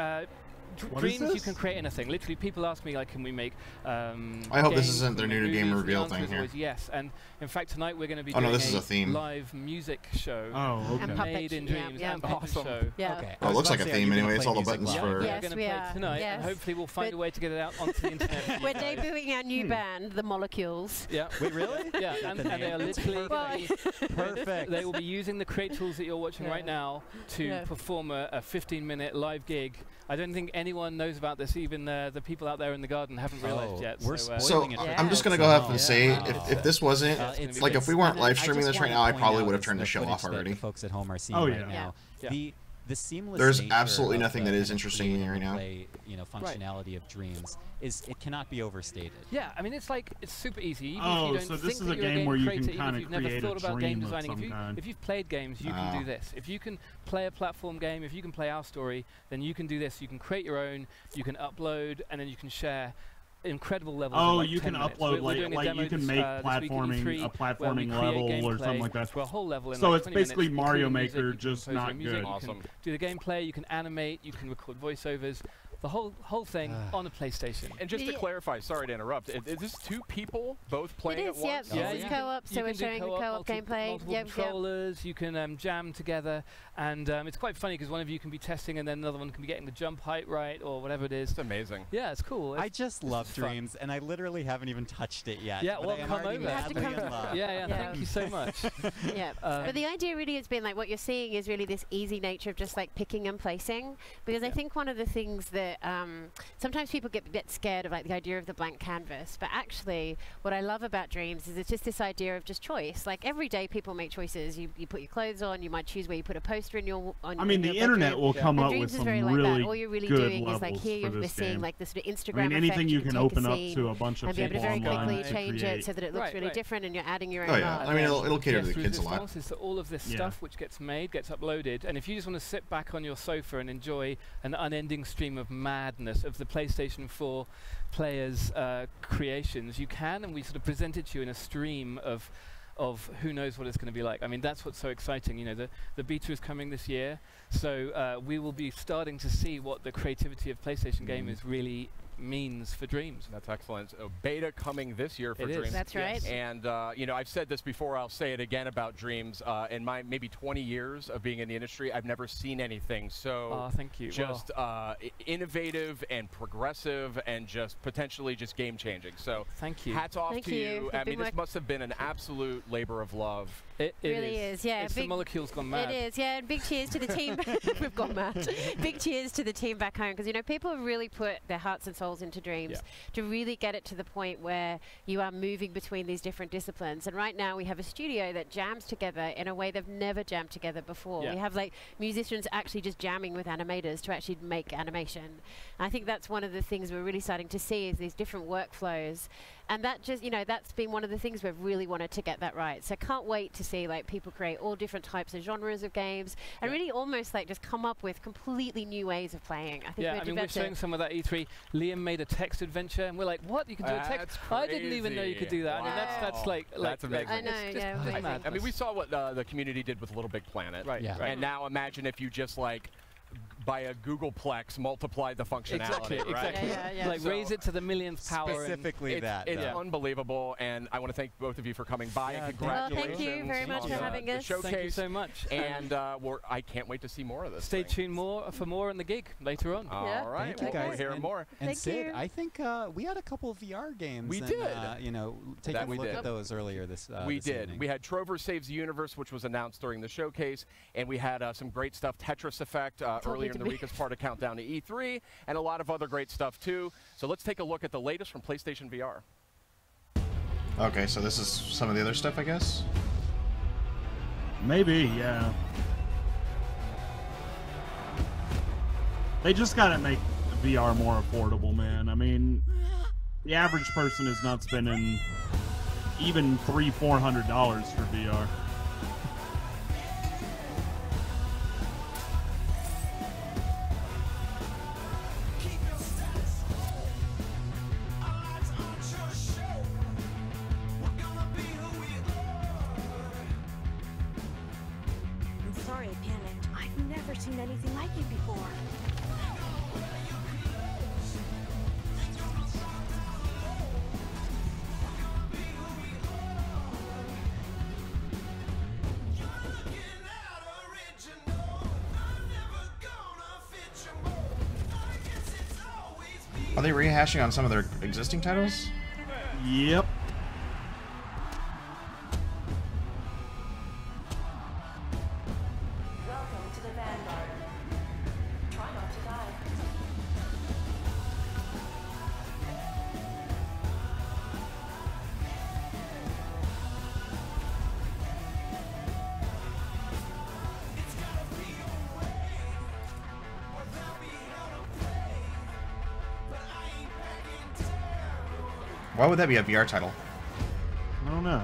Speaker 13: Dreams, you can create anything. Literally, people ask me, like, can we make
Speaker 1: I hope this isn't their new game reveal thing here.
Speaker 13: Yes, and in fact, tonight we're going to be
Speaker 1: doing
Speaker 13: this
Speaker 1: is a theme.
Speaker 13: Live music show.
Speaker 1: Oh, okay.
Speaker 13: Made in Dreams. And awesome. Show.
Speaker 17: Yeah.
Speaker 12: Okay.
Speaker 1: Oh, it looks like a theme anyway. It's all the buttons for...
Speaker 13: We're going to play tonight, and hopefully we'll find a way to get it out onto the internet.
Speaker 17: We're debuting our new band, The Molecules.
Speaker 13: Yeah.
Speaker 12: Wait, really?
Speaker 13: Yeah, and they are literally
Speaker 12: perfect.
Speaker 13: They will be using the create tools that you're watching right now to perform a 15-minute live gig. I don't think anyone knows about this. Even the people out there in the garden haven't realized yet.
Speaker 1: So I'm just gonna go ahead and say, if this wasn't like if we weren't live streaming this right now, I probably would have turned the show off already.
Speaker 12: Folks at home are seeing right now. The seamless
Speaker 1: There's
Speaker 12: nature
Speaker 1: absolutely
Speaker 12: of
Speaker 1: nothing that is interesting to me right now.
Speaker 12: You know, functionality of Dreams it cannot be overstated.
Speaker 13: Yeah, I mean it's super easy. Even
Speaker 2: oh,
Speaker 13: if you don't
Speaker 2: so this
Speaker 13: think
Speaker 2: is a
Speaker 13: you're
Speaker 2: game where you
Speaker 13: creator,
Speaker 2: can kind of create
Speaker 13: thought
Speaker 2: a
Speaker 13: about game
Speaker 2: dream of
Speaker 13: designing.
Speaker 2: some kind.
Speaker 13: If you've played games, you can do this. If you can play a platform game, if you can play our story, then you can do this. You can create your own. You can upload, and then you can share. Incredible levels.
Speaker 2: Oh,
Speaker 13: of like
Speaker 2: you can upload like you can make platforming a platforming level or something like that.
Speaker 13: A whole level in
Speaker 2: so
Speaker 13: like
Speaker 2: it's basically
Speaker 13: minutes,
Speaker 2: Mario Maker, just not good.
Speaker 13: Awesome. You can do the gameplay. You can animate. You can record voiceovers. The whole thing on a PlayStation.
Speaker 9: And just to clarify, sorry to interrupt, is this two people both playing at once?
Speaker 17: Yeah, it's co-op, so we're showing the co-op gameplay.
Speaker 13: Multiple controllers, you can jam together, and it's quite funny because one of you can be testing and then another one can be getting the jump height right or whatever it is.
Speaker 9: It's amazing.
Speaker 13: Yeah, it's cool.
Speaker 12: I just love Dreams, and I literally haven't even touched it yet.
Speaker 13: Yeah, well, come over.
Speaker 12: Yeah,
Speaker 13: thank you so much.
Speaker 17: Yeah, but the idea really has been like what you're seeing is really this easy nature of just like picking and placing, because I think one of the things that sometimes people get scared of like the idea of the blank canvas, but actually what I love about Dreams is it's just this idea of just choice. Like every day people make choices. You put your clothes on, you might choose where you put a poster in your
Speaker 2: I mean the internet will come up with some really
Speaker 17: all you're really
Speaker 2: good
Speaker 17: doing is like here you're
Speaker 2: this
Speaker 17: seeing
Speaker 2: game.
Speaker 17: like the sort of Instagram
Speaker 2: I mean anything
Speaker 17: effect.
Speaker 2: you can open up to a bunch of
Speaker 17: and be able
Speaker 2: people
Speaker 17: to very
Speaker 2: online
Speaker 17: quickly change it so that it looks really different and you're adding your own art.
Speaker 1: I mean it'll cater to the kids a lot.
Speaker 13: Is that all of this stuff which gets made gets uploaded, and if you just want to sit back on your sofa and enjoy an unending stream of madness of the PlayStation 4 players' creations, you can, and we sort of present it to you in a stream of who knows what it's going to be like. I mean, that's what's so exciting. You know, the beta is coming this year, so we will be starting to see what the creativity of PlayStation gamers really means for Dreams.
Speaker 9: That's excellent. Beta coming this year for Dreams.
Speaker 17: That's right.
Speaker 9: And you know, I've said this before, I'll say it again about Dreams. In my maybe 20 years of being in the industry, I've never seen anything so
Speaker 13: thank you.
Speaker 9: Just innovative and progressive and just potentially just game changing. So
Speaker 13: thank you.
Speaker 9: Hats off to you. I mean, this must have been an absolute labor of love.
Speaker 13: It
Speaker 17: really is. Yeah,
Speaker 13: it's the molecules gone mad.
Speaker 17: It is. Yeah, and big cheers to the team. We've gone mad. Big cheers to the team back home, because you know people have really put their hearts and souls into Dreams to really get it to the point where you are moving between these different disciplines. And right now we have a studio that jams together in a way they've never jammed together before. We have like musicians actually just jamming with animators to actually make animation. And I think that's one of the things we're really starting to see is these different workflows. And that just, you know, that's been one of the things we've really wanted to get that right. So can't wait to see like people create all different types of genres of games and really almost like just come up with completely new ways of playing. I think
Speaker 13: we're showing some of that E3. Liam made a text adventure and we're like, what? You can do a text? I didn't even know you could do that.
Speaker 9: Wow.
Speaker 13: I mean, that's like
Speaker 9: that's amazing.
Speaker 17: I know,
Speaker 9: I mean, we saw what the community did with Little Big Planet.
Speaker 13: Right.
Speaker 9: And now imagine if you just like by a Googleplex multiply the functionality.
Speaker 13: Exactly. Like so raise it to the millionth power.
Speaker 12: Specifically that.
Speaker 9: It's unbelievable, and I want to thank both of you for coming by. And congratulations.
Speaker 17: Well, thank you very much for having us.
Speaker 9: Showcase.
Speaker 13: Thank you so much.
Speaker 9: And I can't wait to see more of this.
Speaker 13: Stay tuned for more on the gig later on.
Speaker 9: All right.
Speaker 12: Thank you guys.
Speaker 9: We'll hear more.
Speaker 12: And Sid, I think we had a couple of VR games.
Speaker 9: We did.
Speaker 12: You know, taking a look at those earlier this
Speaker 9: We did.
Speaker 12: evening.
Speaker 9: We had Trover Saves the Universe, which was announced during the showcase, and we had some great stuff. Tetris Effect earlier during the week as part of Countdown to E3, and a lot of other great stuff too. So let's take a look at the latest from PlayStation VR.
Speaker 1: Okay, so this is some of the other stuff, I guess?
Speaker 2: Maybe, yeah. They just gotta make VR more affordable, man. I mean, the average person is not spending even $300–400 for VR.
Speaker 6: I'm sorry I panicked. I've never seen anything like it before.
Speaker 1: Are they rehashing on some of their existing titles?
Speaker 2: Yep.
Speaker 10: Welcome to the Vanguard. Try not to die.
Speaker 1: Why would that be a VR title?
Speaker 2: I don't know.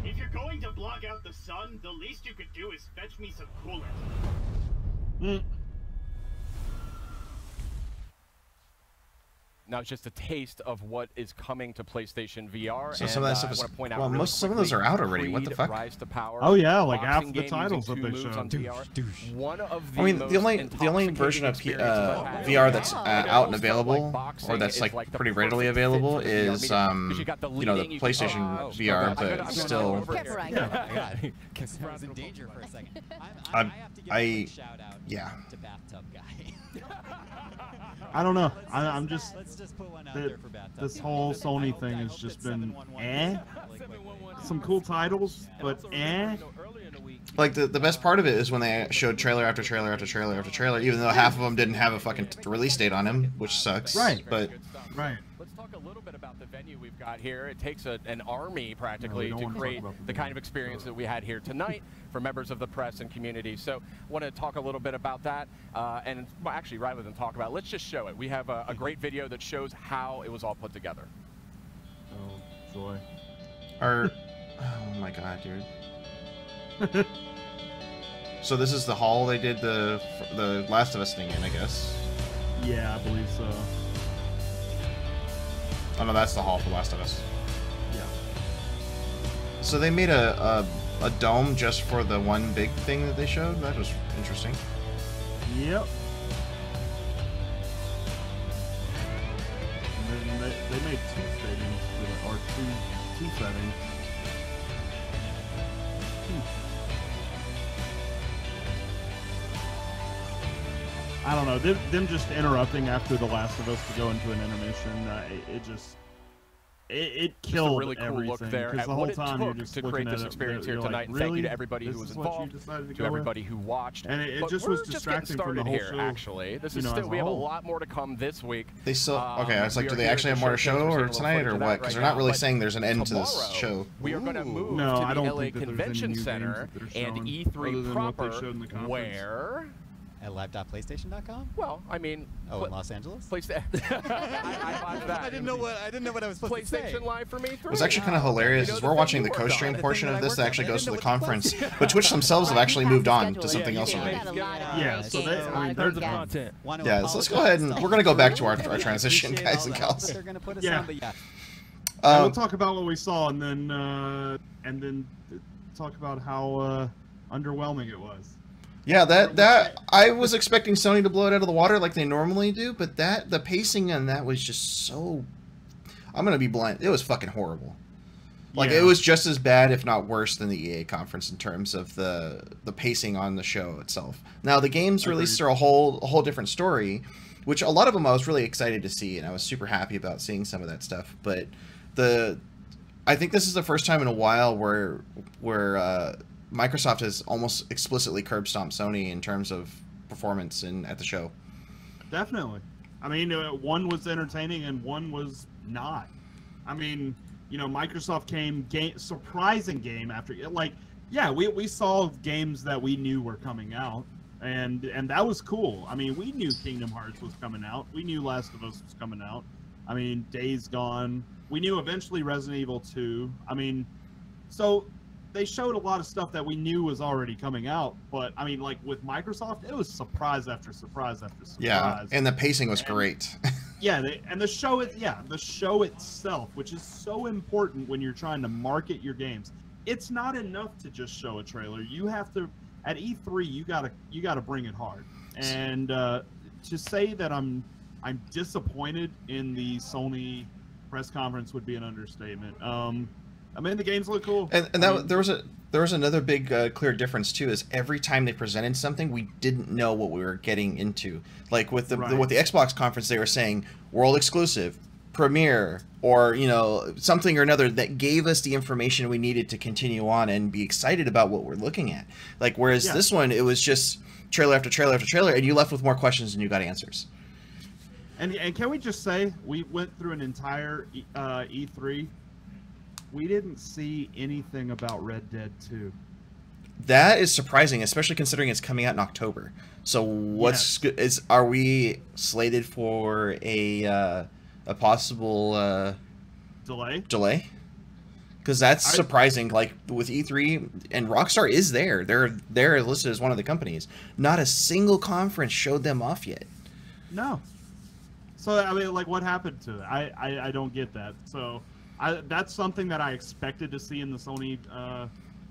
Speaker 19: If you're going to block out the sun, the least you could do is fetch me some coolant.
Speaker 9: Now it's just a taste of what is coming to PlayStation VR.
Speaker 1: So some of that stuff is, well, some of those are out already. What the fuck?
Speaker 9: Rise to Power,
Speaker 2: Oh yeah, like half the
Speaker 9: game
Speaker 2: titles that
Speaker 9: using
Speaker 2: they
Speaker 9: 2 moves
Speaker 2: showed.
Speaker 9: on VR. One of the
Speaker 1: I mean, the only version of VR that's out and available, or that's like pretty readily available, is you know, the PlayStation VR, but still.
Speaker 12: Because I was in danger for a second. I have to give a shout out to Bathtub Guy.
Speaker 2: I don't know. I'm just.
Speaker 12: Let's just put one out there for Bathtub
Speaker 2: This
Speaker 12: Guy.
Speaker 2: whole Sony thing has just been some cool titles, but
Speaker 1: Like the best part of it is when they showed trailer after trailer after trailer after trailer, even though half of them didn't have a fucking release date on them, which sucks.
Speaker 2: Right.
Speaker 1: But
Speaker 9: Let's talk a little bit about the venue we've got here. It takes an army practically to create the kind of experience that we had here tonight for members of the press and community. So I want to talk a little bit about that, and well, actually, rather than talk about it, let's just show it. We have a great video that shows how it was all put together.
Speaker 2: Oh, joy.
Speaker 1: oh my god, dude. So this is the hall they did the Last of Us thing in, I guess.
Speaker 2: Yeah, I believe so.
Speaker 1: Oh no, that's the hall for Last of Us.
Speaker 2: Yeah.
Speaker 1: So they made a dome just for the one big thing that they showed? That was interesting.
Speaker 2: Yep. And then they made 2 stadiums for the, or two settings. I don't know. Them just interrupting after The Last of Us to go into an intermission, it killed
Speaker 9: just a really cool
Speaker 2: everything.
Speaker 9: look there at
Speaker 2: the
Speaker 9: what
Speaker 2: whole
Speaker 9: it
Speaker 2: time you're
Speaker 9: took
Speaker 2: just
Speaker 9: to create this experience here tonight. And thank you to everybody who was involved, to everybody who watched.
Speaker 2: And it
Speaker 9: but
Speaker 2: just
Speaker 9: we're
Speaker 2: was
Speaker 9: just
Speaker 2: distracting
Speaker 9: getting started
Speaker 2: from the whole
Speaker 9: here,
Speaker 2: show.
Speaker 9: actually. This is
Speaker 2: as
Speaker 9: still,
Speaker 2: a
Speaker 9: we have a
Speaker 2: whole.
Speaker 9: lot more to come this week.
Speaker 1: They still okay. I was like,
Speaker 9: we
Speaker 1: do
Speaker 9: are
Speaker 1: they
Speaker 9: here
Speaker 1: actually
Speaker 9: at
Speaker 1: have more to
Speaker 9: the
Speaker 1: show
Speaker 9: showcase. We're
Speaker 1: or
Speaker 9: seeing a
Speaker 1: tonight
Speaker 9: little
Speaker 1: or
Speaker 9: footage of
Speaker 1: what?
Speaker 9: that
Speaker 1: Because
Speaker 9: right
Speaker 1: they're not
Speaker 9: now,
Speaker 1: really
Speaker 9: but
Speaker 1: saying there's an end to this
Speaker 9: tomorrow,
Speaker 1: show.
Speaker 9: We are going to move
Speaker 2: No,
Speaker 9: to
Speaker 2: I
Speaker 9: the
Speaker 2: don't
Speaker 9: LA
Speaker 2: think that there's any
Speaker 9: Convention
Speaker 2: new games
Speaker 9: Center
Speaker 2: that they're
Speaker 9: and
Speaker 2: showing,
Speaker 9: E3
Speaker 2: other than what they
Speaker 9: proper,
Speaker 2: showed in the conference.
Speaker 9: where.
Speaker 12: At live.playstation.com?
Speaker 9: Well, I mean,
Speaker 12: oh, in Los Angeles?
Speaker 9: PlayStation.
Speaker 12: I didn't know what I was supposed to say.
Speaker 9: PlayStation Live for me.
Speaker 1: It was actually kind of hilarious as we're watching the co-stream portion of this that actually goes to the conference, but Twitch themselves have actually moved on to something else already.
Speaker 2: Yeah, so there's the content.
Speaker 1: Yeah, so let's go ahead and we're going to go back to our transition, guys and gals.
Speaker 12: They're going to put us
Speaker 2: Yeah.
Speaker 12: on, but yeah.
Speaker 2: We'll talk about what we saw, and then talk about how underwhelming it was.
Speaker 1: Yeah, that I was expecting Sony to blow it out of the water like they normally do, but the pacing on that was just so. I'm gonna be blunt. It was fucking horrible. Like it was just as bad, if not worse, than the EA conference in terms of the pacing on the show itself. Now the games released are a whole different story, which a lot of them I was really excited to see, and I was super happy about seeing some of that stuff. But I think this is the first time in a while where Microsoft has almost explicitly curb stomped Sony in terms of performance at the show. Definitely.
Speaker 2: I mean, one was entertaining and one was not. I mean, you know, Microsoft came surprising game after, like, yeah, we saw games that we knew were coming out, and that was cool. I mean, we knew Kingdom Hearts was coming out. We knew Last of Us was coming out. I mean, Days Gone. We knew eventually Resident Evil 2. I mean, so they showed a lot of stuff that we knew was already coming out, but I mean, like with Microsoft, it was surprise after surprise after surprise.
Speaker 1: Yeah, and the pacing was great.
Speaker 2: Yeah, the show itself, which is so important when you're trying to market your games. It's not enough to just show a trailer. You have to, at E3, you gotta bring it hard. And to say that I'm disappointed in the Sony press conference would be an understatement. I mean, the games look cool.
Speaker 1: And there was another big clear difference too. Is every time they presented something, we didn't know what we were getting into. Like with the Xbox conference, they were saying world exclusive, premiere, or you know something or another that gave us the information we needed to continue on and be excited about what we're looking at. Like whereas this one, it was just trailer after trailer after trailer, and you left with more questions than you got answers.
Speaker 2: And can we just say we went through an entire E3. We didn't see anything about Red Dead 2.
Speaker 1: That is surprising, especially considering it's coming out in October. So are we slated for a possible delay? Because that's surprising. Like with E3 and Rockstar is there. They're listed as one of the companies. Not a single conference showed them off yet.
Speaker 2: No. So I mean, like, what happened to it? I don't get that. So. That's something that I expected to see in the Sony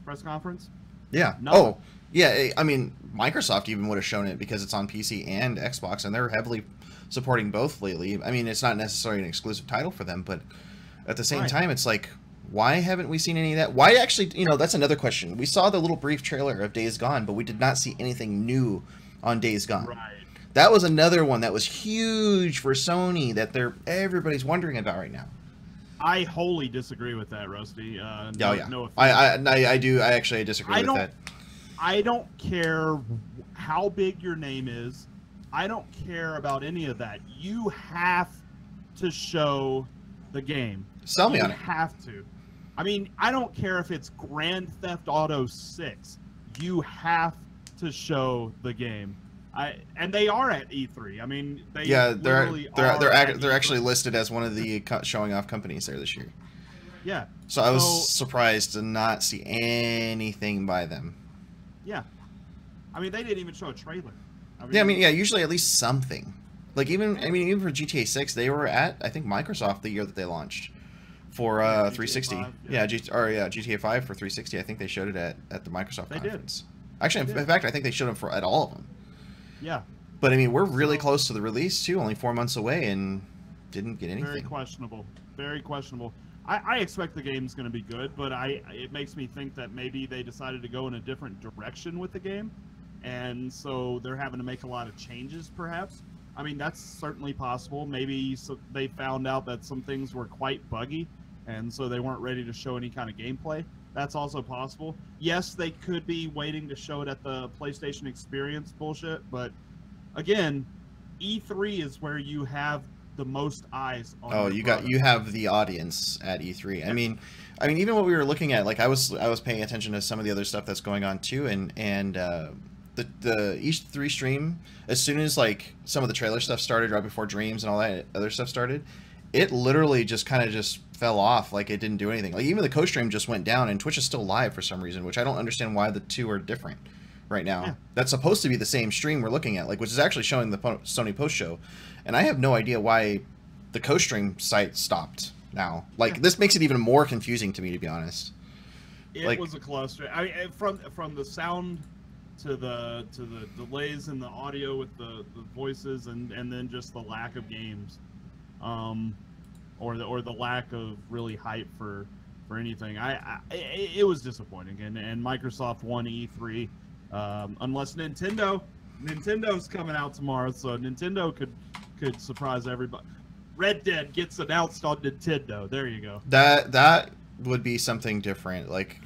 Speaker 2: press conference.
Speaker 1: Yeah. Nothing. Oh, yeah. I mean, Microsoft even would have shown it because it's on PC and Xbox, and they're heavily supporting both lately. I mean, it's not necessarily an exclusive title for them, but at the same time, it's like, why haven't we seen any of that? Why actually, you know, that's another question. We saw the little brief trailer of Days Gone, but we did not see anything new on Days Gone. Right. That was another one that was huge for Sony that everybody's wondering about right now.
Speaker 2: I wholly disagree with that, Rusty. No
Speaker 1: I do. I actually disagree with that.
Speaker 2: I don't care how big your name is. I don't care about any of that. You have to show the game.
Speaker 1: Sell me on it.
Speaker 2: You have to. I mean, I don't care if it's Grand Theft Auto 6. You have to show the game. And they are at E3. I mean,
Speaker 1: they're actually listed as one of the showing off companies there this year.
Speaker 2: Yeah.
Speaker 1: So I was surprised to not see anything by them.
Speaker 2: Yeah. I mean, they didn't even show a trailer.
Speaker 1: Usually at least something. Like even for GTA 6, they were at I think Microsoft the year that they launched for 360. GTA 5 for 360. I think they showed it at the Microsoft conference. Actually, in fact, I think they showed them at all of them.
Speaker 2: Yeah.
Speaker 1: But I mean, we're really close to the release too, only 4 months away, and didn't get anything.
Speaker 2: Very questionable. Very questionable. I expect the game's going to be good, but it makes me think that maybe they decided to go in a different direction with the game, and so they're having to make a lot of changes, perhaps. I mean, that's certainly possible. Maybe they found out that some things were quite buggy, and so they weren't ready to show any kind of gameplay. That's also possible. Yes, they could be waiting to show it at the PlayStation Experience bullshit, but again, E3 is where you have the most eyes on
Speaker 1: you have the audience at E3. I mean even what we were looking at, like I was paying attention to some of the other stuff that's going on too, and the E3 stream, as soon as like some of the trailer stuff started right before Dreams and all that other stuff started, it literally just kind of just fell off. Like it didn't do anything. Like even the co-stream just went down, and Twitch is still live for some reason, which I don't understand why the two are different right now. Yeah. That's supposed to be the same stream we're looking at, like, which is actually showing the Sony post show, and I have no idea why the co-stream site stopped. now. Like this makes it even more confusing to me, to be honest.
Speaker 2: It was a cluster. I mean, from the sound to the delays in the audio with the voices, and then just the lack of games, or the lack of really hype for anything. It was disappointing, and Microsoft won E3, unless Nintendo's coming out tomorrow, so Nintendo could surprise everybody. Red Dead gets announced on Nintendo. There you go.
Speaker 1: That would be something different. Like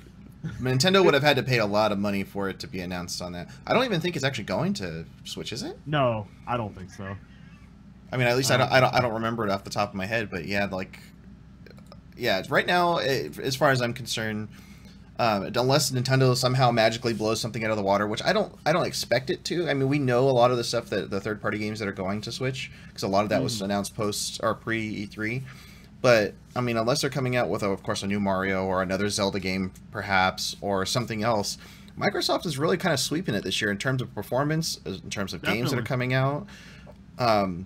Speaker 1: Nintendo would have had to pay a lot of money for it to be announced on that. I don't even think it's actually going to Switch, is it?
Speaker 2: No, I don't think so.
Speaker 1: I mean, at least I don't remember it off the top of my head, but yeah, like, yeah, right now, as far as I'm concerned, unless Nintendo somehow magically blows something out of the water, which I don't expect it to. I mean, we know a lot of the stuff that the third-party games that are going to Switch, because a lot of that was announced post or pre E3. But I mean, unless they're coming out with, of course, a new Mario or another Zelda game, perhaps, or something else, Microsoft is really kind of sweeping it this year in terms of performance, in terms of games that are coming out. And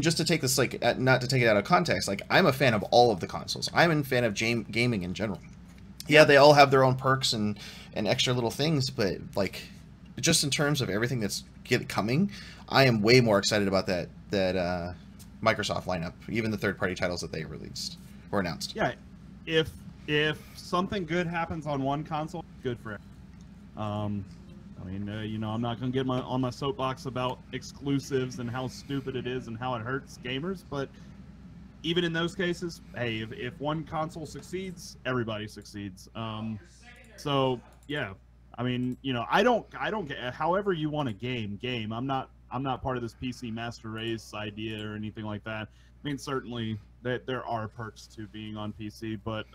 Speaker 1: just to take this, like, not to take it out of context, like, I'm a fan of all of the consoles. I'm a fan of gaming in general. Yeah, they all have their own perks and extra little things, but like, just in terms of everything that's coming, I am way more excited about that Microsoft lineup, even the third-party titles that they released or announced.
Speaker 2: Yeah, if something good happens on one console, good for it. I mean, you know, I'm not gonna get on my soapbox about exclusives and how stupid it is and how it hurts gamers, but even in those cases, hey, if one console succeeds, everybody succeeds. So yeah, I mean, you know, I don't get however you want to game. I'm not part of this PC master race idea or anything like that. I mean, certainly that there are perks to being on PC, but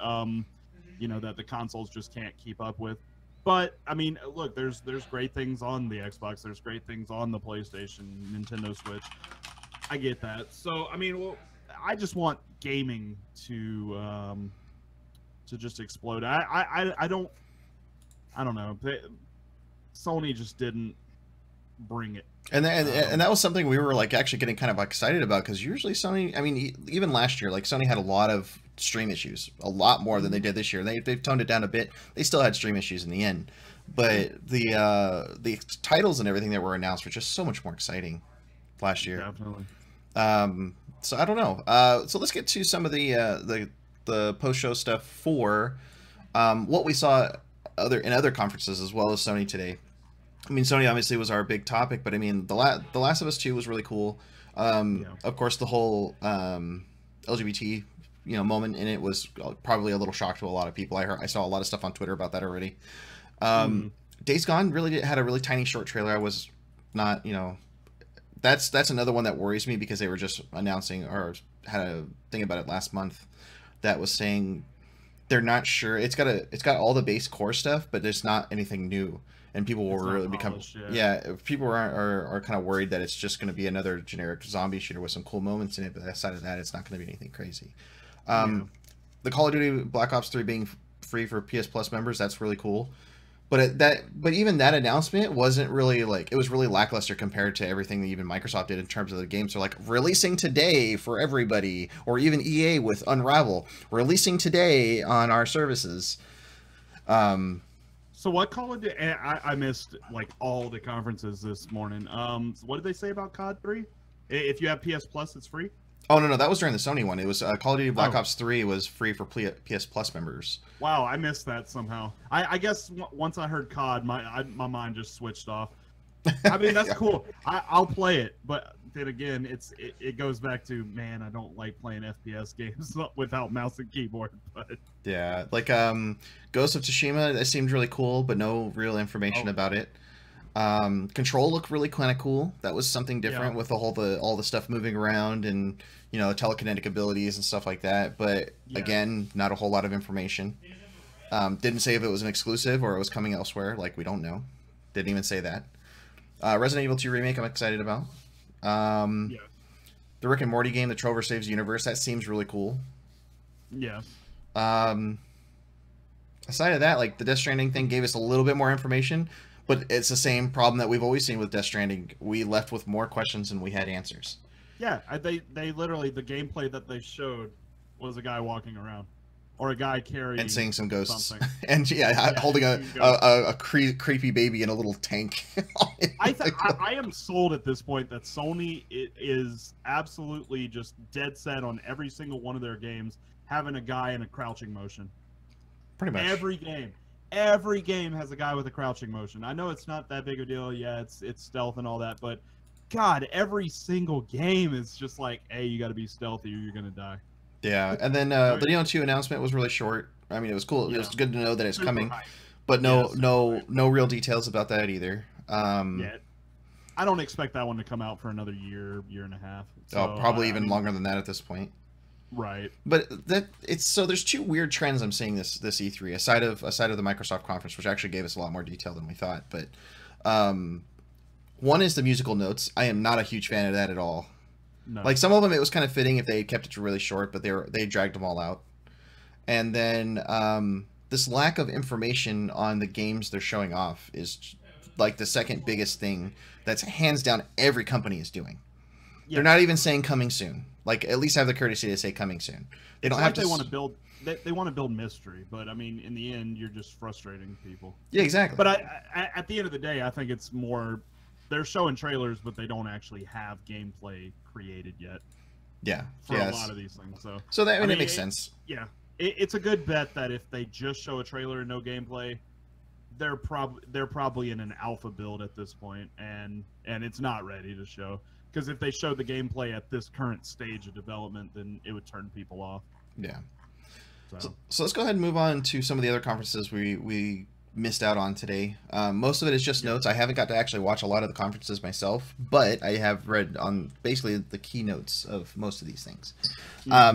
Speaker 2: you know, that the consoles just can't keep up with. But I mean, look, there's great things on the Xbox. There's great things on the PlayStation, Nintendo Switch. I get that. So I mean, well, I just want gaming to just explode. I don't know. Sony just didn't bring it.
Speaker 1: And that was something we were like actually getting kind of excited about, because usually Sony, I mean, even last year, like Sony had a lot of stream issues, a lot more than they did this year. They've toned it down a bit. They still had stream issues in the end, but the titles and everything that were announced were just so much more exciting last year.
Speaker 2: Definitely.
Speaker 1: So I don't know. So let's get to some of the post-show stuff for what we saw in other conferences as well as Sony today. I mean, Sony obviously was our big topic, but I mean, The Last of Us 2 was really cool. Of course, the whole LGBT, you know, moment in it was probably a little shock to a lot of people. I saw a lot of stuff on Twitter about that already. Days Gone had a really tiny short trailer. I was not, you know, that's another one that worries me, because they were just announcing or had a thing about it last month that was saying they're not sure. It's got all the base core stuff, but there's not anything new. And people will really become, people are kind of worried that it's just going to be another generic zombie shooter with some cool moments in it. But aside of that, it's not going to be anything crazy. The Call of Duty Black Ops 3 being free for PS Plus members, that's really cool. But even that announcement wasn't really like, it was really lackluster compared to everything that even Microsoft did in terms of the games. So like releasing today for everybody, or even EA with Unravel releasing today on our services.
Speaker 2: So what Call of Duty? I missed like all the conferences this morning. So what did they say about COD 3? If you have PS Plus, it's free.
Speaker 1: Oh no, that was during the Sony one. It was Call of Duty Black Ops 3 was free for PS Plus members.
Speaker 2: Wow, I missed that somehow. I guess once I heard COD, my mind just switched off. I mean, that's cool. I'll play it, but then again, it goes back to, man, I don't like playing FPS games without mouse and keyboard. But
Speaker 1: yeah, like Ghost of Tsushima, that seemed really cool, but no real information about it. Control looked really kind of cool. That was something different with all the stuff moving around and, you know, telekinetic abilities and stuff like that. But again, not a whole lot of information. Didn't say if it was an exclusive or it was coming elsewhere. Like, we don't know. Didn't even say that. Resident Evil 2 Remake, I'm excited about. The Rick and Morty game, The Trover Saves the Universe, that seems really cool.
Speaker 2: Yeah.
Speaker 1: Aside of that, like, the Death Stranding thing gave us a little bit more information, but it's the same problem that we've always seen with Death Stranding. We left with more questions than we had answers.
Speaker 2: Yeah, they literally, the gameplay that they showed was a guy walking around, or a guy carrying
Speaker 1: and seeing some ghosts,
Speaker 2: something.
Speaker 1: and yeah, holding a creepy baby in a little tank.
Speaker 2: I am sold at this point that Sony is absolutely just dead set on every single one of their games having a guy in a crouching motion.
Speaker 1: Pretty much
Speaker 2: every game has a guy with a crouching motion. I know it's not that big a deal. Yeah, it's stealth and all that, but God, every single game is just like, hey, you got to be stealthy or you're gonna die.
Speaker 1: Yeah, and then the Neo 2 announcement was really short. I mean, it was cool. Yeah. It was good to know that it's coming, but no real details about that either.
Speaker 2: Yeah, I don't expect that one to come out for another year and a half. So,
Speaker 1: probably even longer than that at this point.
Speaker 2: Right.
Speaker 1: But there's two weird trends I'm seeing this E3 aside of the Microsoft conference, which actually gave us a lot more detail than we thought. But one is the musical notes. I am not a huge fan of that at all. No. Like some of them, it was kind of fitting if they kept it really short, but they dragged them all out. And then this lack of information on the games they're showing off is like the second biggest thing that's hands down every company is doing. Yeah. They're not even saying coming soon. Like at least have the courtesy to say coming soon. They don't have to.
Speaker 2: They want to build. They want to build mystery, but I mean, in the end, you're just frustrating people.
Speaker 1: Yeah, exactly.
Speaker 2: But at the end of the day, I think it's more. They're showing trailers, but they don't actually have gameplay created yet.
Speaker 1: Yeah,
Speaker 2: for a lot of these things.
Speaker 1: So that it makes sense.
Speaker 2: Yeah, it's a good bet that if they just show a trailer and no gameplay, they're probably in an alpha build at this point, and it's not ready to show. Because if they showed the gameplay at this current stage of development, then it would turn people off.
Speaker 1: Yeah. So let's go ahead and move on to some of the other conferences we missed out on today. Most of it is just notes. I haven't got to actually watch a lot of the conferences myself, but I have read on basically the keynotes of most of these things.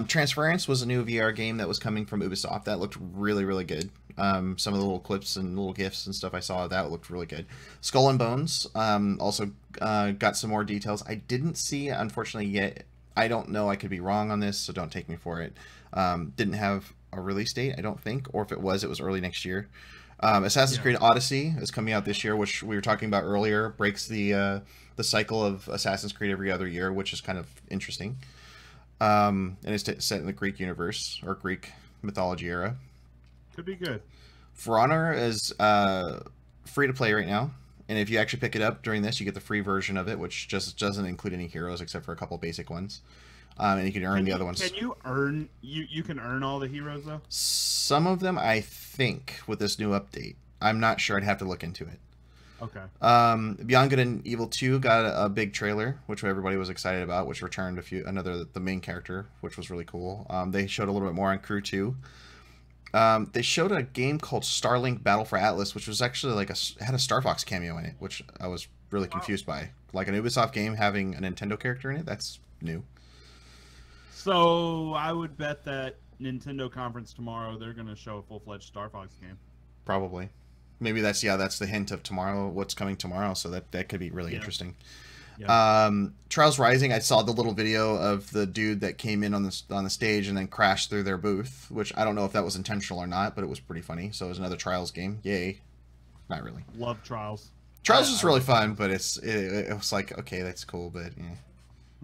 Speaker 1: Transference was a new VR game that was coming from Ubisoft. That looked really, really good. Some of the little clips and little GIFs and stuff I saw, that looked really good. Skull and Bones also got some more details. I didn't see, unfortunately, yet. I don't know. I could be wrong on this, so don't take me for it. Didn't have a release date, I don't think, or if it was early next year. Assassin's Creed Odyssey is coming out this year, which we were talking about earlier. Breaks the cycle of Assassin's Creed every other year, which is kind of interesting. And it's set in the Greek universe or Greek mythology era.
Speaker 2: Could be good.
Speaker 1: For Honor is free to play right now, and if you actually pick it up during this, you get the free version of it, which just doesn't include any heroes except for a couple basic ones. And you can earn the other ones.
Speaker 2: Can you earn? You can earn all the heroes though.
Speaker 1: Some of them, I think, with this new update. I'm not sure. I'd have to look into it.
Speaker 2: Okay.
Speaker 1: Beyond Good and Evil 2 got a big trailer, which everybody was excited about, which returned the main character, which was really cool. They showed a little bit more on Crew 2. They showed a game called Starlink Battle for Atlas, which was actually had a Star Fox cameo in it, which I was really confused by. Like an Ubisoft game having a Nintendo character in it, that's new.
Speaker 2: So I would bet that Nintendo conference tomorrow, they're going to show a full-fledged Star Fox game.
Speaker 1: Probably. Maybe that's the hint of tomorrow, what's coming tomorrow, so that could be really interesting. Yeah. Trials Rising, I saw the little video of the dude that came in on the stage and then crashed through their booth, which I don't know if that was intentional or not, but it was pretty funny. So it was another Trials game. Yay. Not really.
Speaker 2: Love Trials.
Speaker 1: Trials was really fun, but it was like, okay, that's cool, but yeah.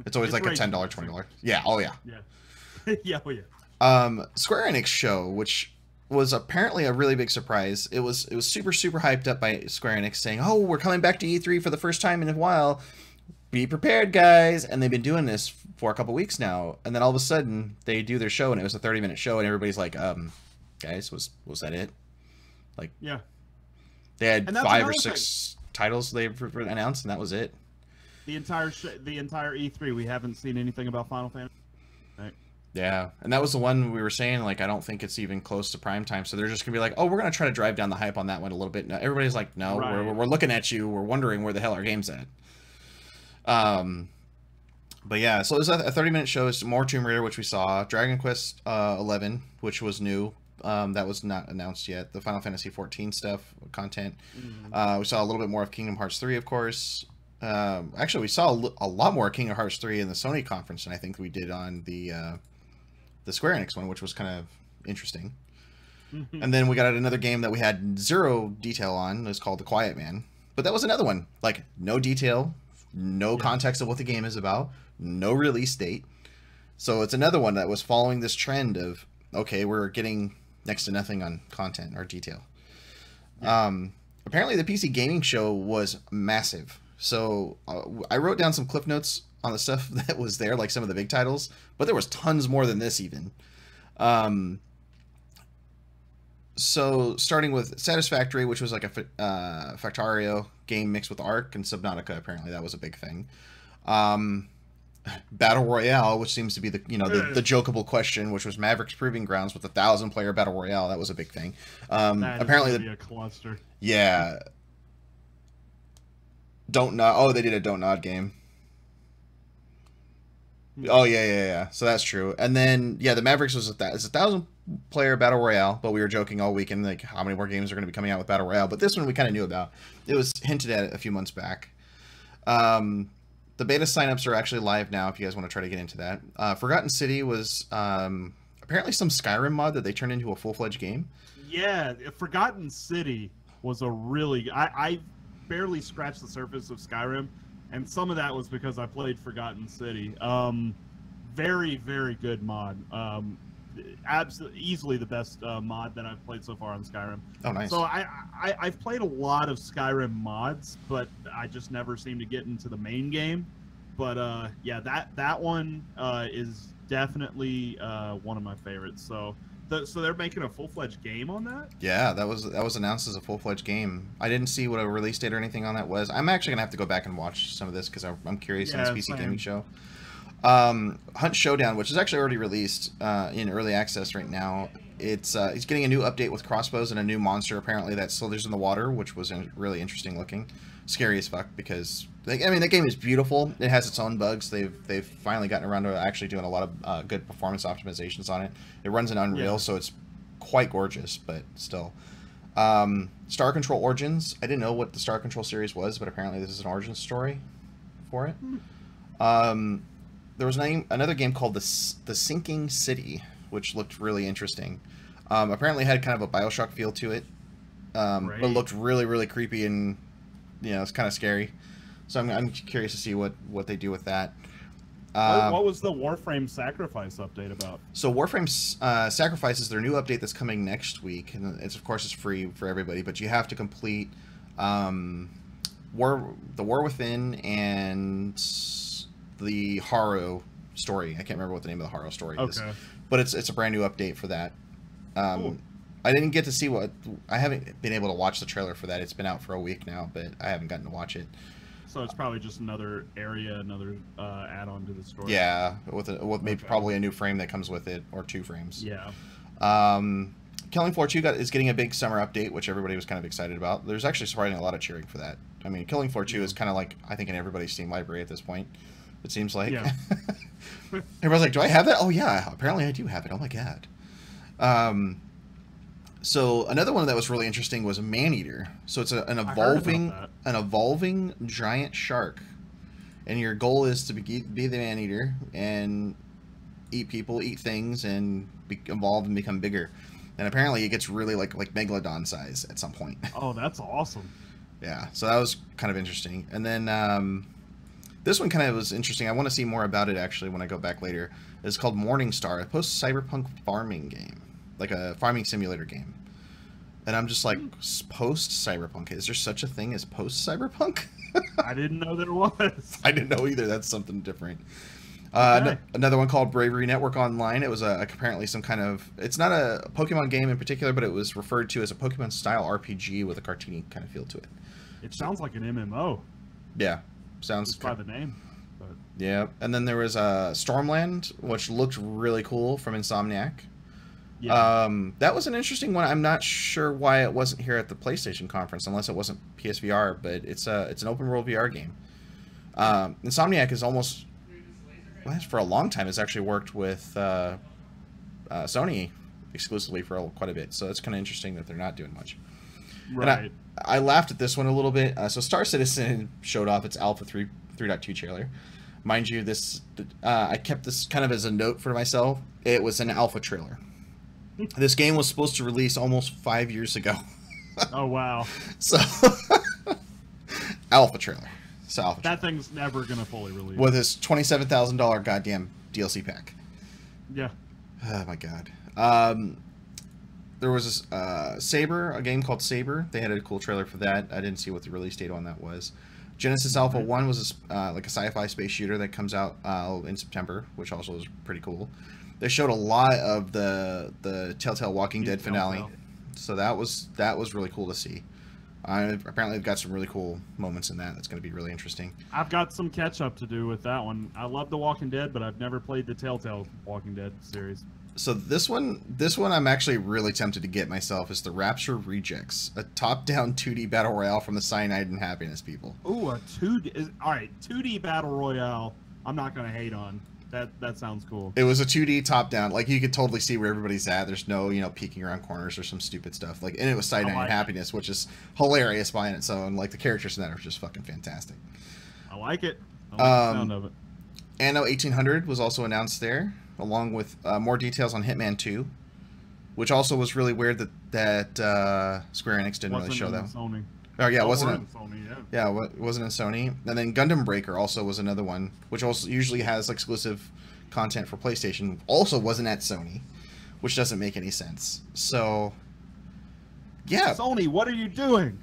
Speaker 1: It's always like a $10, $20. Yeah, oh yeah.
Speaker 2: Yeah. Yeah, oh yeah.
Speaker 1: Square Enix show, which was apparently a really big surprise. It was super, super hyped up by Square Enix saying, oh, we're coming back to E3 for the first time in a while. Be prepared, guys. And they've been doing this for a couple weeks now. And then all of a sudden, they do their show, and it was a 30-minute show, and everybody's like, guys, was that it? Like,
Speaker 2: yeah.
Speaker 1: They had 5 or 6 titles they've announced, and that was it.
Speaker 2: The entire E3, we haven't seen anything about Final Fantasy. Right.
Speaker 1: Yeah, and that was the one we were saying, like, I don't think it's even close to prime time, so they're just going to be like, oh, we're going to try to drive down the hype on that one a little bit. No, everybody's like, no, right. we're looking at you, we're wondering where the hell our game's at. But yeah, so it was a 30-minute show. It's more Tomb Raider, which we saw. Dragon Quest 11, which was new. That was not announced yet. The Final Fantasy 14 stuff, content. We saw a little bit more of Kingdom Hearts 3, of course. Actually, we saw a lot more Kingdom Hearts 3 in the Sony conference than I think we did on the Square Enix one, which was kind of interesting. And then we got another game that we had 0 detail on. It's called The Quiet Man. But that was another one. Like, no detail no context of what the game is about, no release date. So it's another one that was following this trend of, okay, we're getting next to nothing on content or detail. Apparently the PC gaming show was massive. So I wrote down some cliff notes on the stuff that was there, like some of the big titles, but there was tons more than this even. So starting with Satisfactory, which was like a Factario game mixed with Ark, and Subnautica, apparently that was a big thing. Battle Royale, which seems to be the the jokeable question, which was Maverick's Proving Grounds with a 1,000-player Battle Royale. That was a big thing. Apparently
Speaker 2: be a cluster.
Speaker 1: Yeah. Don't Nod. Oh, they did a Don't Nod game. Oh yeah. So that's true. And then the Mavericks was it's a 1,000-player Battle Royale, but we were joking all weekend like how many more games are going to be coming out with Battle Royale. But this one we kind of knew about. It was hinted at a few months back. The beta signups are actually live now if you guys want to try to get into that. Forgotten City was apparently some Skyrim mod that they turned into a full-fledged game.
Speaker 2: Yeah, Forgotten City was a really... I barely scratched the surface of Skyrim, and some of that was because I played Forgotten City. Very, very good mod. Absolutely, easily the best mod that I've played so far on Skyrim.
Speaker 1: Oh, nice.
Speaker 2: So I've played a lot of Skyrim mods, but I just never seem to get into the main game. But yeah, that one is definitely one of my favorites. So they're making a full-fledged game on that?
Speaker 1: Yeah, that was announced as a full-fledged game. I didn't see what a release date or anything on that was. I'm actually gonna have to go back and watch some of this because I'm curious on this PC gaming show. Hunt Showdown, which is actually already released in early access right now. It's getting a new update with crossbows and a new monster apparently that slithers in the water, which was really interesting looking. Scary as fuck because the game is beautiful. It has its own bugs. They've finally gotten around to actually doing a lot of good performance optimizations on it. It runs in Unreal, so it's quite gorgeous, but still. Star Control Origins. I didn't know what the Star Control series was, but apparently this is an origin story for it. There was another game called The Sinking City, which looked really interesting. Apparently it had kind of a BioShock feel to it, but it looked really, really creepy and it's kind of scary. So I'm curious to see what they do with that.
Speaker 2: What was the Warframe Sacrifice update about?
Speaker 1: So Warframe Sacrifice is their new update that's coming next week, and it's free for everybody, but you have to complete the War Within and the Haro story. I can't remember what the name of the Haro story is, but it's a brand new update for that. Cool. I didn't get to see I haven't been able to watch the trailer for that. It's been out for a week now, but I haven't gotten to watch it.
Speaker 2: So it's probably just another area, another add-on to the story.
Speaker 1: Yeah, with maybe probably a new frame that comes with it, or 2 frames.
Speaker 2: Yeah.
Speaker 1: Killing Floor 2 is getting a big summer update, which everybody was kind of excited about. There's actually surprisingly a lot of cheering for that. I mean, Killing Floor 2 is kind of like, I think, in everybody's Steam library at this point. It seems like. Yeah. Everybody's like, do I have that? Oh, yeah, apparently I do have it. Oh, my God. So another one that was really interesting was Maneater. So it's an evolving giant shark, and your goal is to be the Maneater and eat people, eat things, and evolve and become bigger. And apparently it gets really like Megalodon size at some point.
Speaker 2: Oh, that's awesome.
Speaker 1: Yeah, so that was kind of interesting. And then this one kind of was interesting. I want to see more about it actually when I go back later. It's called Morningstar, a post-cyberpunk farming game. Like a farming simulator game. And I'm just like, post-cyberpunk? Is there such a thing as post-cyberpunk?
Speaker 2: I didn't know there was.
Speaker 1: I didn't know either. That's something different. Another one called Bravery Network Online. It was apparently some kind of... It's not a Pokemon game in particular, but it was referred to as a Pokemon-style RPG with a cartoony kind of feel to it.
Speaker 2: It sounds like an MMO.
Speaker 1: Yeah. Sounds...
Speaker 2: Just by the name. But...
Speaker 1: Yeah. And then there was Stormland, which looked really cool from Insomniac. Yeah. That was an interesting one. I'm not sure why it wasn't here at the PlayStation conference, unless it wasn't PSVR, but it's an open world VR game. Insomniac is almost, for a long time, has actually worked with Sony exclusively for quite a bit, so it's kind of interesting that they're not doing much. Right. And I laughed at this one a little bit. So Star Citizen showed off its Alpha 3.2 trailer. Mind you, I kept this kind of as a note for myself. It was an alpha trailer. This game was supposed to release almost 5 years ago.
Speaker 2: Oh, wow.
Speaker 1: So, alpha trailer. Salvage.
Speaker 2: That thing's never gonna fully release.
Speaker 1: With his $27,000 goddamn DLC pack.
Speaker 2: Yeah.
Speaker 1: Oh my god. There was this Saber, a game called Saber. They had a cool trailer for that. I didn't see what the release date on that was. Genesis Alpha 1 was like a sci-fi space shooter that comes out in September, which also is pretty cool. They showed a lot of the Telltale Walking Dead finale, so that was really cool to see. Apparently, they've got some really cool moments in that. That's going to be really interesting.
Speaker 2: I've got some catch up to do with that one. I love The Walking Dead, but I've never played the Telltale Walking Dead series.
Speaker 1: So this one I'm actually really tempted to get myself is the Rapture Rejects, a top-down 2D battle royale from the Cyanide and Happiness people.
Speaker 2: Ooh, a 2D. All right, 2D battle royale. I'm not going to hate on. That sounds cool.
Speaker 1: It was a 2D top-down. Like, you could totally see where everybody's at. There's no, peeking around corners or some stupid stuff. Like, and it was Cyanide and Happiness, which is hilarious by its own. Like, the characters in that are just fucking fantastic.
Speaker 2: I like it. I like the sound of it.
Speaker 1: Anno 1800 was also announced there, along with more details on Hitman 2, which also was really weird that Square Enix didn't really show that.
Speaker 2: Sony.
Speaker 1: Oh yeah, it wasn't
Speaker 2: in Sony,
Speaker 1: yeah, it wasn't in Sony. And then Gundam Breaker also was another one, which also usually has exclusive content for PlayStation. Also wasn't at Sony, which doesn't make any sense. So, yeah.
Speaker 2: Sony, what are you doing?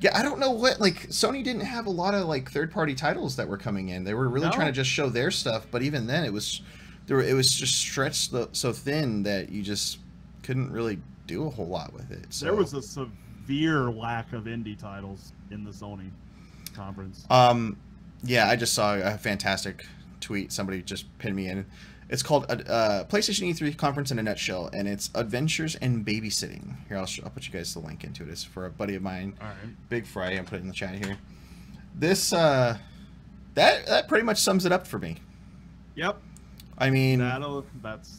Speaker 1: Yeah, I don't know what, like, Sony didn't have a lot of, like, third-party titles that were coming in. They were really trying to just show their stuff, but even then it was just stretched so thin that you just couldn't really do a whole lot with it. So.
Speaker 2: There was a severe lack of indie titles in the Sony conference.
Speaker 1: Yeah, I just saw a fantastic tweet. Somebody just pinned me in. It's called PlayStation E3 Conference in a Nutshell, and it's Adventures in Babysitting. Here, I'll put you guys the link into it. It's for a buddy of mine, Big Fry. I'll put it in the chat here. This that pretty much sums it up for me.
Speaker 2: Yep.
Speaker 1: I mean,
Speaker 2: that's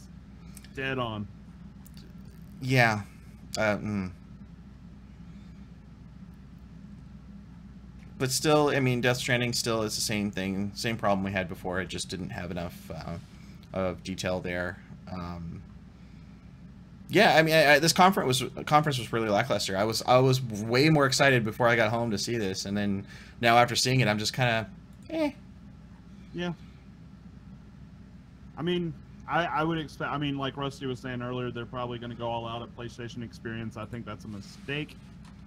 Speaker 2: dead on.
Speaker 1: Yeah. But still, I mean, Death Stranding still is the same thing, same problem we had before. It just didn't have enough of detail there. Yeah, I mean, this conference was really lackluster. I was way more excited before I got home to see this, and then now after seeing it, I'm just kind of,
Speaker 2: Yeah. I mean, I would expect. I mean, like Rusty was saying earlier, they're probably going to go all out at PlayStation Experience. I think that's a mistake.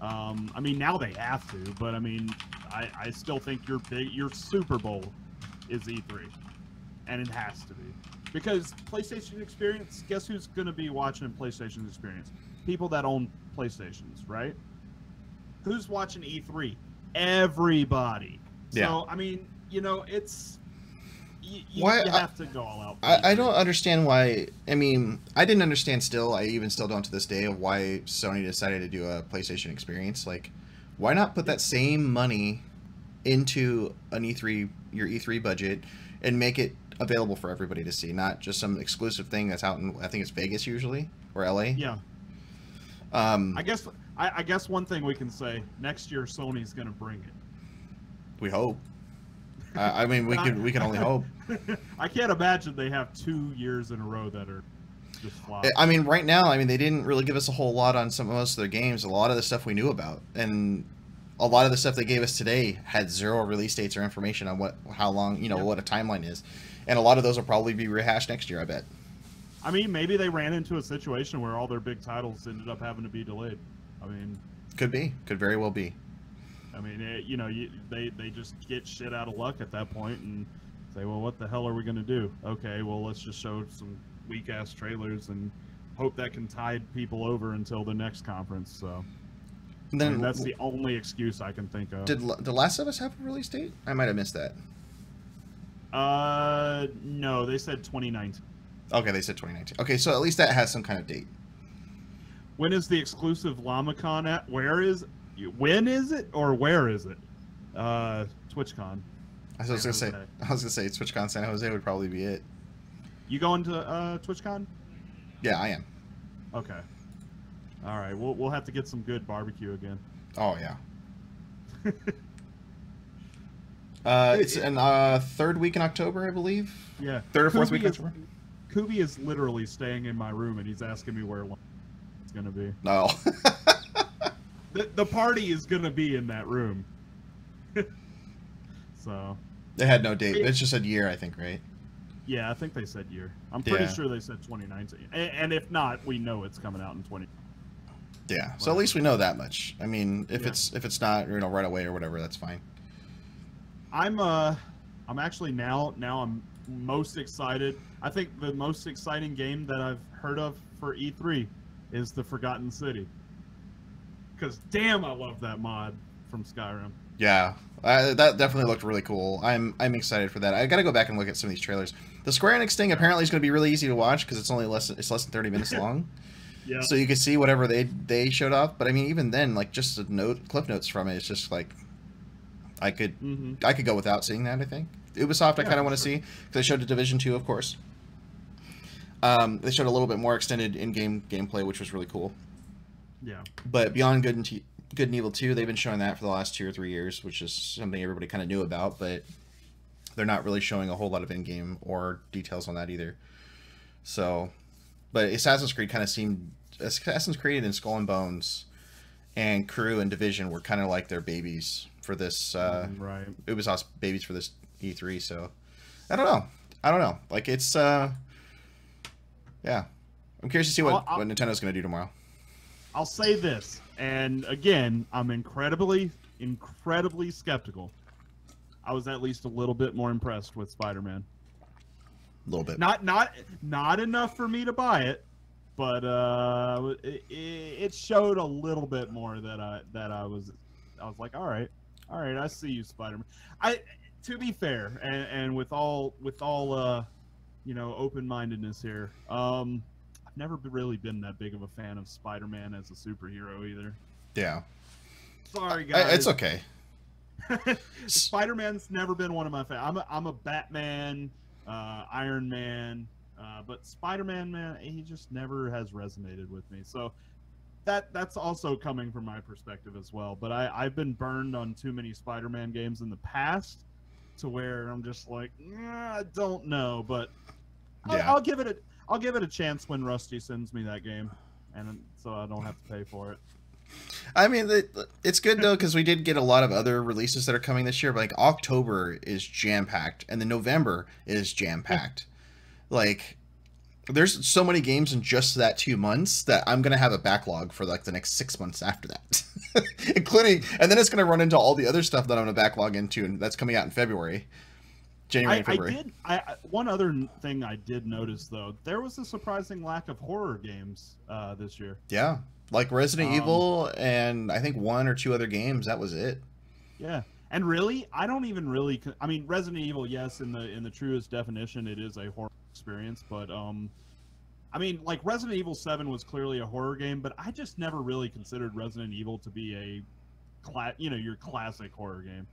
Speaker 2: I mean, now they have to, but I mean, I still think your Super Bowl is E3, and it has to be, because PlayStation Experience. Guess who's going to be watching PlayStation Experience? People that own PlayStations, right? Who's watching E3? Everybody.
Speaker 1: Yeah.
Speaker 2: So I mean, it's. You have to go all out.
Speaker 1: I don't understand why. I mean, I didn't understand still. I even still don't to this day of why Sony decided to do a PlayStation Experience. Like, why not put that same money into an E3, your E3 budget, and make it available for everybody to see, not just some exclusive thing that's out in, I think it's Vegas usually, or LA.
Speaker 2: Yeah. I guess one thing we can say, next year Sony's going to bring it.
Speaker 1: We hope. I mean, we can only hope.
Speaker 2: I can't imagine they have 2 years in a row that are just flops.
Speaker 1: I mean, right now, I mean, they didn't really give us a whole lot on most of their games. A lot of the stuff we knew about, and a lot of the stuff they gave us today had zero release dates or information on how long, what a timeline is, and a lot of those will probably be rehashed next year, I bet.
Speaker 2: I mean, maybe they ran into a situation where all their big titles ended up having to be delayed. I mean,
Speaker 1: could very well be.
Speaker 2: I mean, they just get shit out of luck at that point and say, well, what the hell are we going to do? Okay, well, let's just show some weak-ass trailers and hope that can tide people over until the next conference. So then that's the only excuse I can think of.
Speaker 1: Did Last of Us have a release date? I might have missed that.
Speaker 2: No, they said 2019.
Speaker 1: Okay, they said 2019. Okay, so at least that has some kind of date.
Speaker 2: When is the exclusive LlamaCon at? When is it or where is it? TwitchCon.
Speaker 1: I was gonna say TwitchCon San Jose would probably be it.
Speaker 2: You going to TwitchCon?
Speaker 1: Yeah, I am.
Speaker 2: Okay. All right. We'll have to get some good barbecue again.
Speaker 1: Oh yeah. It's in third week in October, I believe.
Speaker 2: Yeah.
Speaker 1: Third or fourth week in October.
Speaker 2: Kubi is literally staying in my room and he's asking me where it's gonna be.
Speaker 1: No.
Speaker 2: The party is gonna be in that room. So
Speaker 1: they had no date. It's just a year, I think, right?
Speaker 2: Yeah, I think they said year. I'm pretty sure they said 2019. And if not, we know it's coming out in 20.
Speaker 1: Yeah. So at least we know that much. I mean, if it's not, you know, right away or whatever, that's fine.
Speaker 2: I'm actually now I'm most excited. I think the most exciting game that I've heard of for E3 is the Forgotten City. Because damn, I love that mod from Skyrim.
Speaker 1: Yeah, that definitely looked really cool. I'm excited for that. I got to go back and look at some of these trailers. The Square Enix thing apparently is going to be really easy to watch because it's only less than 30 minutes long.
Speaker 2: Yeah.
Speaker 1: So you can see whatever they showed off. But I mean, even then, like just the clip notes from it, it's just like I could go without seeing that. I think Ubisoft, I kind of want to see because they showed the Division 2, of course. They showed a little bit more extended in-game gameplay, which was really cool.
Speaker 2: Yeah.
Speaker 1: But Beyond Good and Evil 2, they've been showing that for the last 2 or 3 years, which is something everybody kind of knew about, but they're not really showing a whole lot of in-game or details on that either. So, but Assassin's Creed kind of seemed... Assassin's Creed and Skull and Bones and Crew and Division were kind of like their babies for this...
Speaker 2: right.
Speaker 1: Ubisoft's babies for this E3, so... I don't know. Like, it's... yeah. I'm curious to see what Nintendo's going to do tomorrow.
Speaker 2: I'll say this, and again, I'm incredibly skeptical. I was at least a little bit more impressed with Spider-Man.
Speaker 1: A little bit.
Speaker 2: Not enough for me to buy it, but it showed a little bit more that I was like, all right, I see you, Spider-Man. To be fair, and with all you know, open-mindedness here, I've never really been that big of a fan of Spider-Man as a superhero either.
Speaker 1: Yeah.
Speaker 2: Sorry, guys.
Speaker 1: It's okay.
Speaker 2: Spider-Man's never been one of my favorites. I'm a Batman, Iron Man, but Spider-Man, man, he just never has resonated with me. So that's also coming from my perspective as well. But I've been burned on too many Spider-Man games in the past to where I'm just like, I don't know, but I'll give it a chance when Rusty sends me that game, and so I don't have to pay for it.
Speaker 1: I mean, it's good though because we did get a lot of other releases that are coming this year. But like October is jam packed, and then November is jam packed. Like, there's so many games in just that 2 months that I'm gonna have a backlog for like the next 6 months after that, including, and then it's gonna run into all the other stuff that I'm gonna backlog into, and that's coming out in February. January and February.
Speaker 2: One other thing I did notice though, there was a surprising lack of horror games this year.
Speaker 1: Yeah, like Resident Evil and I think 1 or 2 other games. That was it.
Speaker 2: Yeah, and really, I don't even really. I mean, Resident Evil, yes, in the truest definition, it is a horror experience. But I mean, like Resident Evil 7 was clearly a horror game, but I just never really considered Resident Evil to be your classic horror game.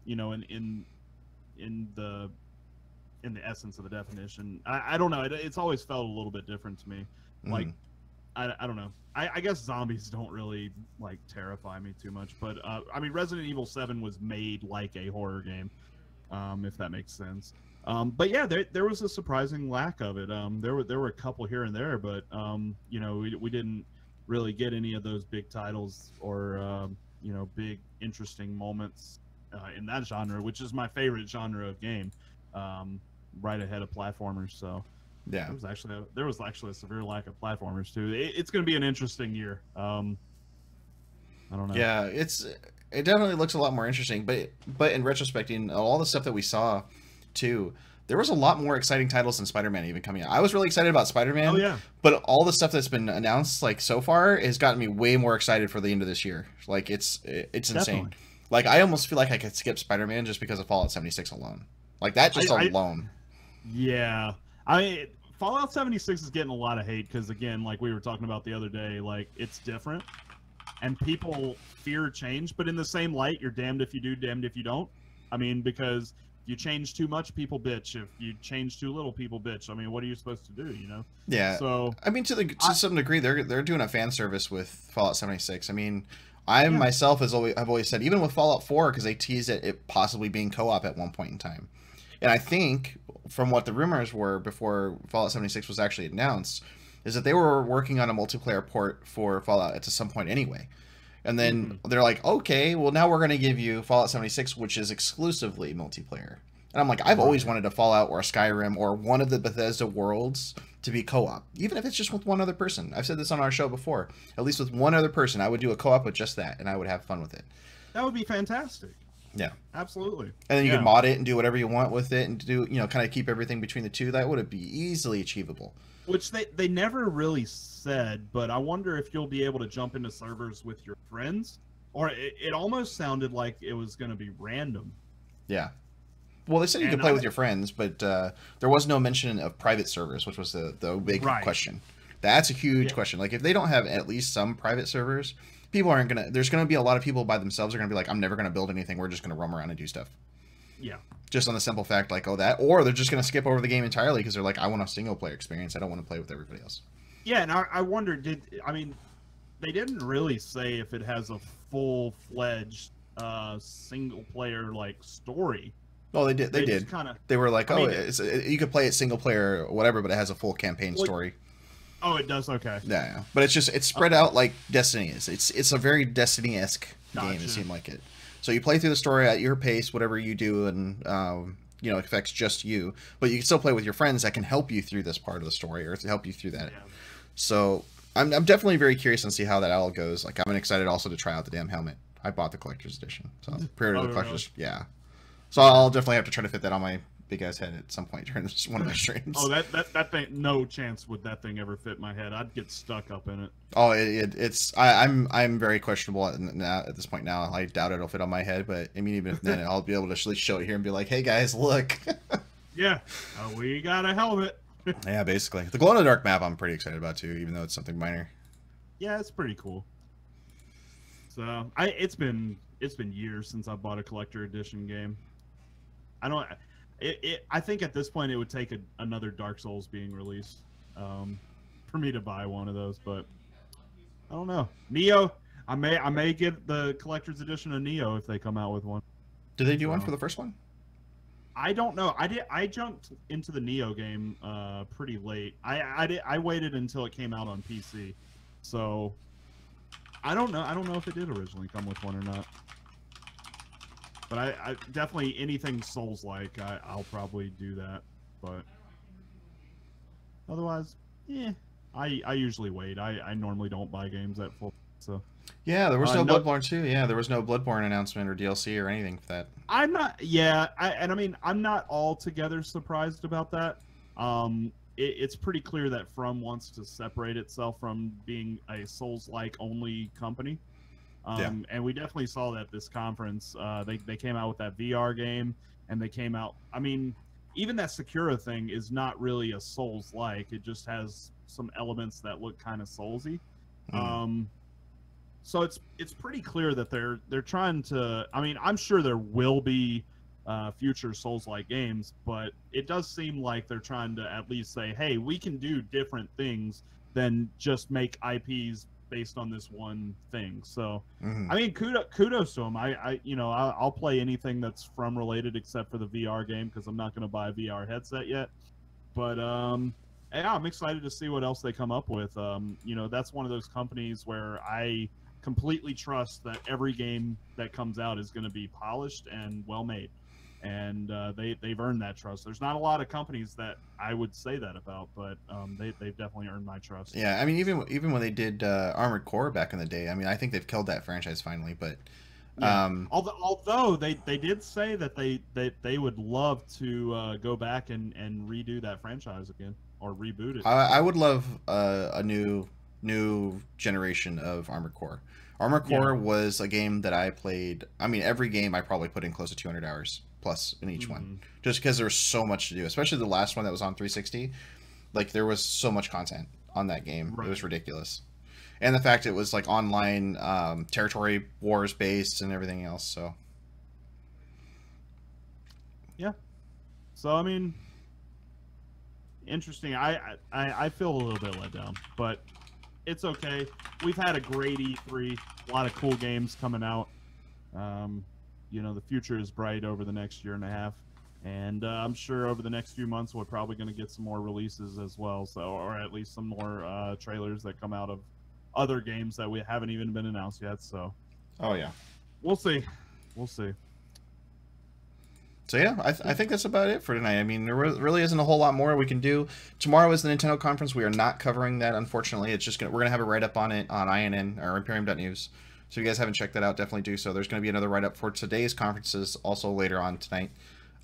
Speaker 2: You know, in the essence of the definition. I don't know. It's always felt a little bit different to me. Like, I don't know. I guess zombies don't really like terrify me too much, but I mean, Resident Evil 7 was made like a horror game, if that makes sense. But yeah, there was a surprising lack of it. There were a couple here and there, but you know, we didn't really get any of those big titles or you know, big interesting moments in that genre, which is my favorite genre of game, right ahead of platformers. So
Speaker 1: yeah,
Speaker 2: there was actually a severe lack of platformers too. It's going to be an interesting year. I don't know.
Speaker 1: Yeah, it definitely looks a lot more interesting. But in retrospect, in all the stuff that we saw, too, there was a lot more exciting titles than Spider-Man even coming out. I was really excited about Spider-Man.
Speaker 2: Oh yeah.
Speaker 1: But all the stuff that's been announced like so far has gotten me way more excited for the end of this year. Like it's insane.
Speaker 2: Definitely.
Speaker 1: Like I almost feel like I could skip Spider-Man just because of Fallout 76 alone. Like that just alone.
Speaker 2: Yeah. Fallout 76 is getting a lot of hate because, again, like we were talking about the other day, like it's different and people fear change, but in the same light, you're damned if you do, damned if you don't. I mean, because if you change too much, people bitch. If you change too little, people bitch. I mean, what are you supposed to do, you know?
Speaker 1: Yeah.
Speaker 2: So
Speaker 1: I mean, to some degree, they're doing a fan service with Fallout 76. I mean, myself I've always said, even with Fallout 4, because they teased it possibly being co-op at one point in time. And I think, from what the rumors were before Fallout 76 was actually announced, is that they were working on a multiplayer port for Fallout at some point anyway. And then they're like, okay, well now we're going to give you Fallout 76, which is exclusively multiplayer. And I'm like, I've always wanted a Fallout or a Skyrim or one of the Bethesda worlds to be co-op, even if it's just with one other person. I've said this on our show before. At least with one other person, I would do a co-op with just that, and I would have fun with it.
Speaker 2: That would be fantastic.
Speaker 1: Yeah.
Speaker 2: Absolutely.
Speaker 1: And then you can mod it and do whatever you want with it and do, you know, kind of keep everything between the two. That would be easily achievable.
Speaker 2: Which they never really said, but I wonder if you'll be able to jump into servers with your friends, or it almost sounded like it was going to be random.
Speaker 1: Yeah. Well, they said you could play with your friends, but there was no mention of private servers, which was the big question. That's a huge question. Like, if they don't have at least some private servers, people aren't going to... There's going to be a lot of people by themselves are going to be like, I'm never going to build anything. We're just going to roam around and do stuff.
Speaker 2: Yeah.
Speaker 1: Just on the simple fact, like, oh, that... Or they're just going to skip over the game entirely because they're like, I want a single-player experience. I don't want to play with everybody else.
Speaker 2: Yeah, and I wonder, I mean, they didn't really say if it has a full-fledged single-player, like, story.
Speaker 1: Oh, they did. They did. They were like, you could play it single player or whatever, but it has a full campaign story.
Speaker 2: Oh, it does. Okay.
Speaker 1: Yeah, but it's spread out like Destiny is. It's a very Destiny-esque game. It seemed like it. So you play through the story at your pace, whatever you do, and you know, it affects just you. But you can still play with your friends that can help you through this part of the story or to help you through that. Yeah. So I'm definitely very curious to see how that all goes. Like, I'm excited also to try out the damn helmet. I bought the collector's edition, so pre-order the collector's. Really? Yeah. So I'll definitely have to try to fit that on my big ass head at some point during one of my streams.
Speaker 2: Oh, that thing, no chance would that thing ever fit my head. I'd get stuck up in it.
Speaker 1: Oh, I'm very questionable at this point now. I doubt it'll fit on my head, but I mean, even if then, I'll be able to at least show it here and be like, hey guys, look.
Speaker 2: Yeah, we got a helmet.
Speaker 1: Yeah, basically. The glow in the dark map I'm pretty excited about too, even though it's something minor.
Speaker 2: Yeah, it's pretty cool. So it's been years since I bought a collector edition game. I think at this point it would take another Dark Souls being released for me to buy one of those, but I don't know. Neo, I may get the collector's edition of Neo if they come out with one.
Speaker 1: Did they do one for the first one?
Speaker 2: I don't know. I jumped into the Neo game pretty late. I waited until it came out on PC, so I don't know. I don't know if it did originally come with one or not. But I definitely anything Souls-like, I'll probably do that. But otherwise, yeah, I usually wait. I normally don't buy games at full. So
Speaker 1: yeah, there was no Bloodborne 2. Yeah, there was no Bloodborne announcement or DLC or anything for that.
Speaker 2: I'm not. Yeah, I mean, I'm not altogether surprised about that. It's pretty clear that From wants to separate itself from being a Souls-like only company. And we definitely saw that this conference. They came out with that VR game, and they came out. I mean, even that Sekiro thing is not really a Souls-like. It just has some elements that look kind of Soulsy. So it's pretty clear that they're trying to. I mean, I'm sure there will be future Souls-like games, but it does seem like they're trying to at least say, hey, we can do different things than just make IPs based on this one thing. So I mean, kudos to them. I'll play anything that's From related except for the VR game because I'm not going to buy a VR headset yet. But yeah, I'm excited to see what else they come up with. That's one of those companies where I completely trust that every game that comes out is going to be polished and well made, and they've earned that trust. There's not a lot of companies that I would say that about, but they've definitely earned my trust.
Speaker 1: Yeah, I mean, even when they did Armored Core back in the day, I mean, I think they've killed that franchise finally. But
Speaker 2: although they did say that they would love to go back and redo that franchise again or reboot it.
Speaker 1: I would love a new generation of Armored Core. Armored Core was a game that I played. I mean, every game I probably put in close to 200 hours plus in each one, just because there was so much to do. Especially the last one that was on 360. Like, there was so much content on that game. It was ridiculous, and the fact it was like online territory wars based and everything else. So
Speaker 2: yeah. So I mean, interesting. I feel a little bit let down, but it's okay. We've had a great E3, a lot of cool games coming out. The future is bright over the next year and a half, and I'm sure over the next few months we're probably going to get some more releases as well. So, or at least some more trailers that come out of other games that we haven't even been announced yet. So,
Speaker 1: oh yeah,
Speaker 2: we'll see. We'll see.
Speaker 1: So yeah, I think that's about it for tonight. I mean, there really isn't a whole lot more we can do. Tomorrow is the Nintendo conference. We are not covering that, unfortunately. It's just we're gonna have a write up on it on INN or Imperium.news. So if you guys haven't checked that out, definitely do so. There's gonna be another write up for today's conferences also later on tonight.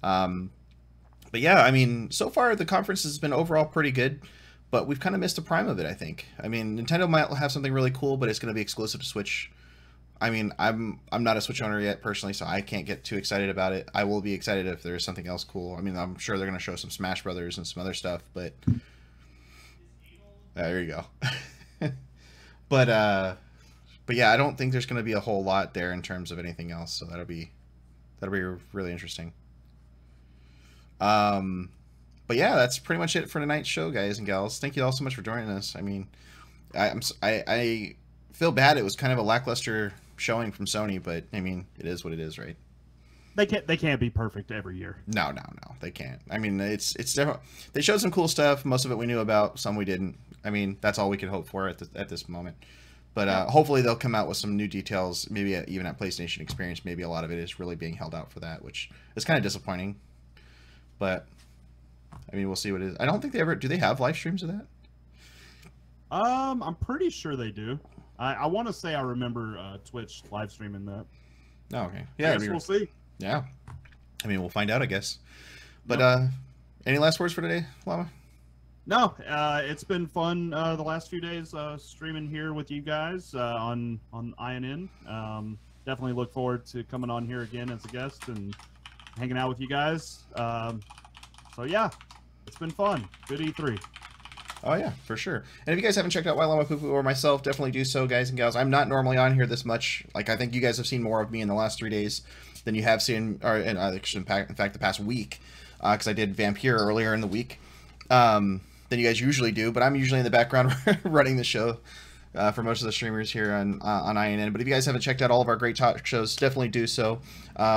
Speaker 1: But yeah, I mean, so far the conference has been overall pretty good, but we've kind of missed the prime of it, I think. I mean, Nintendo might have something really cool, but it's going to be exclusive to Switch. I mean, I'm not a Switch owner yet personally, so I can't get too excited about it. I will be excited if there's something else cool. I mean, I'm sure they're going to show some Smash Brothers and some other stuff, but there you go. But yeah, I don't think there's going to be a whole lot there in terms of anything else, so that'll be really interesting. But yeah, that's pretty much it for tonight's show, guys and gals. Thank you all so much for joining us. I mean, I feel bad it was kind of a lackluster showing from Sony, but I mean, it is what it is, right?
Speaker 2: They can't be perfect every year.
Speaker 1: No, they can't. I mean, it's definitely, they showed some cool stuff. Most of it we knew about, some we didn't. I mean, that's all we could hope for at this moment. But hopefully they'll come out with some new details, maybe even at PlayStation Experience. Maybe a lot of it is really being held out for that, which is kind of disappointing. But I mean, we'll see what it is. I don't think do they have live streams of that?
Speaker 2: I'm pretty sure they do. I want to say I remember Twitch live streaming that.
Speaker 1: Oh, okay. Yeah,
Speaker 2: I guess we'll see.
Speaker 1: Yeah. I mean, we'll find out, I guess. But any last words for today, Llama?
Speaker 2: No, it's been fun the last few days streaming here with you guys on INN. Definitely look forward to coming on here again as a guest and hanging out with you guys. So yeah, it's been fun. Good E3.
Speaker 1: Oh yeah, for sure. And if you guys haven't checked out Llama Poo Poo or myself, definitely do so, guys and gals. I'm not normally on here this much. Like, I think you guys have seen more of me in the last 3 days than you have seen, or in fact, the past week, because I did Vampire earlier in the week than you guys usually do. But I'm usually in the background running the show for most of the streamers here on INN. But if you guys haven't checked out all of our great talk shows, definitely do so.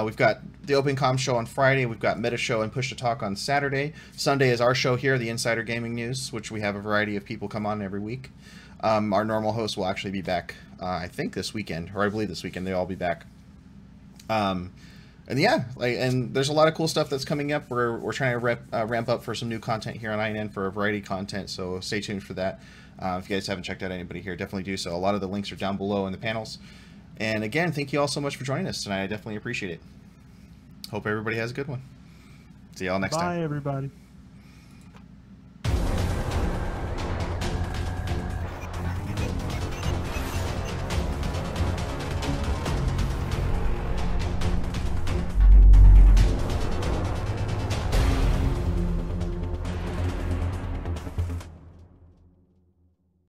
Speaker 1: We've got the Open Com show on Friday. We've got Meta Show and Push to Talk on Saturday. Sunday is our show here, the Insider Gaming News, which we have a variety of people come on every week. Our normal hosts will actually be back, I think this weekend, or I believe this weekend. They'll all be back. And yeah, and there's a lot of cool stuff that's coming up. We're trying to ramp up for some new content here on INN for a variety of content, so stay tuned for that. If you guys haven't checked out anybody here, definitely do so. A lot of the links are down below in the panels. And again, thank you all so much for joining us tonight. I definitely appreciate it. Hope everybody has a good one. See y'all next time.
Speaker 2: Bye, everybody.